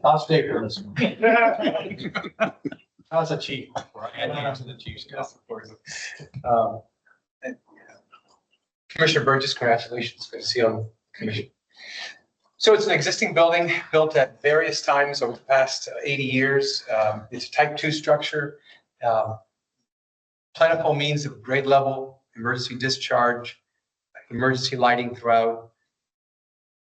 I'll stay for this one. How's a chief? The chief's got support. Commissioner Burgess, congratulations. Good to see you on the commission. So it's an existing building built at various times over the past 80 years. It's a type 2 structure. Plentiful means of grade level, emergency discharge, emergency lighting throughout.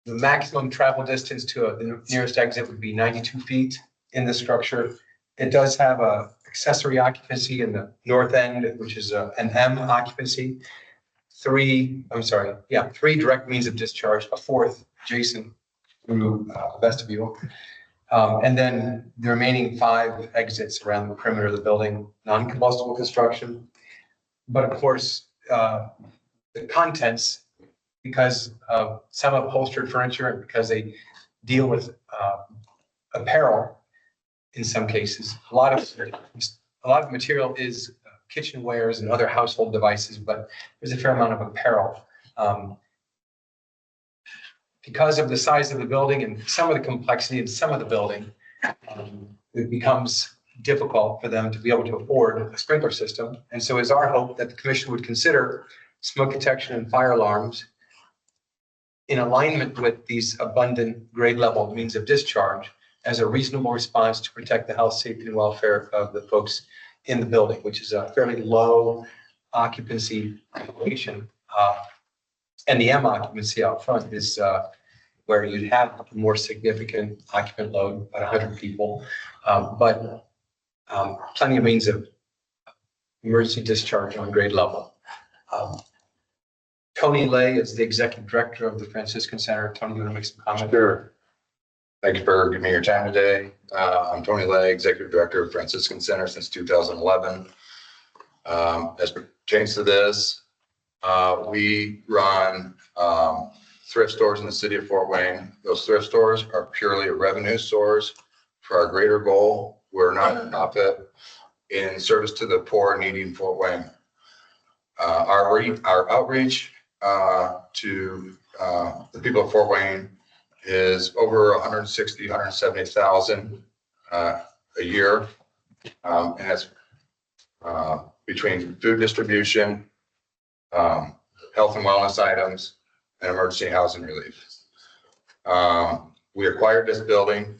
The maximum travel distance to the nearest exit would be 92 feet in the structure. It does have a accessory occupancy in the north end, which is an M occupancy. Three direct means of discharge, a fourth adjacent through vestibule. And then the remaining 5 exits around the perimeter of the building, non-combustible construction. But of course, the contents, because of some upholstered furniture and because they deal with apparel in some cases, a lot of material is kitchenwares and other household devices, but there's a fair amount of apparel. Because of the size of the building and some of the complexity in some of the building, it becomes difficult for them to be able to afford a sprinkler system. And so it's our hope that the commission would consider smoke detection and fire alarms in alignment with these abundant grade level means of discharge as a reasonable response to protect the health, safety, and welfare of the folks in the building, which is a fairly low occupancy population. And the M occupancy out front is where you'd have a more significant occupant load, about 100 people. But plenty of means of emergency discharge on grade level. Tony Lay is the executive director of the Franciscan Center. Tony, you want to make some comments? Sure. Thank you for giving me your time today. I'm Tony Lay, executive director of Franciscan Center since 2011. As pertains to this, we run thrift stores in the city of Fort Wayne. Those thrift stores are purely a revenue source for our greater goal. We're not a profit in service to the poor and needy in Fort Wayne. Our outreach to the people of Fort Wayne is over 160, 170,000 a year. And that's between food distribution, health and wellness items, and emergency housing relief. We acquired this building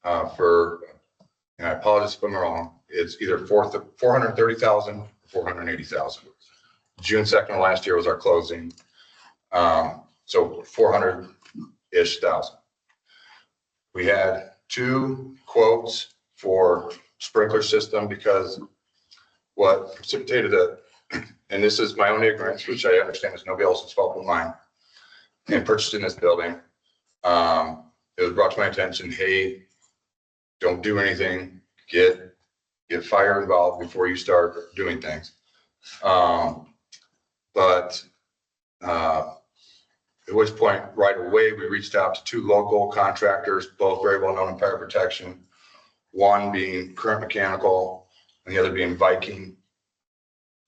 for, and I apologize if I'm wrong, it's either 430,000 or 480,000. June 2nd of last year was our closing. So 400-ish thousand. We had 2 quotes for sprinkler system because what precipitated it, and this is my own ignorance, which I understand is nobody else's fault but mine, in purchasing this building, it was brought to my attention, hey, don't do anything, get fire involved before you start doing things. But at which point, right away, we reached out to 2 local contractors, both very well known in fire protection, one being Current Mechanical and the other being Viking.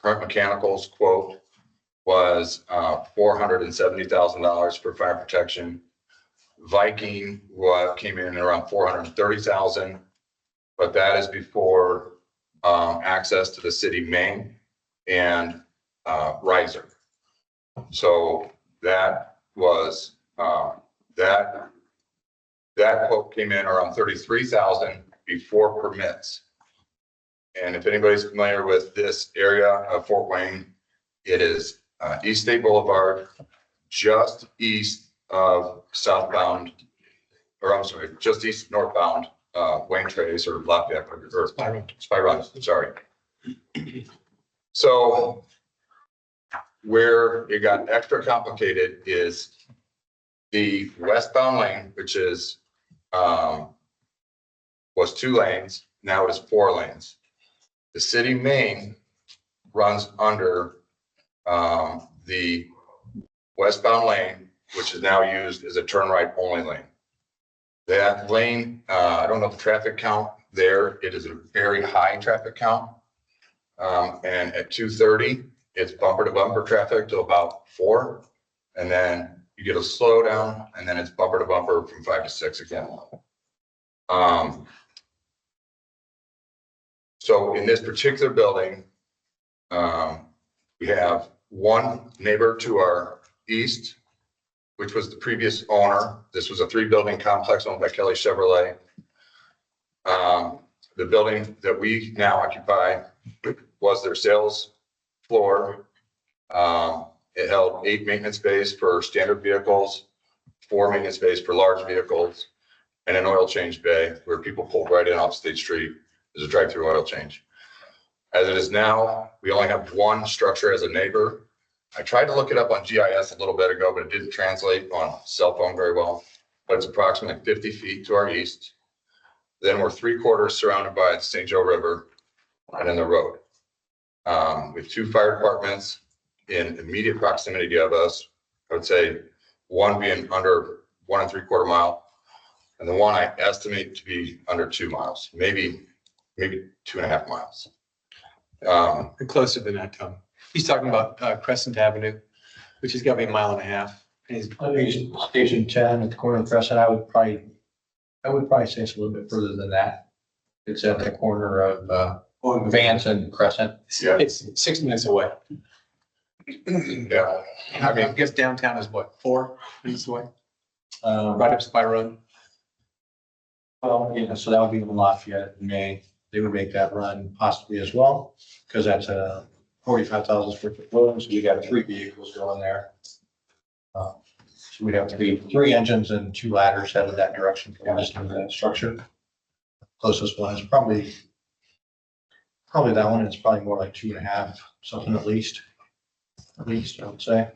Current Mechanical's quote was $470,000 for fire protection. Viking came in around $430,000, but that is before access to the city main and riser. So that was that quote came in around $33,000 before permits. And if anybody's familiar with this area of Fort Wayne, it is East State Boulevard, just east of southbound, or I'm sorry, just east of northbound Wayne Trace or Lafayette or Spirun, sorry. So where it got extra complicated is the westbound lane, which is was 2 lanes, now it is 4 lanes. The city main runs under the westbound lane, which is now used as a turn right only lane. That lane, I don't know the traffic count there. It is a very high traffic count. And at 2:30, it's bumper to bumper traffic till about 4. And then you get a slowdown and then it's bumper to bumper from 5 to 6 again. So in this particular building, we have one neighbor to our east, which was the previous owner. This was a 3-building complex owned by Kelly Chevrolet. The building that we now occupy was their sales floor. It held 8 maintenance bays for standard vehicles, 4 maintenance bays for large vehicles, and an oil change bay where people pulled right in off State Street. There's a drive-through oil change. As it is now, we only have 1 structure as a neighbor. I tried to look it up on GIS a little bit ago, but it didn't translate on cell phone very well. But it's approximately 50 feet to our east. Then we're 3/4 surrounded by the St. Joe River and then the road. We have 2 fire departments in immediate proximity of us. I would say one being under 1 3/4 mile, and the one I estimate to be under 2 miles, maybe 2.5 miles. Closer than that, Tom. He's talking about Crescent Avenue, which has got to be 1.5 miles. And he's Station 10 at the corner of Crescent, I would probably say it's a little bit further than that. It's at the corner of Vance and Crescent. It's 6 minutes away. Yeah, I guess downtown is what, 4 minutes away? Right up Spy Road. Well, yeah, so that would be in Lafayette in May. They would make that run possibly as well, because that's a 45,000 square foot building, so you got 3 vehicles going there. So we'd have to be 3 engines and 2 ladders headed that direction for us in the structure. Closest one is probably that one. It's probably more like 2.5, something at least. At least, I would say.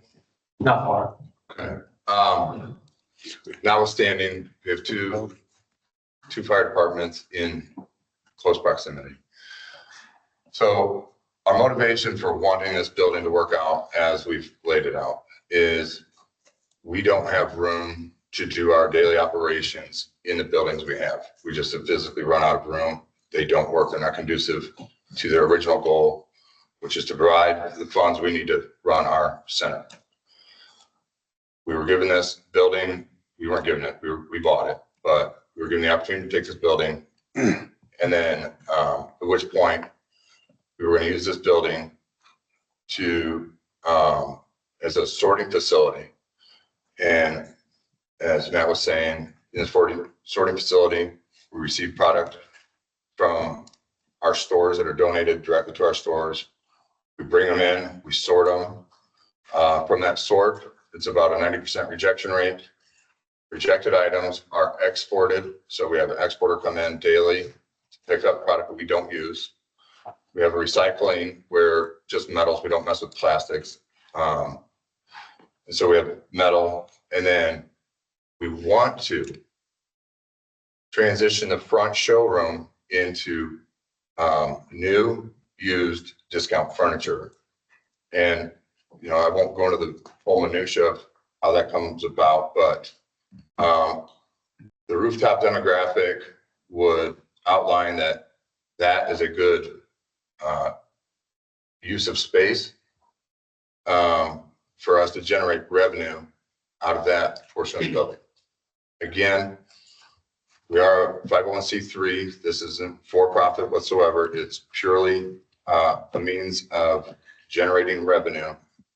Not far. Okay. Notwithstanding, we have two fire departments in close proximity. So our motivation for wanting this building to work out as we've laid it out is we don't have room to do our daily operations in the buildings we have. We just have physically run out of room. They don't work. They're not conducive to their original goal, which is to provide the funds we need to run our center. We were given this building. We weren't given it. We bought it, but we were given the opportunity to take this building. And then at which point we were going to use this building to as a sorting facility. And as Matt was saying, in this sorting facility, we receive product from our stores that are donated directly to our stores. We bring them in, we sort them. From that sort, it's about a 90% rejection rate. Rejected items are exported. So we have an exporter come in daily to pick up product that we don't use. We have a recycling where just metals, we don't mess with plastics. And so we have metal, and then we want to transition the front showroom into new, used, discount furniture. And, you know, I won't go into the whole minutia of how that comes about, but the rooftop demographic would outline that that is a good use of space for us to generate revenue out of that portion of the building. Again, we are a 501c3. This isn't for profit whatsoever. It's purely a means of generating revenue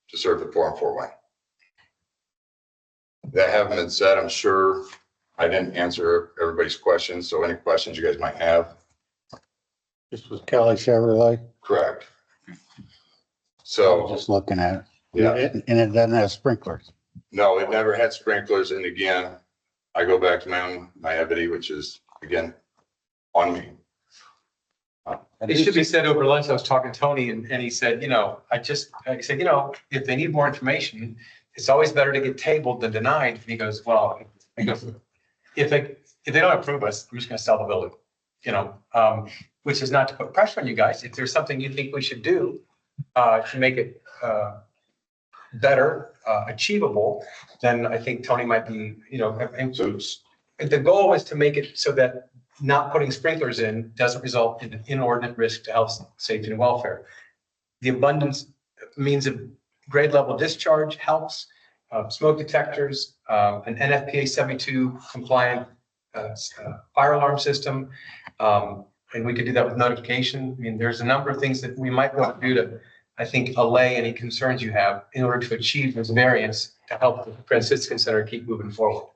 to serve the poor and Fort Wayne. That having been said, I'm sure I didn't answer everybody's questions. So any questions you guys might have? This was Kelly Chevrolet. Correct. So Just looking at it. Yeah. And it doesn't have sprinklers. no, it never had sprinklers. And again, I go back to my own naivety, which is again on me. It should be said over lunch, I was talking to Tony and he said, you know, I said, you know, if they need more information, it's always better to get tabled than denied. And he goes, well, if they don't approve us, I'm just gonna sell the building, you know, which is not to put pressure on you guys. If there's something you think we should do to make it better, achievable, then I think Tony might be, you know, and so the goal is to make it so that not putting sprinklers in doesn't result in an inordinate risk to health, safety, and welfare. The abundance means of grade level discharge helps, smoke detectors, an NFPA 72 compliant fire alarm system. And we could do that with notification. I mean, there's a number of things that we might want to do to, I think, allay any concerns you have in order to achieve this variance to help the Franciscan Center keep moving forward.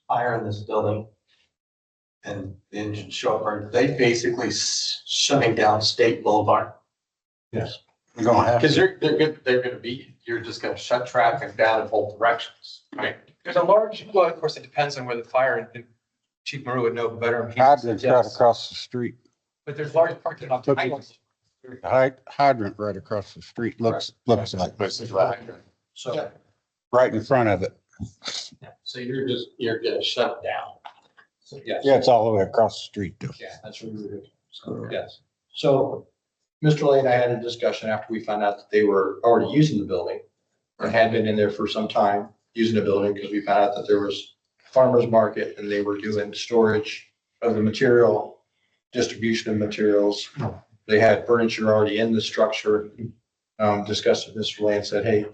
Fire in this building and the engine show up, are they basically shutting down State Boulevard? Yes. We're gonna have Because to. they're gonna be, you're just gonna shut traffic down in both directions, right? There's a large, well, of course, it depends on where the fire, and Chief Maru would know better. Hydrant's right across the street. But there's large parking lots. Hydrant right across the street looks like, So, right in front of it. so you're gonna shut it down. So, yes. Yeah, it's all the way across the street though. Yeah, that's what we would do. So, Yes. So Mr. Lane and I had a discussion after we found out that they were already using the building or had been in there for some time using the building because we found out that there was farmer's market and they were doing storage of the material, distribution of materials. They had furniture already in the structure. Discussed with Mr. Lane, said, hey,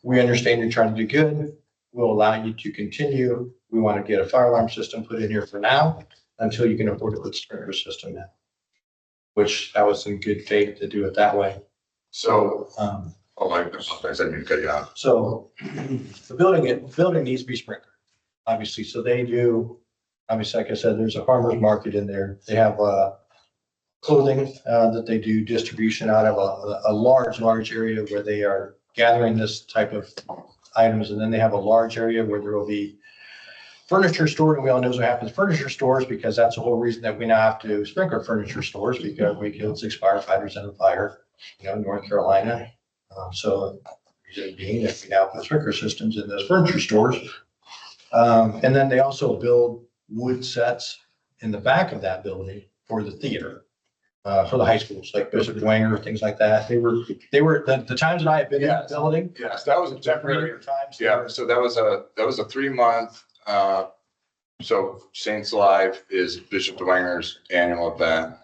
we understand you're trying to do good. We'll allow you to continue. We want to get a fire alarm system put in here for now until you can afford to put a sprinkler system in. Which that was in good faith to do it that way. So, Um, I apologize, I didn't mean to cut you off. So the building needs to be sprinkled, obviously. So they do, obviously, like I said, there's a farmer's market in there. They have clothing that they do distribution out of a large area where they are gathering this type of items. And then they have a large area where there will be furniture stored. And we all know what happens to furniture stores, because that's the whole reason that we now have to sprinkle furniture stores, because we killed 6 firefighters in a fire, in North Carolina. So reason being that we now put sprinkler systems in those furniture stores. And then they also build wood sets in the back of that building for the theater, for the high schools, like Bishop Dwenger, things like that. They were, the times that I have been in that building. Yes, that was a temporary. Times. Yeah, so that was a 3-month, so Saints Live is Bishop Dwenger's annual event.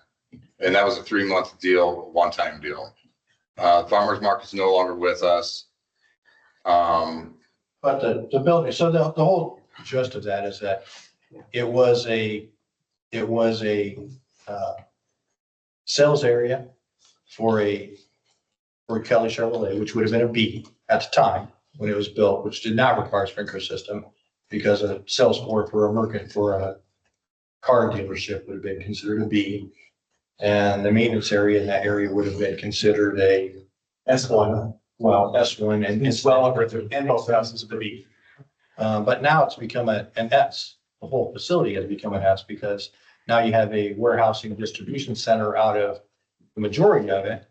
And that was a 3-month deal, one-time deal. Farmers Market's no longer with us. But the building, so the whole gist of that is that it was a sales area for Kelly Chevrolet, which would have been a B at the time when it was built, which did not require a sprinkler system, because a sales floor for a car dealership would have been considered a B. And the maintenance area in that area would have been considered a S1. Well, S1, and it's well over in both houses of the B. But now it's become an S. The whole facility has become an S, because now you have a warehousing and distribution center out of the majority of it.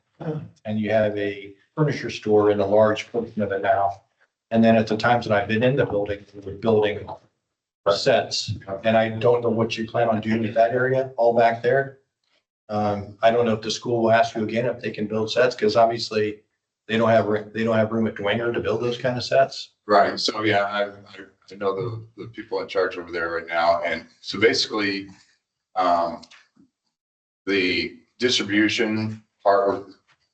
And you have a furniture store in a large portion of it now. And then at the times that I've been in the building, we're building sets. And I don't know what you plan on doing with that area, all back there. I don't know if the school will ask you again if they can build sets, because obviously they don't have room at Dwenger to build those kind of sets. Right, so yeah, I know the people in charge over there right now, and so basically, the distribution part,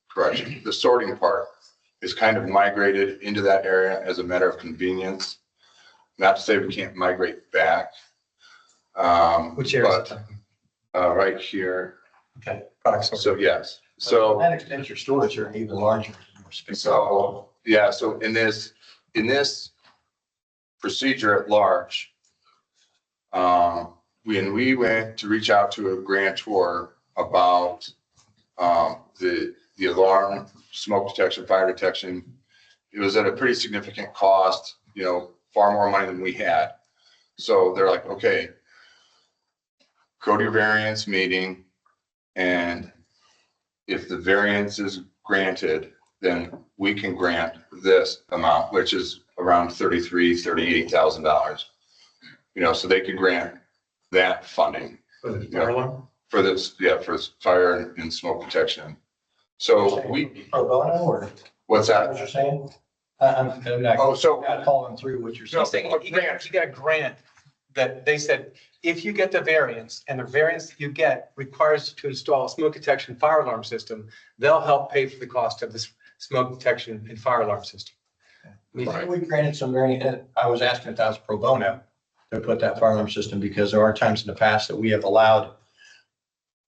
correction, the sorting part is kind of migrated into that area as a matter of convenience. Not to say we can't migrate back. Which area? Right here. Okay. So yes, so. That extends your storage area even larger. So, yeah, so in this procedure at large, when we went to reach out to a grantor about the alarm, smoke detection, fire detection, it was at a pretty significant cost, far more money than we had. So they're like, okay, go to your variance meeting, and if the variance is granted, then we can grant this amount, which is around $38,000. So they could grant that funding for this, for fire and smoke protection. So Pro bono, or what's that? what you're saying? I'm not following through what you're saying. He's saying you got a grant that they said, if you get the variance, and the variance that you get requires to install a smoke detection fire alarm system, they'll help pay for the cost of this smoke detection and fire alarm system. We granted some variance. I was asking if that was pro bono to put that fire alarm system, because there are times in the past that we have allowed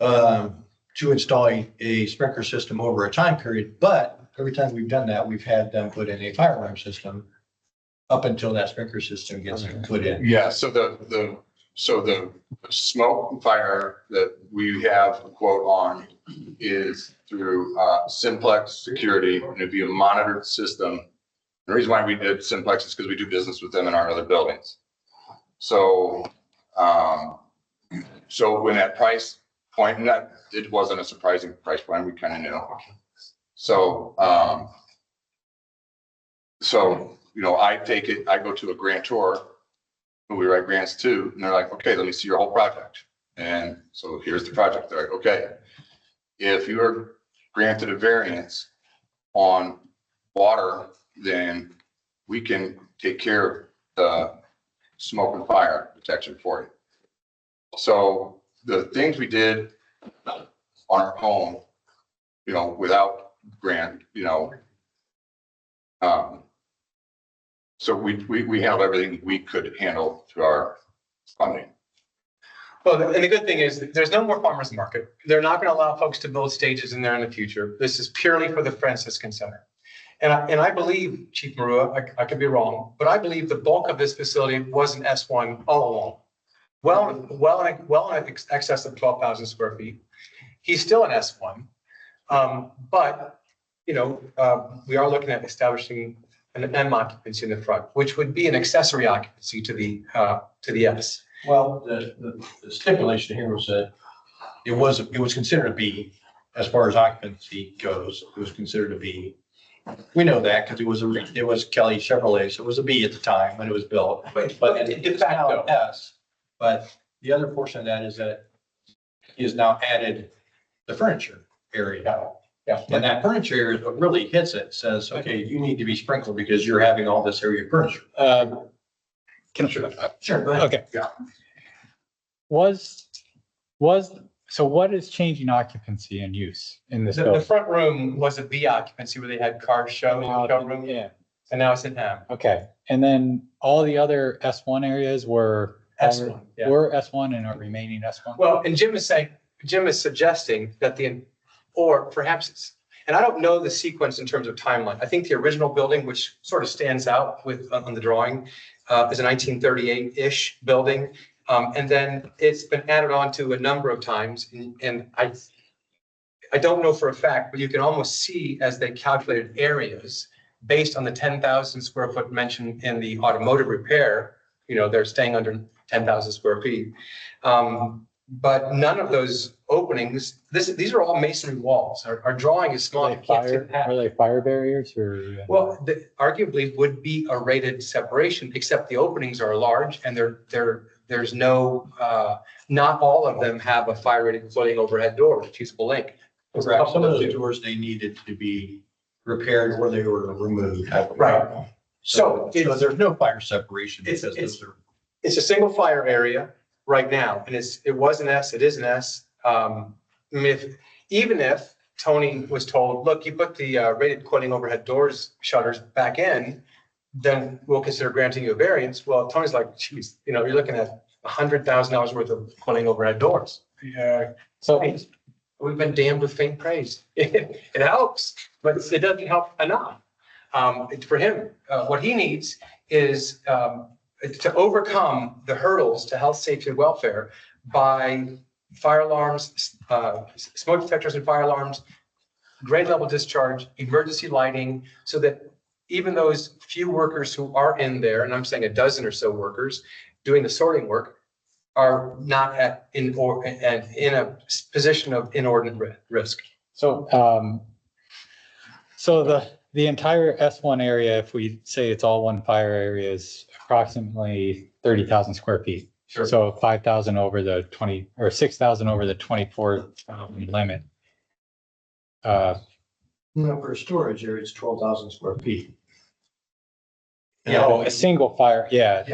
to install a sprinkler system over a time period, but every time we've done that, we've had them put in a fire alarm system up until that sprinkler system gets put in. Yeah, so the smoke and fire that we have a quote on is through Simplex Security, and it'd be a monitored system. The reason why we did Simplex is because we do business with them in our other buildings. So, so when that price point, and that it wasn't a surprising price point, we kind of knew. So, I go to a grantor who we write grants to, and they're like, okay, let me see your whole project. And so here's the project. They're like, okay, if you are granted a variance on water, then we can take care of the smoke and fire protection for you. So the things we did on our own, without grant, so we handled everything we could handle through our funding. Well, and the good thing is that there's no more farmer's market. They're not going to allow folks to build stages in there in the future. This is purely for the Franciscan Center. And I believe, Chief Marua, I could be wrong, but I believe the bulk of this facility was an S1 all along. Well in excess of 12,000 square feet. He's still an S1. But, you know, we are looking at establishing an M occupancy in the front, which would be an accessory occupancy to the S. Well, the stipulation here was that it was considered a B as far as occupancy goes. It was considered a B. We know that because it was Kelly Chevrolet, so it was a B at the time when it was built. But it's now S. But the other portion of that is that he has now added the furniture area. Yeah. And that furniture area is what really hits it, says, okay, you need to be sprinkled because you're having all this area of furniture. Sure. Go ahead. Okay. Yeah. So what is changing occupancy and use in this The building? front room was a B occupancy where they had car showroom. Yeah. And now it's an M. Okay. And then all the other S1 areas were S1, yeah. were S1 and are remaining S1? Well, and Jim is suggesting that or perhaps and I don't know the sequence in terms of timeline. I think the original building, which sort of stands out on the drawing, is a 1938-ish building. And then it's been added on to a number of times. And I don't know for a fact, but you can almost see as they calculated areas based on the 10,000 square foot mentioned in the automotive repair, you know, they're staying under 10,000 square feet. But none of those openings, these are all masonry walls. Our drawing is small. Are they fire barriers or? Well, arguably would be a rated separation, except the openings are large and there's no, not all of them have a fire rated floating overhead door with fusible link. Correct. Some of those doors, they needed to be repaired or they were removed. Right. So there's no fire separation. It's a single fire area right now, and it was an S, it is an S. I mean, even if Tony was told, look, you put the rated coiling overhead doors shutters back in, then we'll consider granting you a variance. Well, Tony's like, geez, you know, you're looking at $100,000 worth of coiling overhead doors. Yeah. So we've been damned with faint praise. It helps, but it doesn't help enough. For him, what he needs is to overcome the hurdles to health, safety, and welfare by fire alarms, smoke detectors and fire alarms, grade level discharge, emergency lighting, so that even those few workers who are in there, and I'm saying a dozen or so workers doing the sorting work, are not in a position of inordinate risk. So, the entire S1 area, if we say it's all one fire area, is approximately 30,000 square feet. Sure. So 5,000 over the 20 or 6,000 over the 24 limit. For a storage area, it's 12,000 square feet. A single fire, yeah.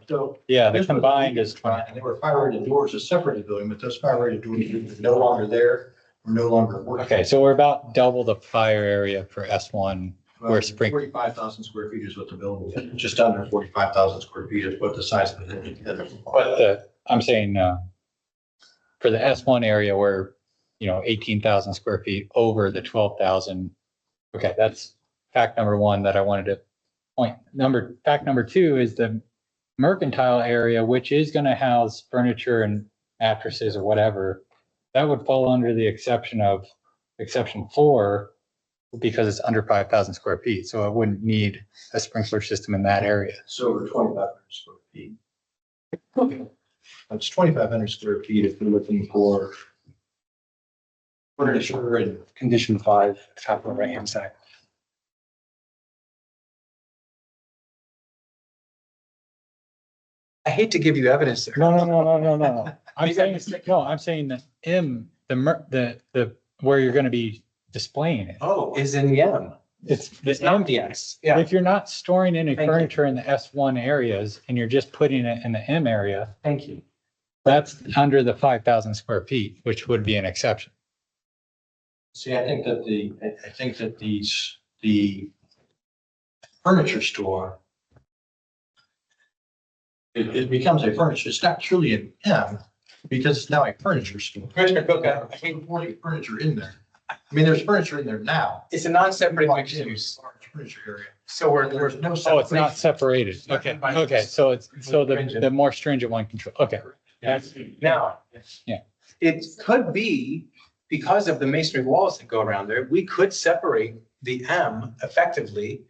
So Yeah, the combined is 20. And there were fire rated doors, a separate building, but those fire rated doors are no longer there, or no longer working. Okay, so we're about double the fire area for S1. Well, Where spring, 45,000 square feet is what the building is. Just under 45,000 square feet is what the size of it is. but I'm saying, for the S1 area where, 18,000 square feet over the 12,000. Okay, that's fact number one that I wanted to point. Fact number two is the mercantile area, which is going to house furniture and mattresses or whatever. That would fall under the exception 4 because it's under 5,000 square feet. So it wouldn't need a sprinkler system in that area. So over 2,500 square feet. Okay. That's 2,500 square feet if you're looking for furniture and Condition 5, top of the right-hand side. I hate to give you evidence there. No. I'm saying that the where you're going to be displaying it. Oh, is in the M. It's the not the S. Yeah. If you're not storing any Thank you. furniture in the S1 areas and you're just putting it in the M area, Thank you. that's under the 5,000 square feet, which would be an exception. See, I think that the furniture store it becomes a furniture. It's not truly an M because it's now a furniture store. Commissioner Cook, I I can't put furniture in there. I mean, there's furniture in there now. it's a non-separated mixed use. Large furniture area. So we're There's no. Oh, it's not separated. Okay, okay, so the more stringent one control, okay. Now. Yeah. It could be because of the masonry walls that go around there, we could separate the M effectively.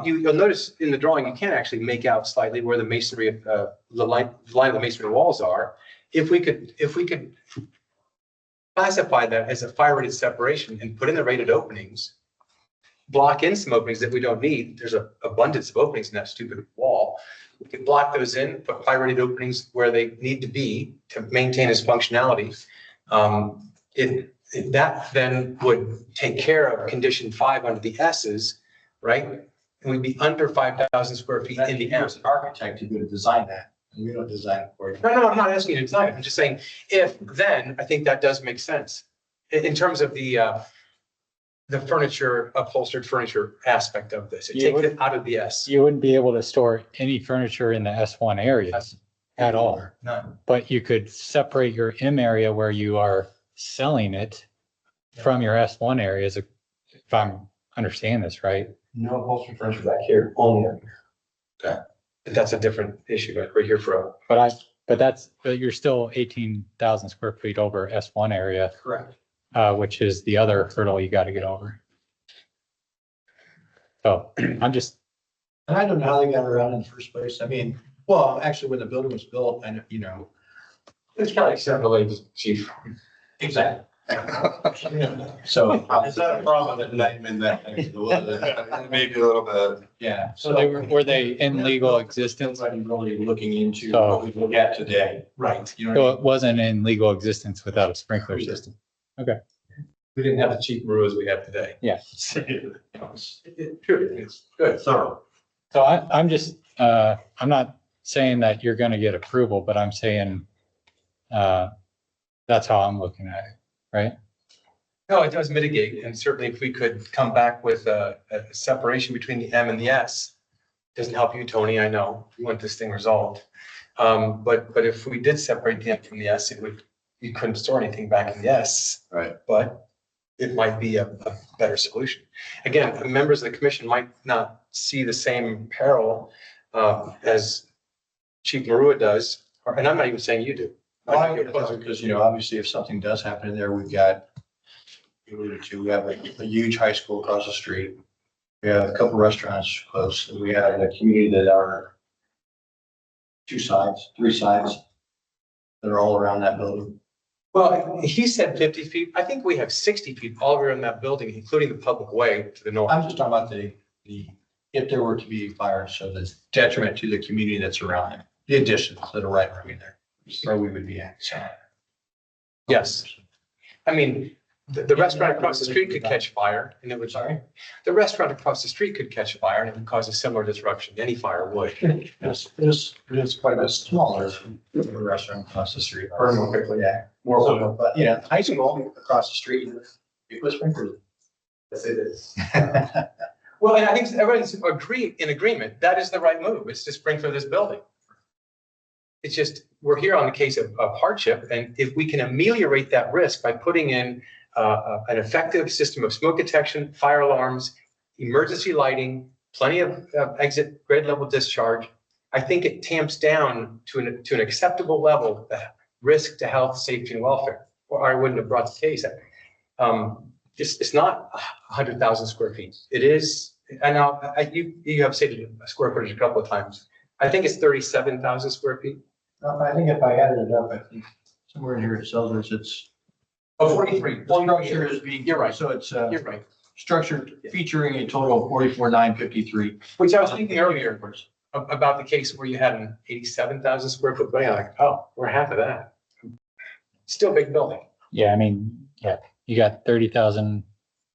You'll notice in the drawing, you can actually make out slightly where the masonry, the line of the masonry walls are. If we could classify that as a fire rated separation and put in the rated openings, block in some openings that we don't need. There's an abundance of openings in that stupid wall. We could block those in, put fire rated openings where they need to be to maintain its functionality. That then would take care of condition 5 under the S's, right? And we'd be under 5,000 square feet in the M. As an architect, you're going to design that. And we don't design it for you. No, I'm not asking you to design it. I'm just saying, if then, I think that does make sense. In terms of the furniture, upholstered furniture aspect of this, it takes it out of the S. You wouldn't be able to store any furniture in the S1 areas at all. None. But you could separate your M area where you are selling it from your S1 areas, if I'm understanding this right. No upholstered furniture back here, only up here. Okay. But that's a different issue, right here for. But you're still 18,000 square feet over S1 area. Correct. Which is the other hurdle you got to get over. So I'm just. And I don't know how they got around in the first place. I mean, well, actually, when the building was built, and it's kind of like several ladies, chief. Exactly. So Is that a problem that name in that? Maybe a little bit. yeah. So were they in legal existence? Somebody really looking into So- what we look at today. Right. You know, So it wasn't in legal existence without a sprinkler system. Okay. We didn't have the cheap brews we have today. Yeah. True, it's good, thorough. So I'm just, I'm not saying that you're gonna get approval, but I'm saying, that's how I'm looking at it, right? No, it does mitigate, and certainly if we could come back with a separation between the M and the S, doesn't help you, Tony, I know, you want this thing resolved. But if we did separate the M from the S, you couldn't store anything back in the S. Right. But it might be a better solution. Again, members of the commission might not see the same peril as Chief Marua does, and I'm not even saying you do. because, obviously if something does happen in there, we have a huge high school across the street. We have a couple restaurants close, and we have a community that are 3 sides that are all around that building. Well, he said 50 feet. I think we have 60 feet all around that building, including the public way to the north. I'm just talking about the if there were to be fire, so that's detriment to the community that's around it, the additions that are right around there, where we would be at. So. Yes. I mean, the restaurant across the street could catch fire and it would, the restaurant across the street could catch fire and it would cause a similar disruption. Any fire would. It's quite a bit smaller than the restaurant across the street. Burn more quickly. Yeah, more open, but high school across the street, it was sprinkled. Yes, it is. Well, and I think everyone's in agreement. That is the right move. It's to sprinkler this building. It's just, we're here on the case of hardship. And if we can ameliorate that risk by putting in an effective system of smoke detection, fire alarms, emergency lighting, plenty of exit grade level discharge, I think it tamps down to an acceptable level, the risk to health, safety, and welfare, or I wouldn't have brought the case. It's not 100,000 square feet. It is, and now you have stated square footage a couple of times. I think it's 37,000 square feet. I think if I added it up, I think somewhere in here it tells us it's. 43. Structure is being. You're right. So it's, You're right. Structure featuring a total of 44,953. Which I was thinking earlier about the case where you had an 87,000 square foot building. I'm like, oh, we're half of that. Still big building. Yeah, I mean, yeah, you got 30,000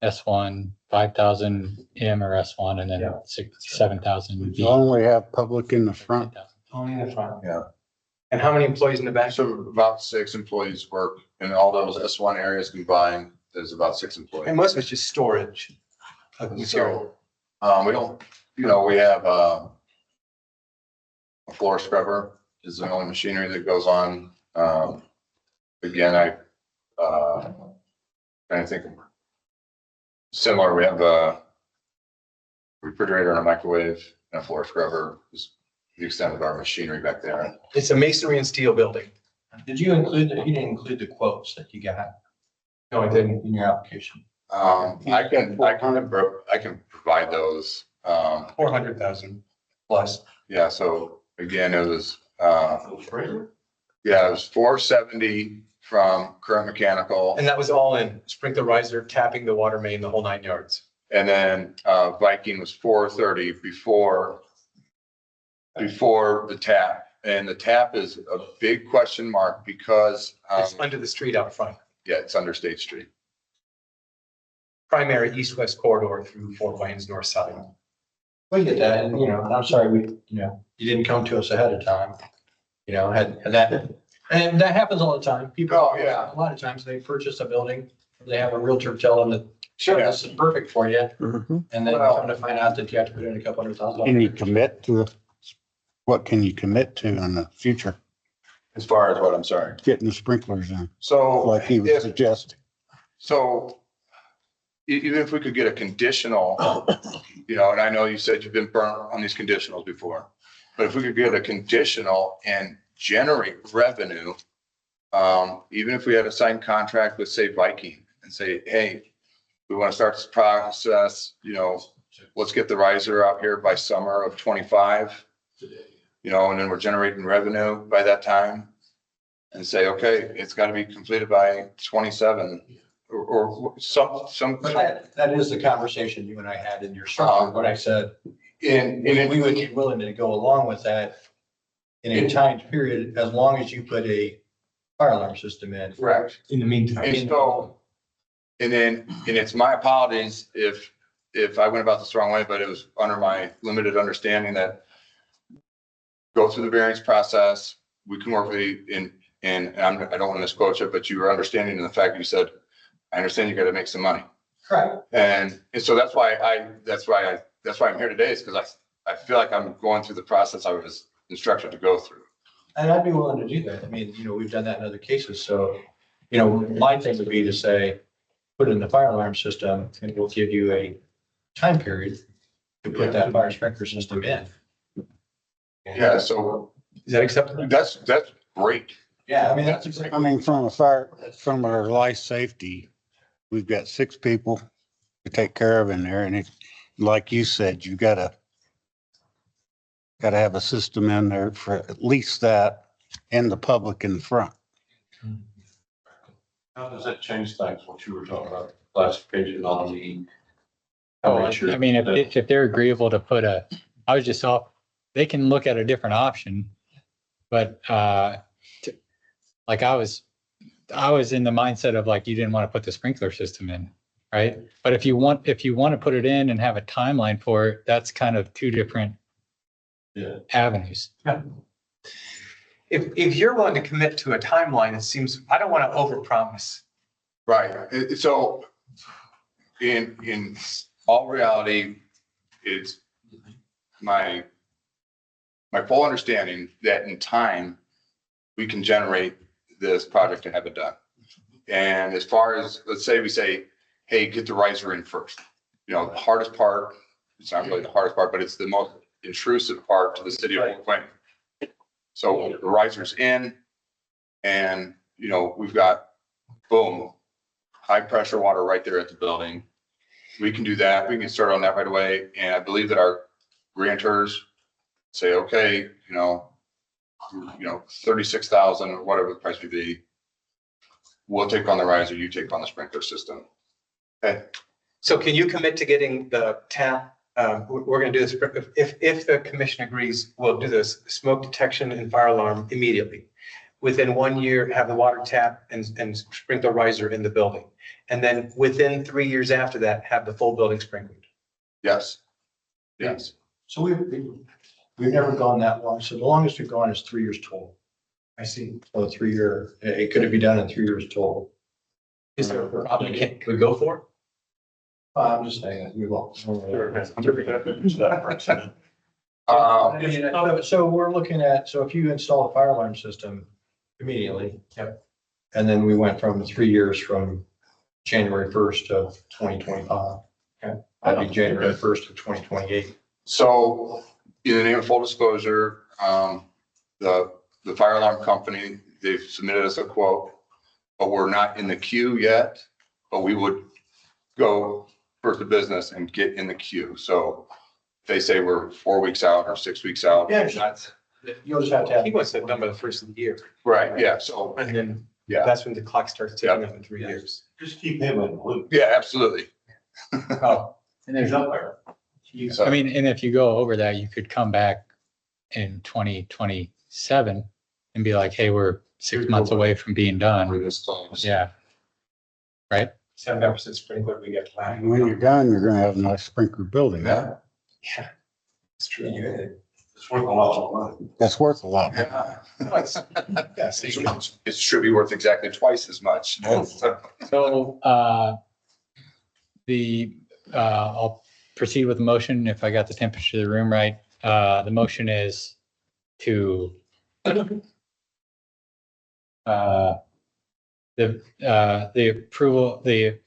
S1, 5,000 M or S1, and then 7,000. You only have public in the front. Only in the front. Yeah. And how many employees in the back? So about 6 employees work in all those S1 areas combined. There's about 6 employees. And most of it's just storage of material. So, we don't, we have, A floor scrubber is the only machinery that goes on. Again, trying to think of similar, we have a refrigerator and a microwave and a floor scrubber is the extent of our machinery back there. It's a masonry and steel building. Did you include, you didn't include the quotes that you got? No, I didn't. In your application? I can provide those. 400,000 plus. Yeah, so again, it was, yeah, it was 470 from current mechanical. And that was all in sprinkler riser, tapping the water main, the whole 9 yards. And then Viking was 430 before the tap. And the tap is a big question mark because It's under the street out front. yeah, it's under State Street. Primary east-west corridor through Fort Wayne's north side. We get that, and, you know, I'm sorry, you didn't come to us ahead of time. You know, had that, and that happens all the time. People, Oh, yeah. a lot of times they purchase a building, they have a realtor tell them that, sure, Yeah. this is perfect for you. And then Well- come to find out that you have to put in a couple $100,000. Can you commit to, what can you commit to in the future? As far as what, I'm sorry. Getting the sprinklers in, So like he was if, suggesting. so even if we could get a conditional, you know, and I know you said you've been burnt on these conditionals before, but if we could get a conditional and generate revenue, even if we had a signed contract with, say, Viking and say, hey, we want to start this process, you know, let's get the riser out here by summer of 25, you know, and then we're generating revenue by that time and say, okay, it's got to be completed by 27 or some. But that is the conversation you and I had in your structure, when I said, we would be willing to go along with that in a timed period, as long as you put a fire alarm system in. Correct. In the meantime. And so, and it's my apologies if I went about this the wrong way, but it was under my limited understanding that go through the variance process, we can work with you and I don't want to misquote you, but you were understanding in the fact that you said, I understand you got to make some money. Correct. And so that's why I'm here today is because I feel like I'm going through the process I was instructed to go through. And I'd be willing to do that. I mean, you know, we've done that in other cases. So, you know, my thing would be to say, put in the fire alarm system and we'll give you a time period to put that fire sprinkler system in. Yeah, so is that acceptable? That's great. Yeah, I mean, that's exactly. I mean, from our life safety, we've got 6 people to take care of in there. And it, like you said, you gotta have a system in there for at least that and the public in the front. How does that change things, what you were talking about, classification on the? Oh, I mean, if they're agreeable to put I was just off, they can look at a different option. But like I was in the mindset of like, you didn't want to put the sprinkler system in, right? But if you want to put it in and have a timeline for it, that's kind of 2 different avenues. If you're willing to commit to a timeline, it seems, I don't want to overpromise. Right. So in all reality, it's my full understanding that in time, we can generate this project and have it done. And as far as, let's say we say, hey, get the riser in first. You know, the hardest part, it's not really the hardest part, but it's the most intrusive part to the city of Fort Wayne. So the riser's in and, you know, we've got, boom, high pressure water right there at the building. We can do that. We can start on that right away. And I believe that our grantors say, okay, you know, 36,000 or whatever the price would be. We'll take on the riser, you take on the sprinkler system. Okay. So can you commit to getting the tap? We're going to do this. If the commission agrees, we'll do this smoke detection and fire alarm immediately. Within 1 year, have the water tap and sprinkler riser in the building. And then within 3 years after that, have the full building sprinkled. Yes. Yes. So we've never gone that long. So the longest we've gone is 3 years total. I see. So 3 year, it could be done in 3 years total. Is there a problem we go for? I'm just saying that we won't. So we're looking at, so if you install a fire alarm system immediately. Yep. And then we went from 3 years from January 1st of 2025. Okay. That'd be January 1st of 2028. So in the name of full disclosure, the fire alarm company, they've submitted us a quote, but we're not in the queue yet, but we would go first of business and get in the queue. So if they say we're 4 weeks out or 6 weeks out. Yeah, that's you'll just have to have. He wants that done by the first of the year. right. Yeah. So, And then yeah, that's when the clock starts ticking up in 3 years. Just keep him in the loop. yeah, absolutely. Oh, And there's up there. I mean, and if you go over that, you could come back in 2027 and be like, hey, we're 6 months away from being done. We're this close. Yeah. Right? 7% sprinkler, we get back. And when you're done, you're gonna have a nice sprinkler building. Yeah. Yeah. It's true. It's worth a lot of money. That's worth a lot. Yeah. It should be worth exactly twice as much. So, I'll proceed with the motion if I got the temperature of the room right. The motion is to the approval, the